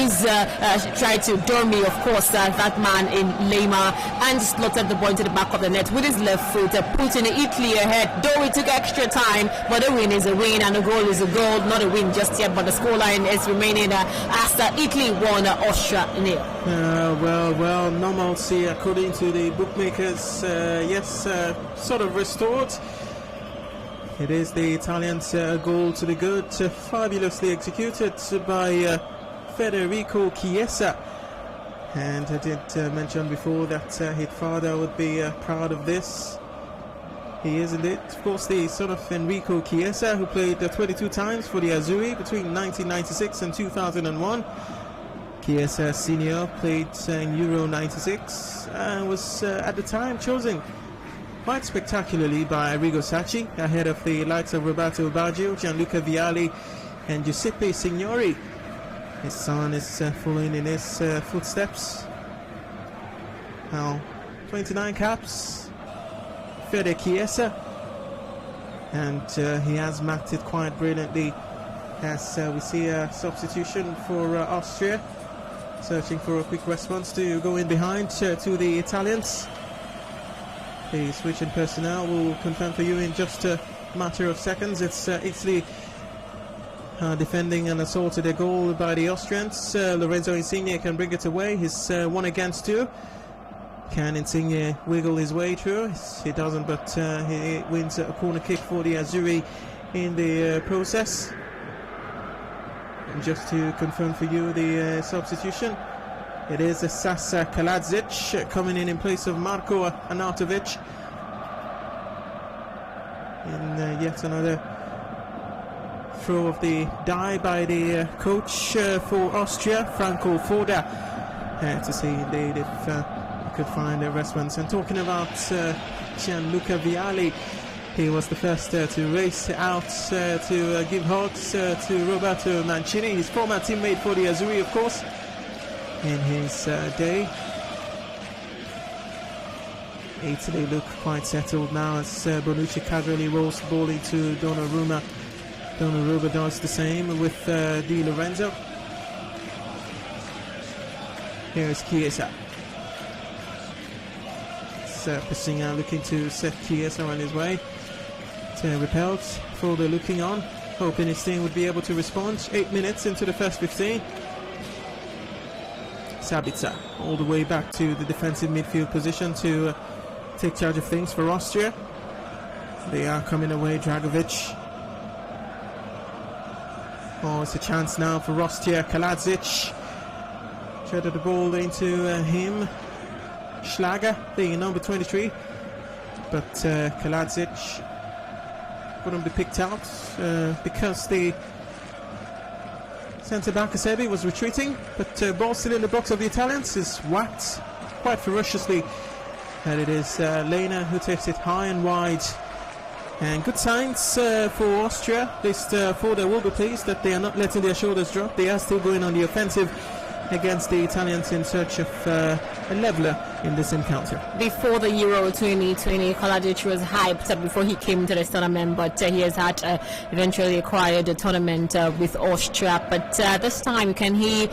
try to dummy, of course, that man in Lima, and slotted the ball into the back of the net with his left foot, putting Italy ahead. Though it took extra time, but a win is a win and a goal is a goal. Not a win just yet, but the scoreline is remaining as Italy won, Austria 0. Well, normalcy according to the bookmakers, sort of restored. It is the Italians' goal to the good, fabulously executed by Federico Chiesa. And I did mention before that his father would be proud of this. He is indeed. Of course, the son of Enrico Chiesa, who played 22 times for the Azzurri between 1996 and 2001. Chiesa Senior played in Euro 96 and was at the time chosen quite spectacularly by Arrigo Sacchi, ahead of the likes of Roberto Baggio, Gianluca Vialli and Giuseppe Signori. His son is following in his footsteps. Now, 29 caps, Fede Chiesa, and he has marked it quite brilliantly as we see a substitution for Austria, searching for a quick response to go in behind to the Italians. The switch in personnel will confirm for you in just a matter of seconds. It's Italy defending an assaulted a goal by the Austrians. Lorenzo Insigne can bring it away. He's 1 against 2. Can Insigne wiggle his way through? He doesn't, but he wins a corner kick for the Azzurri in the process. And just to confirm for you the substitution, it is Sasa Kaladzic coming in place of Marko Arnautovic. In yet another throw of the die by the coach for Austria, Franco Foda, to see indeed if he could find a response. And talking about Gianluca Vialli, he was the first to race out to give hugs to Roberto Mancini, his former teammate for the Azzurri, of course, in his day. Italy look quite settled now as Bonucci casually rolls the ball into Donnarumma. Donnarumma does the same with Di Lorenzo. Here is Chiesa. Pessinha looking to set Chiesa on his way. Repelled, Foda looking on, hoping his team would be able to respond. 8 minutes into the first 15. Sabitzer all the way back to the defensive midfield position to take charge of things for Austria. They are coming away, Dragovic. Oh, it's a chance now for Austria. Kaladzic threaded the ball into him. Schlager, the number 23. But Kaladzic wouldn't be picked out because the centre-back Acerbi was retreating. But ball still in the box of the Italians is whacked quite ferociously. And it is Lena who takes it high and wide. And good signs for Austria. At least Foda will be pleased that they are not letting their shoulders drop. They are still going on the offensive against the Italians in search of a leveler in this encounter. Before the Euro 2020, Kalajic was hyped before he came to this tournament, but he has had eventually acquired the tournament with Austria. But this time, can he,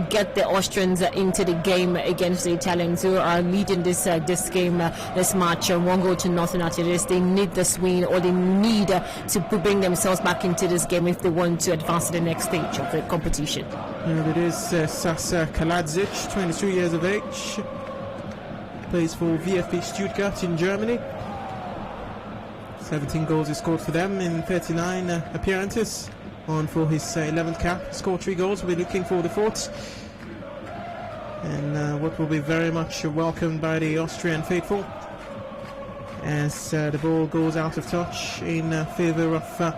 get the Austrians into the game against the Italians, who are leading this game, this match, 1-0 at it is. They need this win, or they need to bring themselves back into this game if they want to advance to the next stage of the competition. And it is Sasa Kalajic, 23 years of age. Plays for VfB Stuttgart in Germany. 17 goals he scored for them in 39 appearances. On for his 11th cap. Scored 3 goals. We're looking for the 4th. And what will be very much welcomed by the Austrian faithful, as the ball goes out of touch in favour of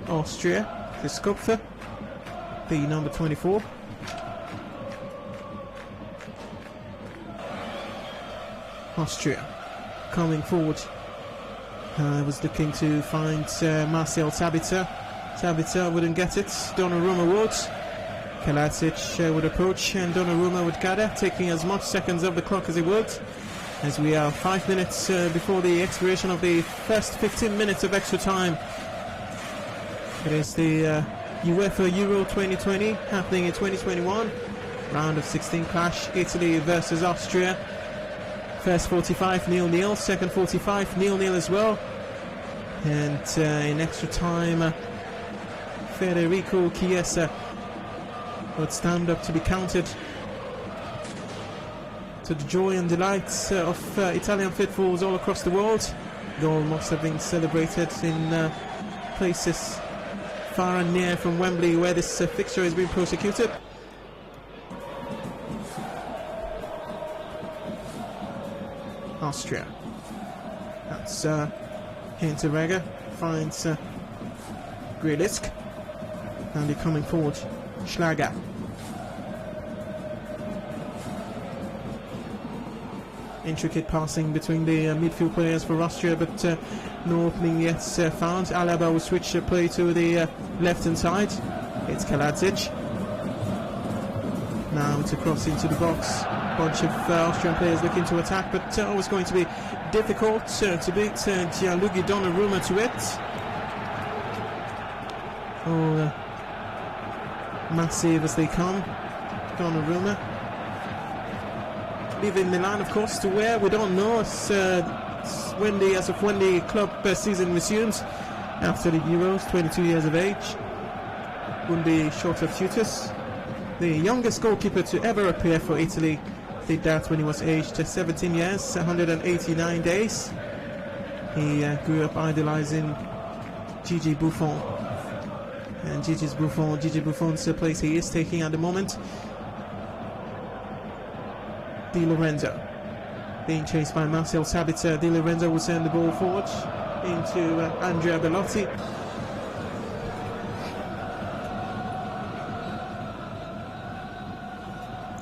Austria. The Skopfer, the number 24. Austria coming forward. Was looking to find Marcel Sabitzer. Sabitzer wouldn't get it. Donnarumma would. Kalajic would approach, and Donnarumma would gather, taking as much seconds off the clock as he would, as we are 5 minutes before the expiration of the first 15 minutes of extra time. It is the UEFA Euro 2020 happening in 2021. Round of 16 clash. Italy versus Austria. First 45 0-0, second 45 0-0 as well. And in extra time, Federico Chiesa would stand up to be counted, to the joy and delights of Italian faithfuls all across the world. Goal must have been celebrated in places far and near from Wembley, where this fixture has been prosecuted. Austria. That's Hinteregger finds Grealish, and they're coming forward. Schlager. Intricate passing between the midfield players for Austria, but no opening yet found. Alaba will switch play to the left-hand side. It's Kalajic. Now it's a cross into the box. Bunch of Austrian players looking to attack, but always going to be difficult to beat Gianluigi Donnarumma to it. Oh, massive as they come. Donnarumma leaving Milan, of course, to where we don't know as when the club season resumes after the Euros. 22 years of age, wouldn't be short of tutors. The youngest goalkeeper to ever appear for Italy did that when he was aged 17 years, 189 days. He grew up idolizing Gigi Buffon, and Gigi Buffon's place he is taking at the moment. Di Lorenzo being chased by Marcel Sabitzer. Di Lorenzo will send the ball forward into Andrea Bellotti.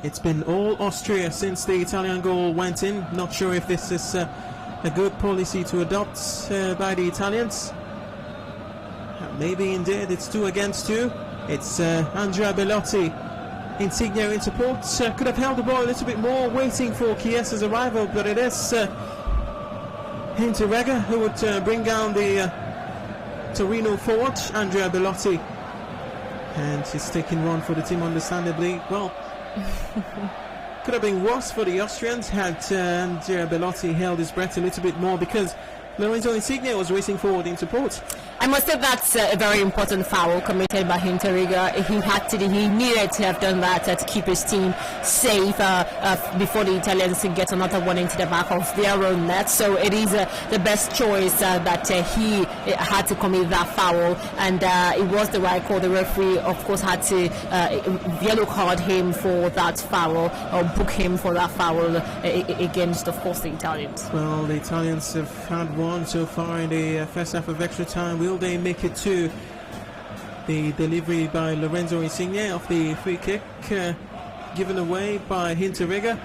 It's been all Austria since the Italian goal went in. Not sure if this is a good policy to adopt by the Italians. Maybe indeed it's 2 against 2. It's Andrea Bellotti. Insigne in support. Could have held the ball a little bit more, waiting for Chiesa's arrival, but it is Hinteregger who would bring down the Torino forward, Andrea Bellotti. And he's taking one for the team, understandably. Well, could have been worse for the Austrians had Andrea Bellotti held his breath a little bit more, because Lorenzo Insigne was racing forward in support. I must say that's a very important foul committed by Hinteregger. He needed to have done that to keep his team safe before the Italians get another one into the back of their own net. So it is the best choice that he had to commit that foul, and it was the right call. The referee, of course, had to yellow card him for that foul, or book him for that foul against, of course, the Italians. Well, the Italians have had one so far in the first half of extra time. Will they make it to the delivery by Lorenzo Insigne of the free kick given away by Hinteregger?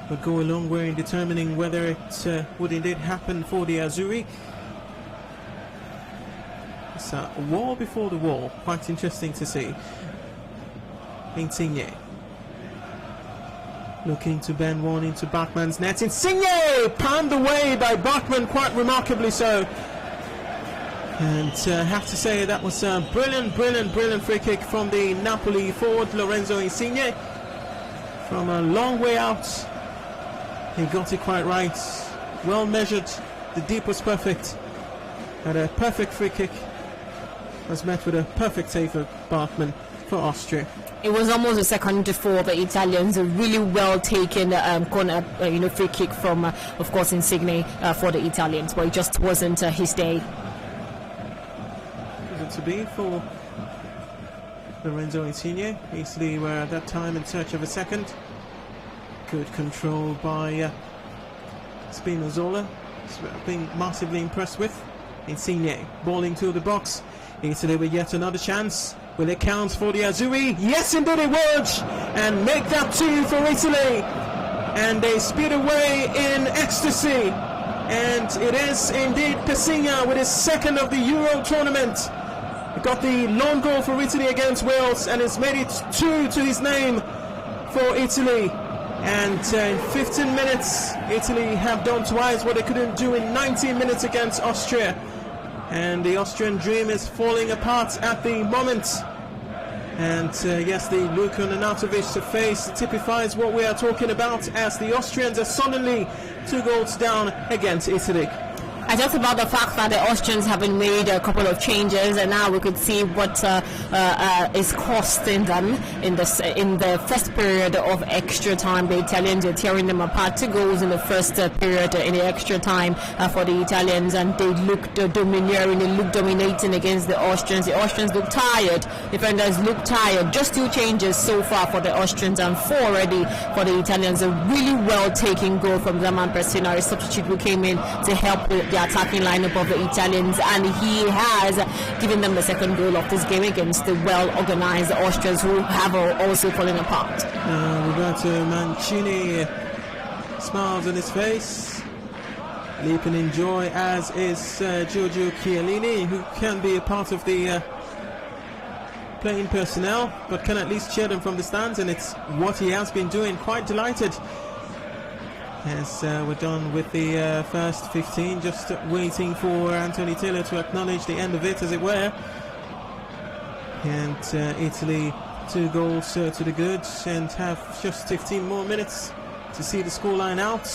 Will go a long way in determining whether it would indeed happen for the Azzurri. It's a wall before the wall. Quite interesting to see. Insigne. Looking to bend one into Bachmann's net. Insigne palmed away by Bachmann, quite remarkably so. And I have to say that was a brilliant free kick from the Napoli forward, Lorenzo Insigne. From a long way out, he got it quite right. Well measured, the deep was perfect. And a perfect free kick was met with a perfect save of Bachmann for Austria. It was almost a second for the Italians. A really well taken corner, free kick from, of course, Insigne for the Italians, but it just wasn't his day. Was it to be for Lorenzo Insigne? Italy were at that time in search of a second. Good control by Spinazzola. Being massively impressed with Insigne. Ball into the box. Italy with yet another chance. Will it count for the Azzurri? Yes, indeed it would! And make that 2 for Italy. And they speed away in ecstasy. And it is indeed Pessinha with his second of the Euro tournament. He got the lone goal for Italy against Wales and has made it 2 to his name for Italy. And in 15 minutes, Italy have done twice what they couldn't do in 19 minutes against Austria. And the Austrian dream is falling apart at the moment. And yes, the look on Arnautovic's face typifies what we are talking about, as the Austrians are suddenly 2 goals down against Italy. I talked about the fact that the Austrians haven't made a couple of changes, and now we could see what is costing them in the first period of extra time. The Italians are tearing them apart. 2 goals in the first period in the extra time for the Italians, and they looked domineering, they looked dominating against the Austrians. The Austrians look tired, defenders look tired. Just 2 changes so far for the Austrians and 4 already for the Italians. A really well taken goal from Zaman Pessinha, a substitute who came in to help the attacking lineup of the Italians, and he has given them the second goal of this game against the well-organized Austrians, who have also fallen apart. Roberto Mancini smiles on his face, leaping in joy, as is Giorgio Chiellini, who can be a part of the playing personnel, but can at least cheer them from the stands, and it's what he has been doing. Quite delighted. As we're done with the first 15, just waiting for Anthony Taylor to acknowledge the end of it, as it were. And Italy 2 goals to the good, and have just 15 more minutes to see the scoreline out.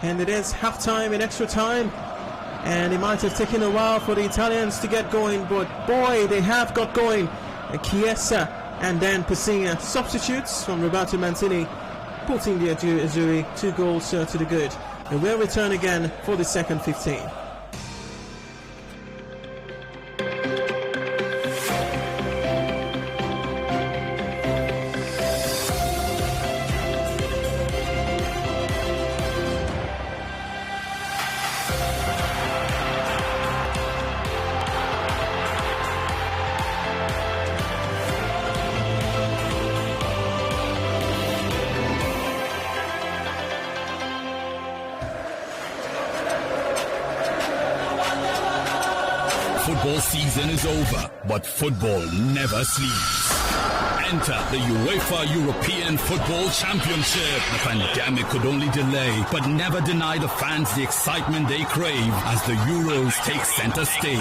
And it is half-time in extra time, and it might have taken a while for the Italians to get going, but boy, they have got going. Chiesa and then Pessinha, substitutes from Roberto Mancini, putting the Azzurri 2 goals to the good. And we'll return again for the second 15. Football season is over, but football never sleeps. Enter the UEFA European Football Championship. The pandemic could only delay, but never deny the fans the excitement they crave as the Euros take center stage.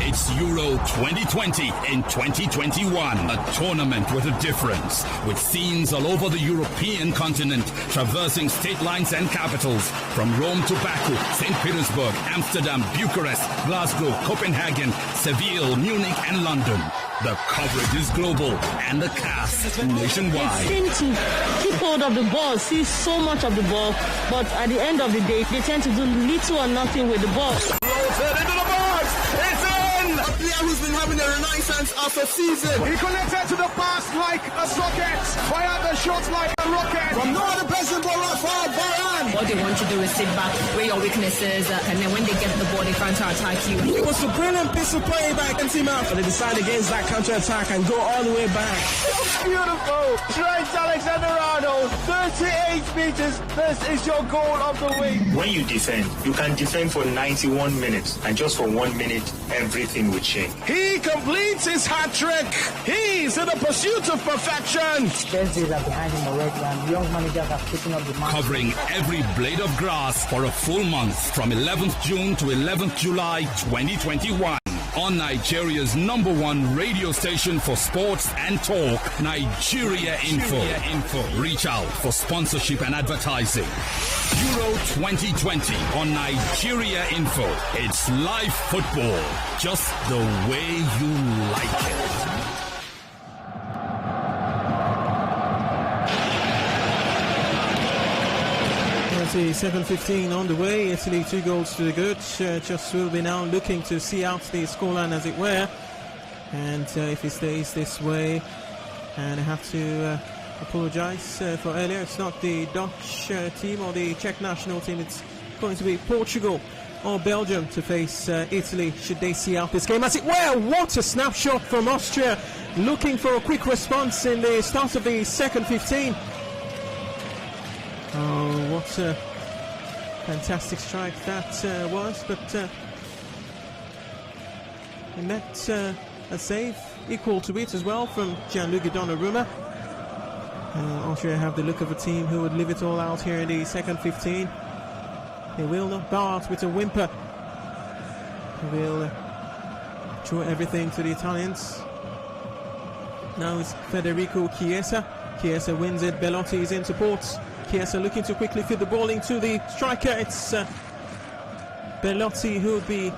It's Euro 2020 in 2021, a tournament with a difference, with scenes all over the European continent, traversing state lines and capitals, from Rome to Baku, St. Petersburg, Amsterdam, Bucharest, Glasgow, Copenhagen, Seville, Munich, and London. The coverage is global and the cast nationwide. They seem to keep hold of the ball, see so much of the ball, but at the end of the day, they tend to do little or nothing with the ball. Rotated into the box! It's in! A player who's been having a renaissance after season. He connected to the pass like a socket, fired the shots like a rocket. From no other person but Rafael Varane. All they want to do is sit back, where your weaknesses, and then when they get the ball, they counter-attack you. It was a brilliant piece of play by Benzema. But they decide against that counter-attack and go all the way back. Beautiful! Trent Alexander-Arnold Ronaldo, 38 meters. This is your goal of the week. When you defend, you can defend for 91 minutes, and just for 1 minute, everything will change. He completes his hat trick. He's in the pursuit of perfection. Best days are behind him already, and young managers are picking up the match. Covering every blade of grass for a full month from 11th June to 11th July 2021. On Nigeria's #1 radio station for sports and talk, Nigeria Info. Reach out for sponsorship and advertising. Euro 2020 on Nigeria Info. It's live football, just the way you like it. The 7:15 on the way. Italy 2 goals to the good. Just will be now looking to see out the scoreline, as it were. And if it stays this way, and I have to apologise for earlier, it's not the Dutch team or the Czech national team. It's going to be Portugal or Belgium to face Italy should they see out this game, as it were. What a snapshot from Austria, looking for a quick response in the start of the second 15. Oh, what a fantastic strike that was, but he met a save equal to it as well from Gianluigi Donnarumma. Austria have the look of a team who would live it all out here in the second 15. They will not bow out with a whimper. They will throw everything to the Italians. Now it's Federico Chiesa. Chiesa wins it, Belotti is in support. Chiesa looking to quickly fit the ball into the striker. It's Belotti who would be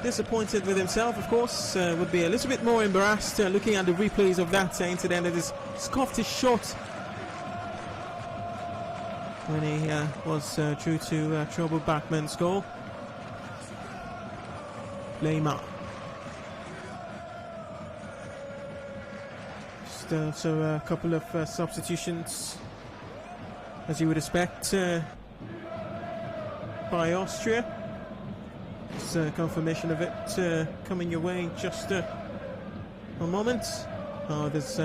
disappointed with himself, of course, would be a little bit more embarrassed looking at the replays of that incident. It is scoffed his shot when he was true to trouble Bachmann's goal. Lema. Just so a couple of substitutions, as you would expect, by Austria. It's confirmation of it coming your way in just a moment. There's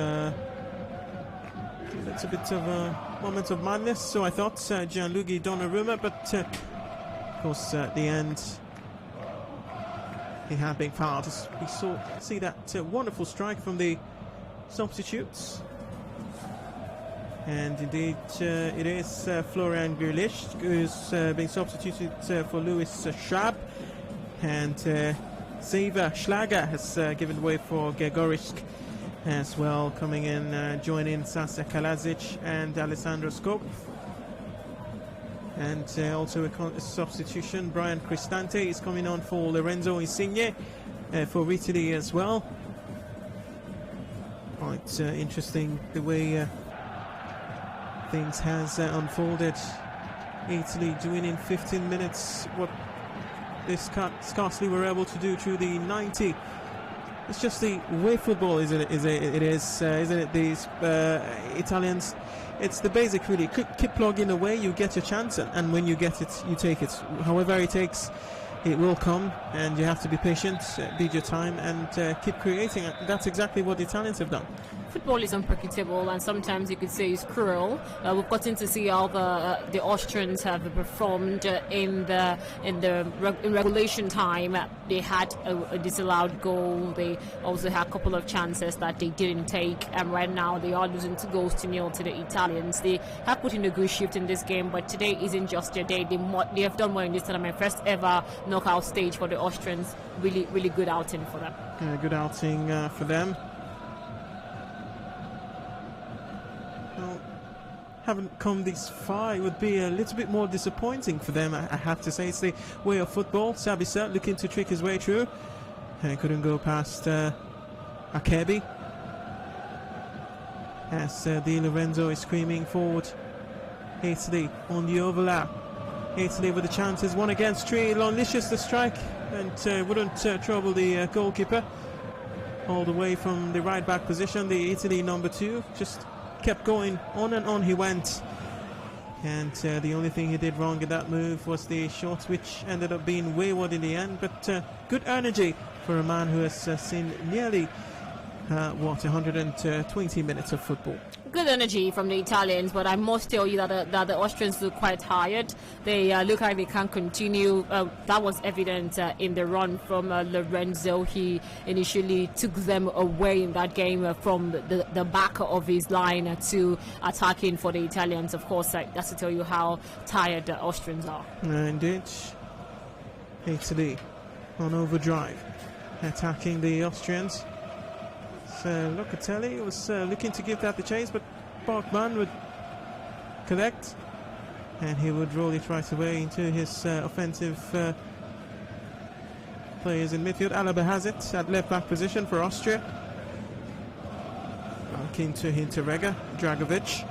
it's a bit of a moment of madness, so I thought Gianluigi Donnarumma, but of course at the end he had been fouled. We see that wonderful strike from the substitutes. And indeed, it is Florian Grilic who's being substituted for Louis Schwab, and Xaver Schlager has given way for Gregoric as well, coming in, joining Sasa Kalazic and Alessandro Skop. And also a substitution, Brian Cristante is coming on for Lorenzo Insigne for Italy as well. Quite interesting the way things has unfolded. Italy doing in 15 minutes what they scarcely were able to do through the 90. It's just the way football isn't it? These Italians, it's the basic really. Keep plugging away, you get your chance, and when you get it, you take it. However it takes, it will come, and you have to be patient, bide your time, and keep creating. That's exactly what the Italians have done. Football is unpredictable, and sometimes you could say it's cruel. We've gotten to see how the Austrians have performed in regulation time. They had a disallowed goal. They also had a couple of chances that they didn't take, and right now they are losing 2-0 to the Italians. They have put in a good shift in this game, but today isn't just their day. They have done well in this tournament. First ever knockout stage for the Austrians. Really, really good outing for them. Good outing for them. Haven't come this far. It would be a little bit more disappointing for them, I have to say. It's the way of football. Sabitzer looking to trick his way through, and couldn't go past Akebi, as Di Lorenzo is screaming forward. Italy on the overlap. Italy with the chances, 1 against 3. Unleashes the strike and wouldn't trouble the goalkeeper. All the way from the right back position, the Italy number 2 just kept going, on and on he went, and the only thing he did wrong in that move was the shot, which ended up being wayward in the end. But good energy for a man who has seen nearly what, 120 minutes of football. Good energy from the Italians, but I must tell you that the Austrians look quite tired. They look like they can't continue. That was evident in the run from Lorenzo. He initially took them away in that game from the back of his line to attacking for the Italians. Of course, that's to tell you how tired the Austrians are. Indeed. Italy on overdrive, attacking the Austrians. Locatelli was looking to give that the chase, but Bachmann would collect and he would roll it right away into his offensive players in midfield. Alaba has it at left back position for Austria. Back into Hinteregger. Dragovic,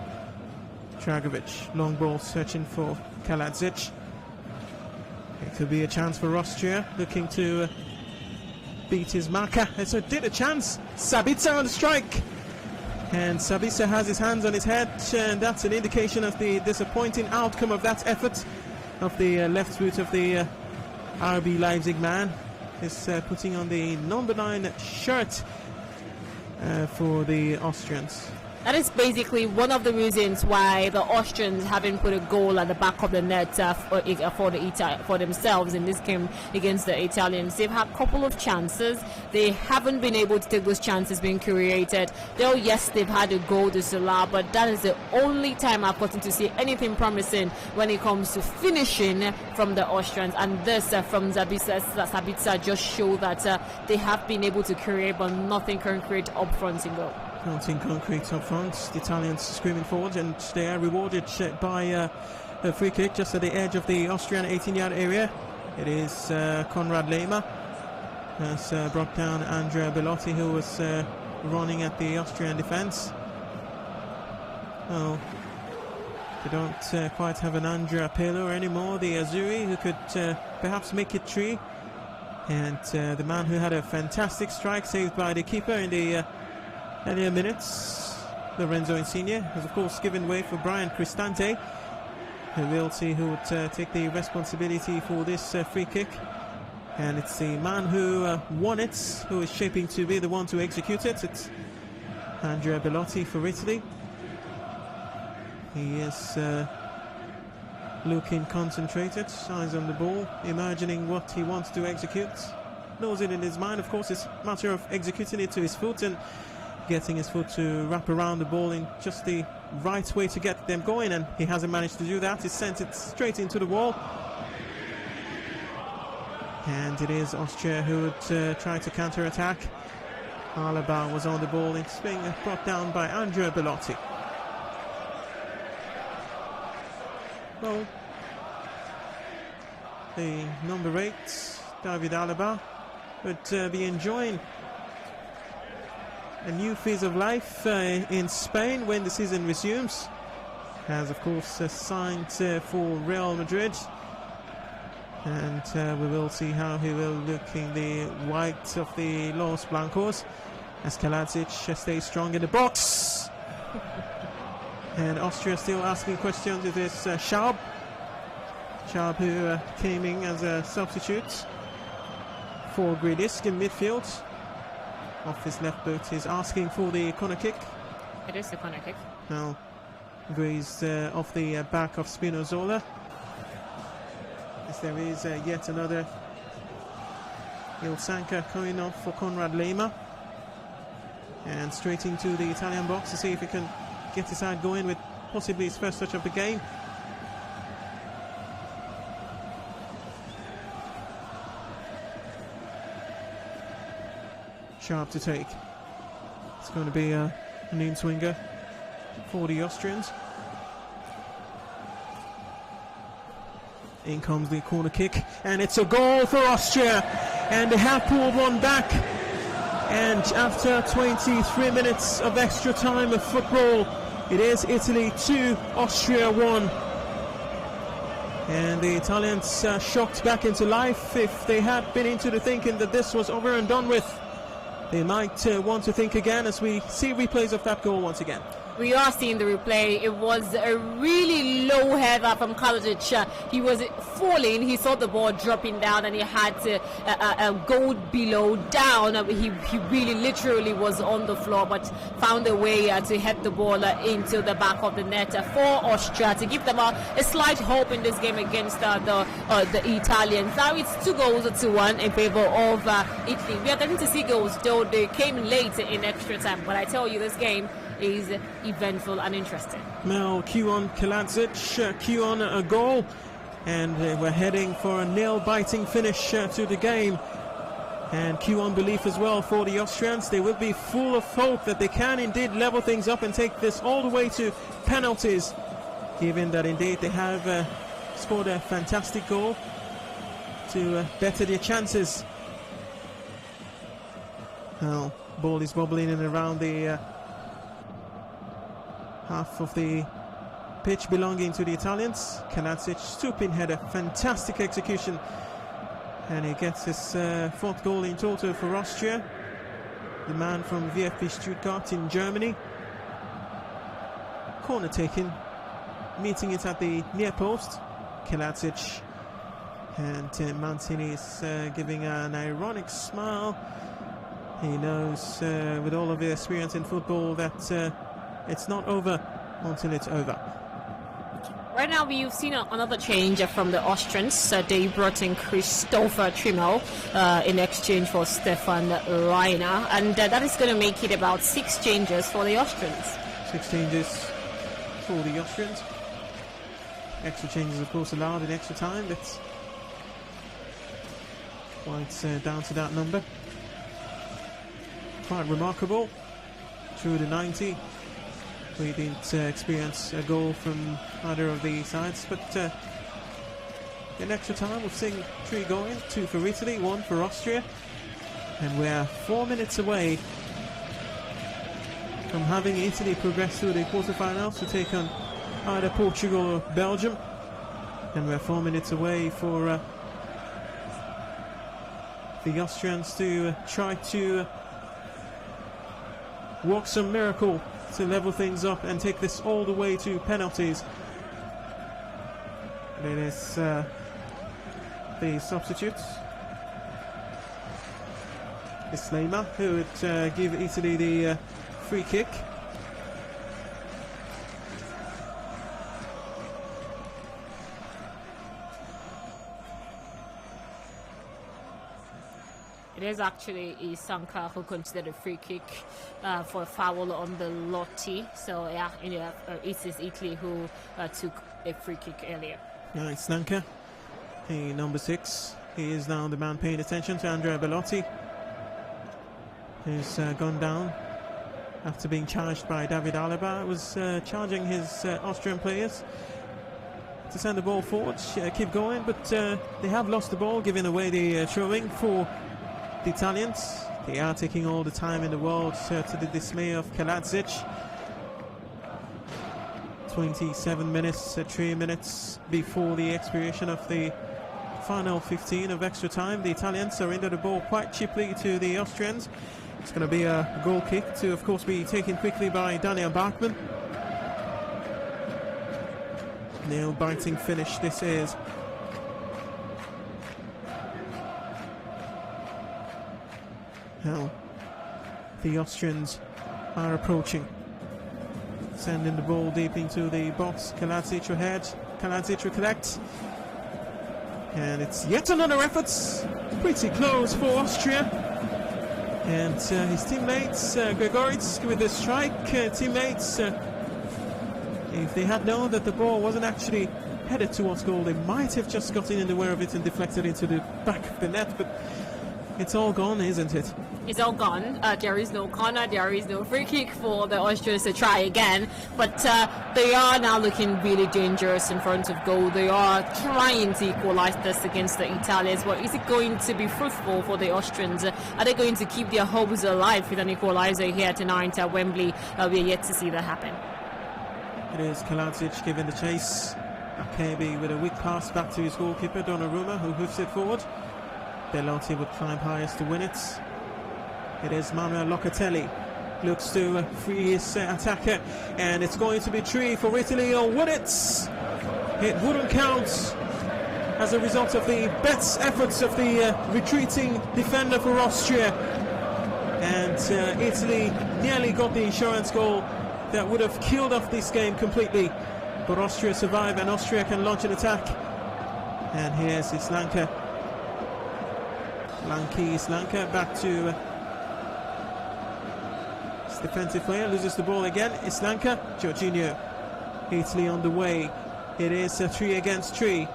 long ball searching for Kaladzic. It could be a chance for Austria, looking to beat his marker. So did a chance. Sabitzer on the strike. And Sabitzer has his hands on his head, and that's an indication of the disappointing outcome of that effort of the left foot of the RB Leipzig man. Is putting on the number 9 shirt for the Austrians. That is basically one of the reasons why the Austrians haven't put a goal at the back of the net for themselves in this game against the Italians. They've had a couple of chances. They haven't been able to take those chances being created. Though, yes, they've had a goal to Salah, but that is the only time I've gotten to see anything promising when it comes to finishing from the Austrians. And this from Sabitzer just show that they have been able to create, but nothing concrete up front in goal. Nothing concrete up front. The Italians screaming forward, and they are rewarded by a free kick just at the edge of the Austrian 18-yard area. It is Konrad Lehmer has brought down Andrea Bellotti, who was running at the Austrian defence. Well, they don't quite have an Andrea Pirlo anymore, the Azzurri, who could perhaps make it 3. And the man who had a fantastic strike saved by the keeper in the earlier minutes, Lorenzo Insigne, has of course given way for Brian Cristante. We'll see who would take the responsibility for this free kick. And it's the man who won it, who is shaping to be the one to execute it. It's Andrea Bellotti for Italy. He is looking concentrated, eyes on the ball, imagining what he wants to execute. Knows it in his mind, of course. It's a matter of executing it to his foot and getting his foot to wrap around the ball in just the right way to get them going, and he hasn't managed to do that. He sent it straight into the wall, and it is Austria who would try to counter-attack. Alaba was on the ball. It's being brought down by Andrea Bellotti. Well, the number 8, David Alaba, would be enjoying a new phase of life in Spain when the season resumes. Has of course signed for Real Madrid, and we will see how he will look in the white of the Los Blancos as Kaladzic stays strong in the box. And Austria still asking questions. It is Schaub who came in as a substitute for Gridisk in midfield. Off his left boot, is asking for the corner kick. It is the corner kick. Now grazed off the back of Spinazzola. As there is yet another Ilsanka coming off for Konrad Lehmer. And straight into the Italian box to see if he can get his side going with possibly his first touch of the game. Sharp to take. It's going to be an in-swinger for the Austrians. In comes the corner kick, and it's a goal for Austria, and they have pulled one back. And after 23 minutes of extra time of football, it is Italy 2, Austria 1. And the Italians shocked back into life. If they had been into the thinking that this was over and done with, they might want to think again as we see replays of that goal once again. We are seeing the replay. It was a really low header from Kalajdzic. He was falling. He saw the ball dropping down and he had to go below, down. He really literally was on the floor, but found a way to head the ball into the back of the net for Austria to give them a slight hope in this game against the Italians. Now it's 2-1 in favor of Italy. We are getting to see goals, though they came late in extra time. But I tell you, this game is eventful and interesting. Now Kuon Kalajdzic, Kuon a goal, and we're heading for a nail-biting finish to the game. And Kuon belief as well for the Austrians. They will be full of hope that they can indeed level things up and take this all the way to penalties, given that indeed they have scored a fantastic goal to better their chances. Now ball is wobbling in around the half of the pitch belonging to the Italians. Kalajdzic, stooping header, fantastic execution, and he gets his fourth goal in total for Austria. The man from VfB Stuttgart in Germany. Corner taken, meeting it at the near post. Kalajdzic, and Mancini is giving an ironic smile. He knows with all of the experience in football that it's not over until it's over. Right now we've seen another change from the Austrians. They brought in Christopher Trimmel in exchange for Stefan Reiner, and that is going to make it about 6 changes for the Austrians. 6 changes for the Austrians. Extra changes of course allowed in extra time, but quite down to that number. Quite remarkable. Through the 90. We didn't experience a goal from either of the sides, but in extra time we've seen 3 going, 2 for Italy, 1 for Austria, and we're 4 minutes away from having Italy progress through the quarterfinals to take on either Portugal or Belgium, and we're 4 minutes away for the Austrians to try to work some miracle to level things up and take this all the way to penalties. And it is the substitutes. It's Lema who would give Italy the free kick. It is actually Isanka who considered a free kick for a foul on the Lotti. So yeah, it is Italy who took a free kick earlier. Yeah, it's Nanka, the number 6. He is now the man paying attention to Andrea Bellotti, who's gone down after being charged by David Alaba. Was charging his Austrian players to send the ball forward, keep going, but they have lost the ball, giving away the throwing for the Italians. They are taking all the time in the world to the dismay of Kalajdzic. 27 minutes, 3 minutes before the expiration of the final 15 of extra time. The Italians are into the ball quite cheaply to the Austrians. It's going to be a goal kick to, of course, be taken quickly by Daniel Bachmann. Nail-biting finish this is. Now, the Austrians are approaching, sending the ball deep into the box. Kalajdzic ahead. Kalajdzic will collect, and it's yet another effort. Pretty close for Austria, and his teammates, Gregoritz with the strike. Teammates, if they had known that the ball wasn't actually headed towards goal, they might have just gotten in the way of it and deflected into the back of the net, but it's all gone, isn't it? It's all gone. There is no corner, there is no free kick for the Austrians to try again, but they are now looking really dangerous in front of goal. They are trying to equalize this against the Italians, but is it going to be fruitful for the Austrians? Are they going to keep their hopes alive with an equalizer here tonight at Wembley? We're yet to see that happen. It is Kalajdzic giving the chase. Akebi with a weak pass back to his goalkeeper, Donnarumma, who hoofs it forward. Bellotti would climb highest to win it. It is Manuel Locatelli looks to free his attacker, and it's going to be 3 for Italy. Or would it? It wouldn't count as a result of the best efforts of the retreating defender for Austria. And Italy nearly got the insurance goal that would have killed off this game completely. But Austria survive, and Austria can launch an attack. And here's Islanka. Lanky Islanka back to defensive player, loses the ball again. Islanka, Jorginho. Italy on the way. It is 3 against 3.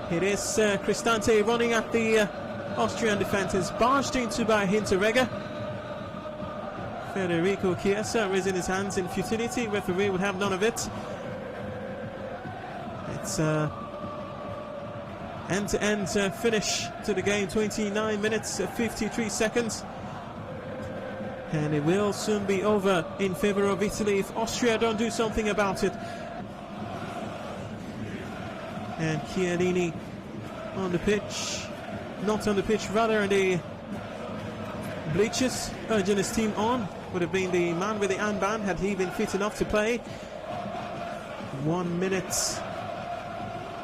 It is Cristante running at the Austrian defenders, barged into by Hinteregger. Federico Chiesa raising his hands in futility. Referee would have none of it. It's end-to-end finish to the game. 29 minutes 53 seconds, and it will soon be over in favor of Italy if Austria don't do something about it. And Chiellini on the pitch, not on the pitch, rather in the bleachers, urging his team on. Would have been the man with the armband had he been fit enough to play. 1 minute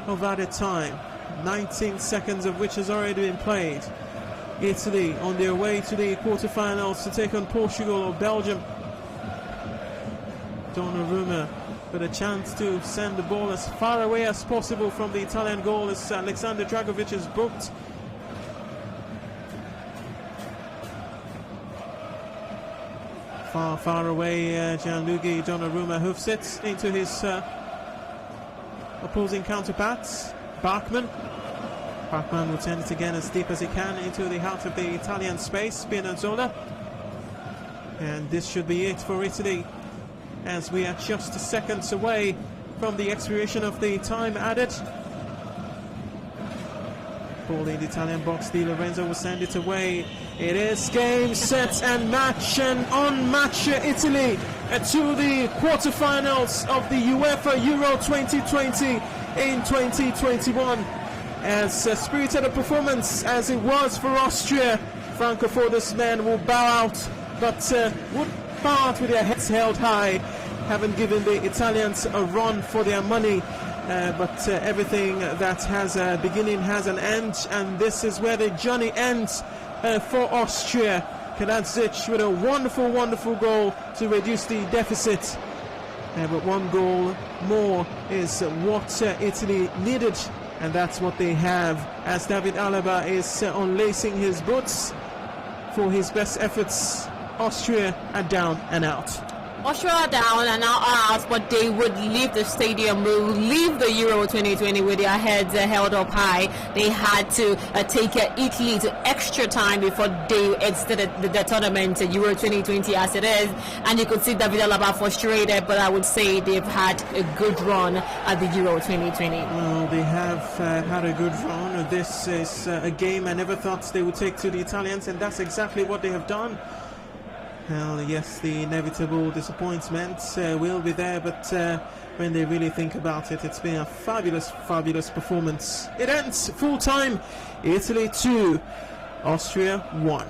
of added time, 19 seconds of which has already been played. Italy on their way to the quarterfinals to take on Portugal or Belgium. Donnarumma with a chance to send the ball as far away as possible from the Italian goal as Alexander Dragovic is booked. Far away, Gianluigi Donnarumma hoofs it into his opposing counterparts. Bachmann will send it again as deep as he can into the heart of the Italian space. Spinazzola, and this should be it for Italy, as we are just seconds away from the expiration of the time added. Ball in the Italian box. Di Lorenzo will send it away. It is game, set and match, and unmatch Italy to the quarterfinals of the UEFA Euro 2020 in 2021. As spirited a performance as it was for Austria, Franco Foda's men will bow out, but would bow out with their heads held high, having given the Italians a run for their money. But everything that has a beginning has an end, and this is where the journey ends for Austria. Kanadzic with a wonderful goal to reduce the deficit. But one goal more is what Italy needed, and that's what they have, as David Alaba is unlacing his boots for his best efforts. Austria are down and out. Austria are down and now out, but they would leave the stadium, will leave the Euro 2020 with their heads held up high. They had to take Italy to extra time before they exited the tournament, Euro 2020 as it is. And you could see David Alaba frustrated, but I would say they've had a good run at the Euro 2020. Well, they have had a good run. This is a game I never thought they would take to the Italians, and that's exactly what they have done. Well, yes, the inevitable disappointment will be there, but when they really think about it, it's been a fabulous performance. It ends full time. Italy 2, Austria 1.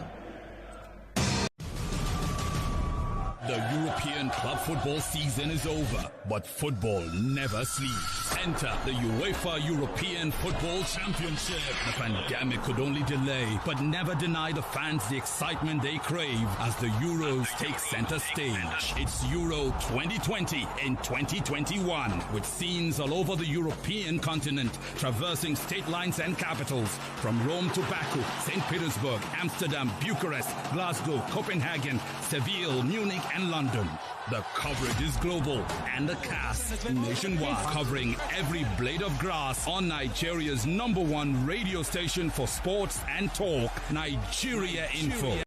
The European club football season is over, but football never sleeps. Enter the UEFA European Football Championship. The pandemic could only delay, but never deny the fans the excitement they crave as the Euros take center stage. It's Euro 2020 in 2021, with scenes all over the European continent, traversing state lines and capitals, from Rome to Baku, St. Petersburg, Amsterdam, Bucharest, Glasgow, Copenhagen, Seville, Munich, and London. The coverage is global, and the cast nationwide, covering every blade of grass on Nigeria's #1 radio station for sports and talk, Nigeria Info.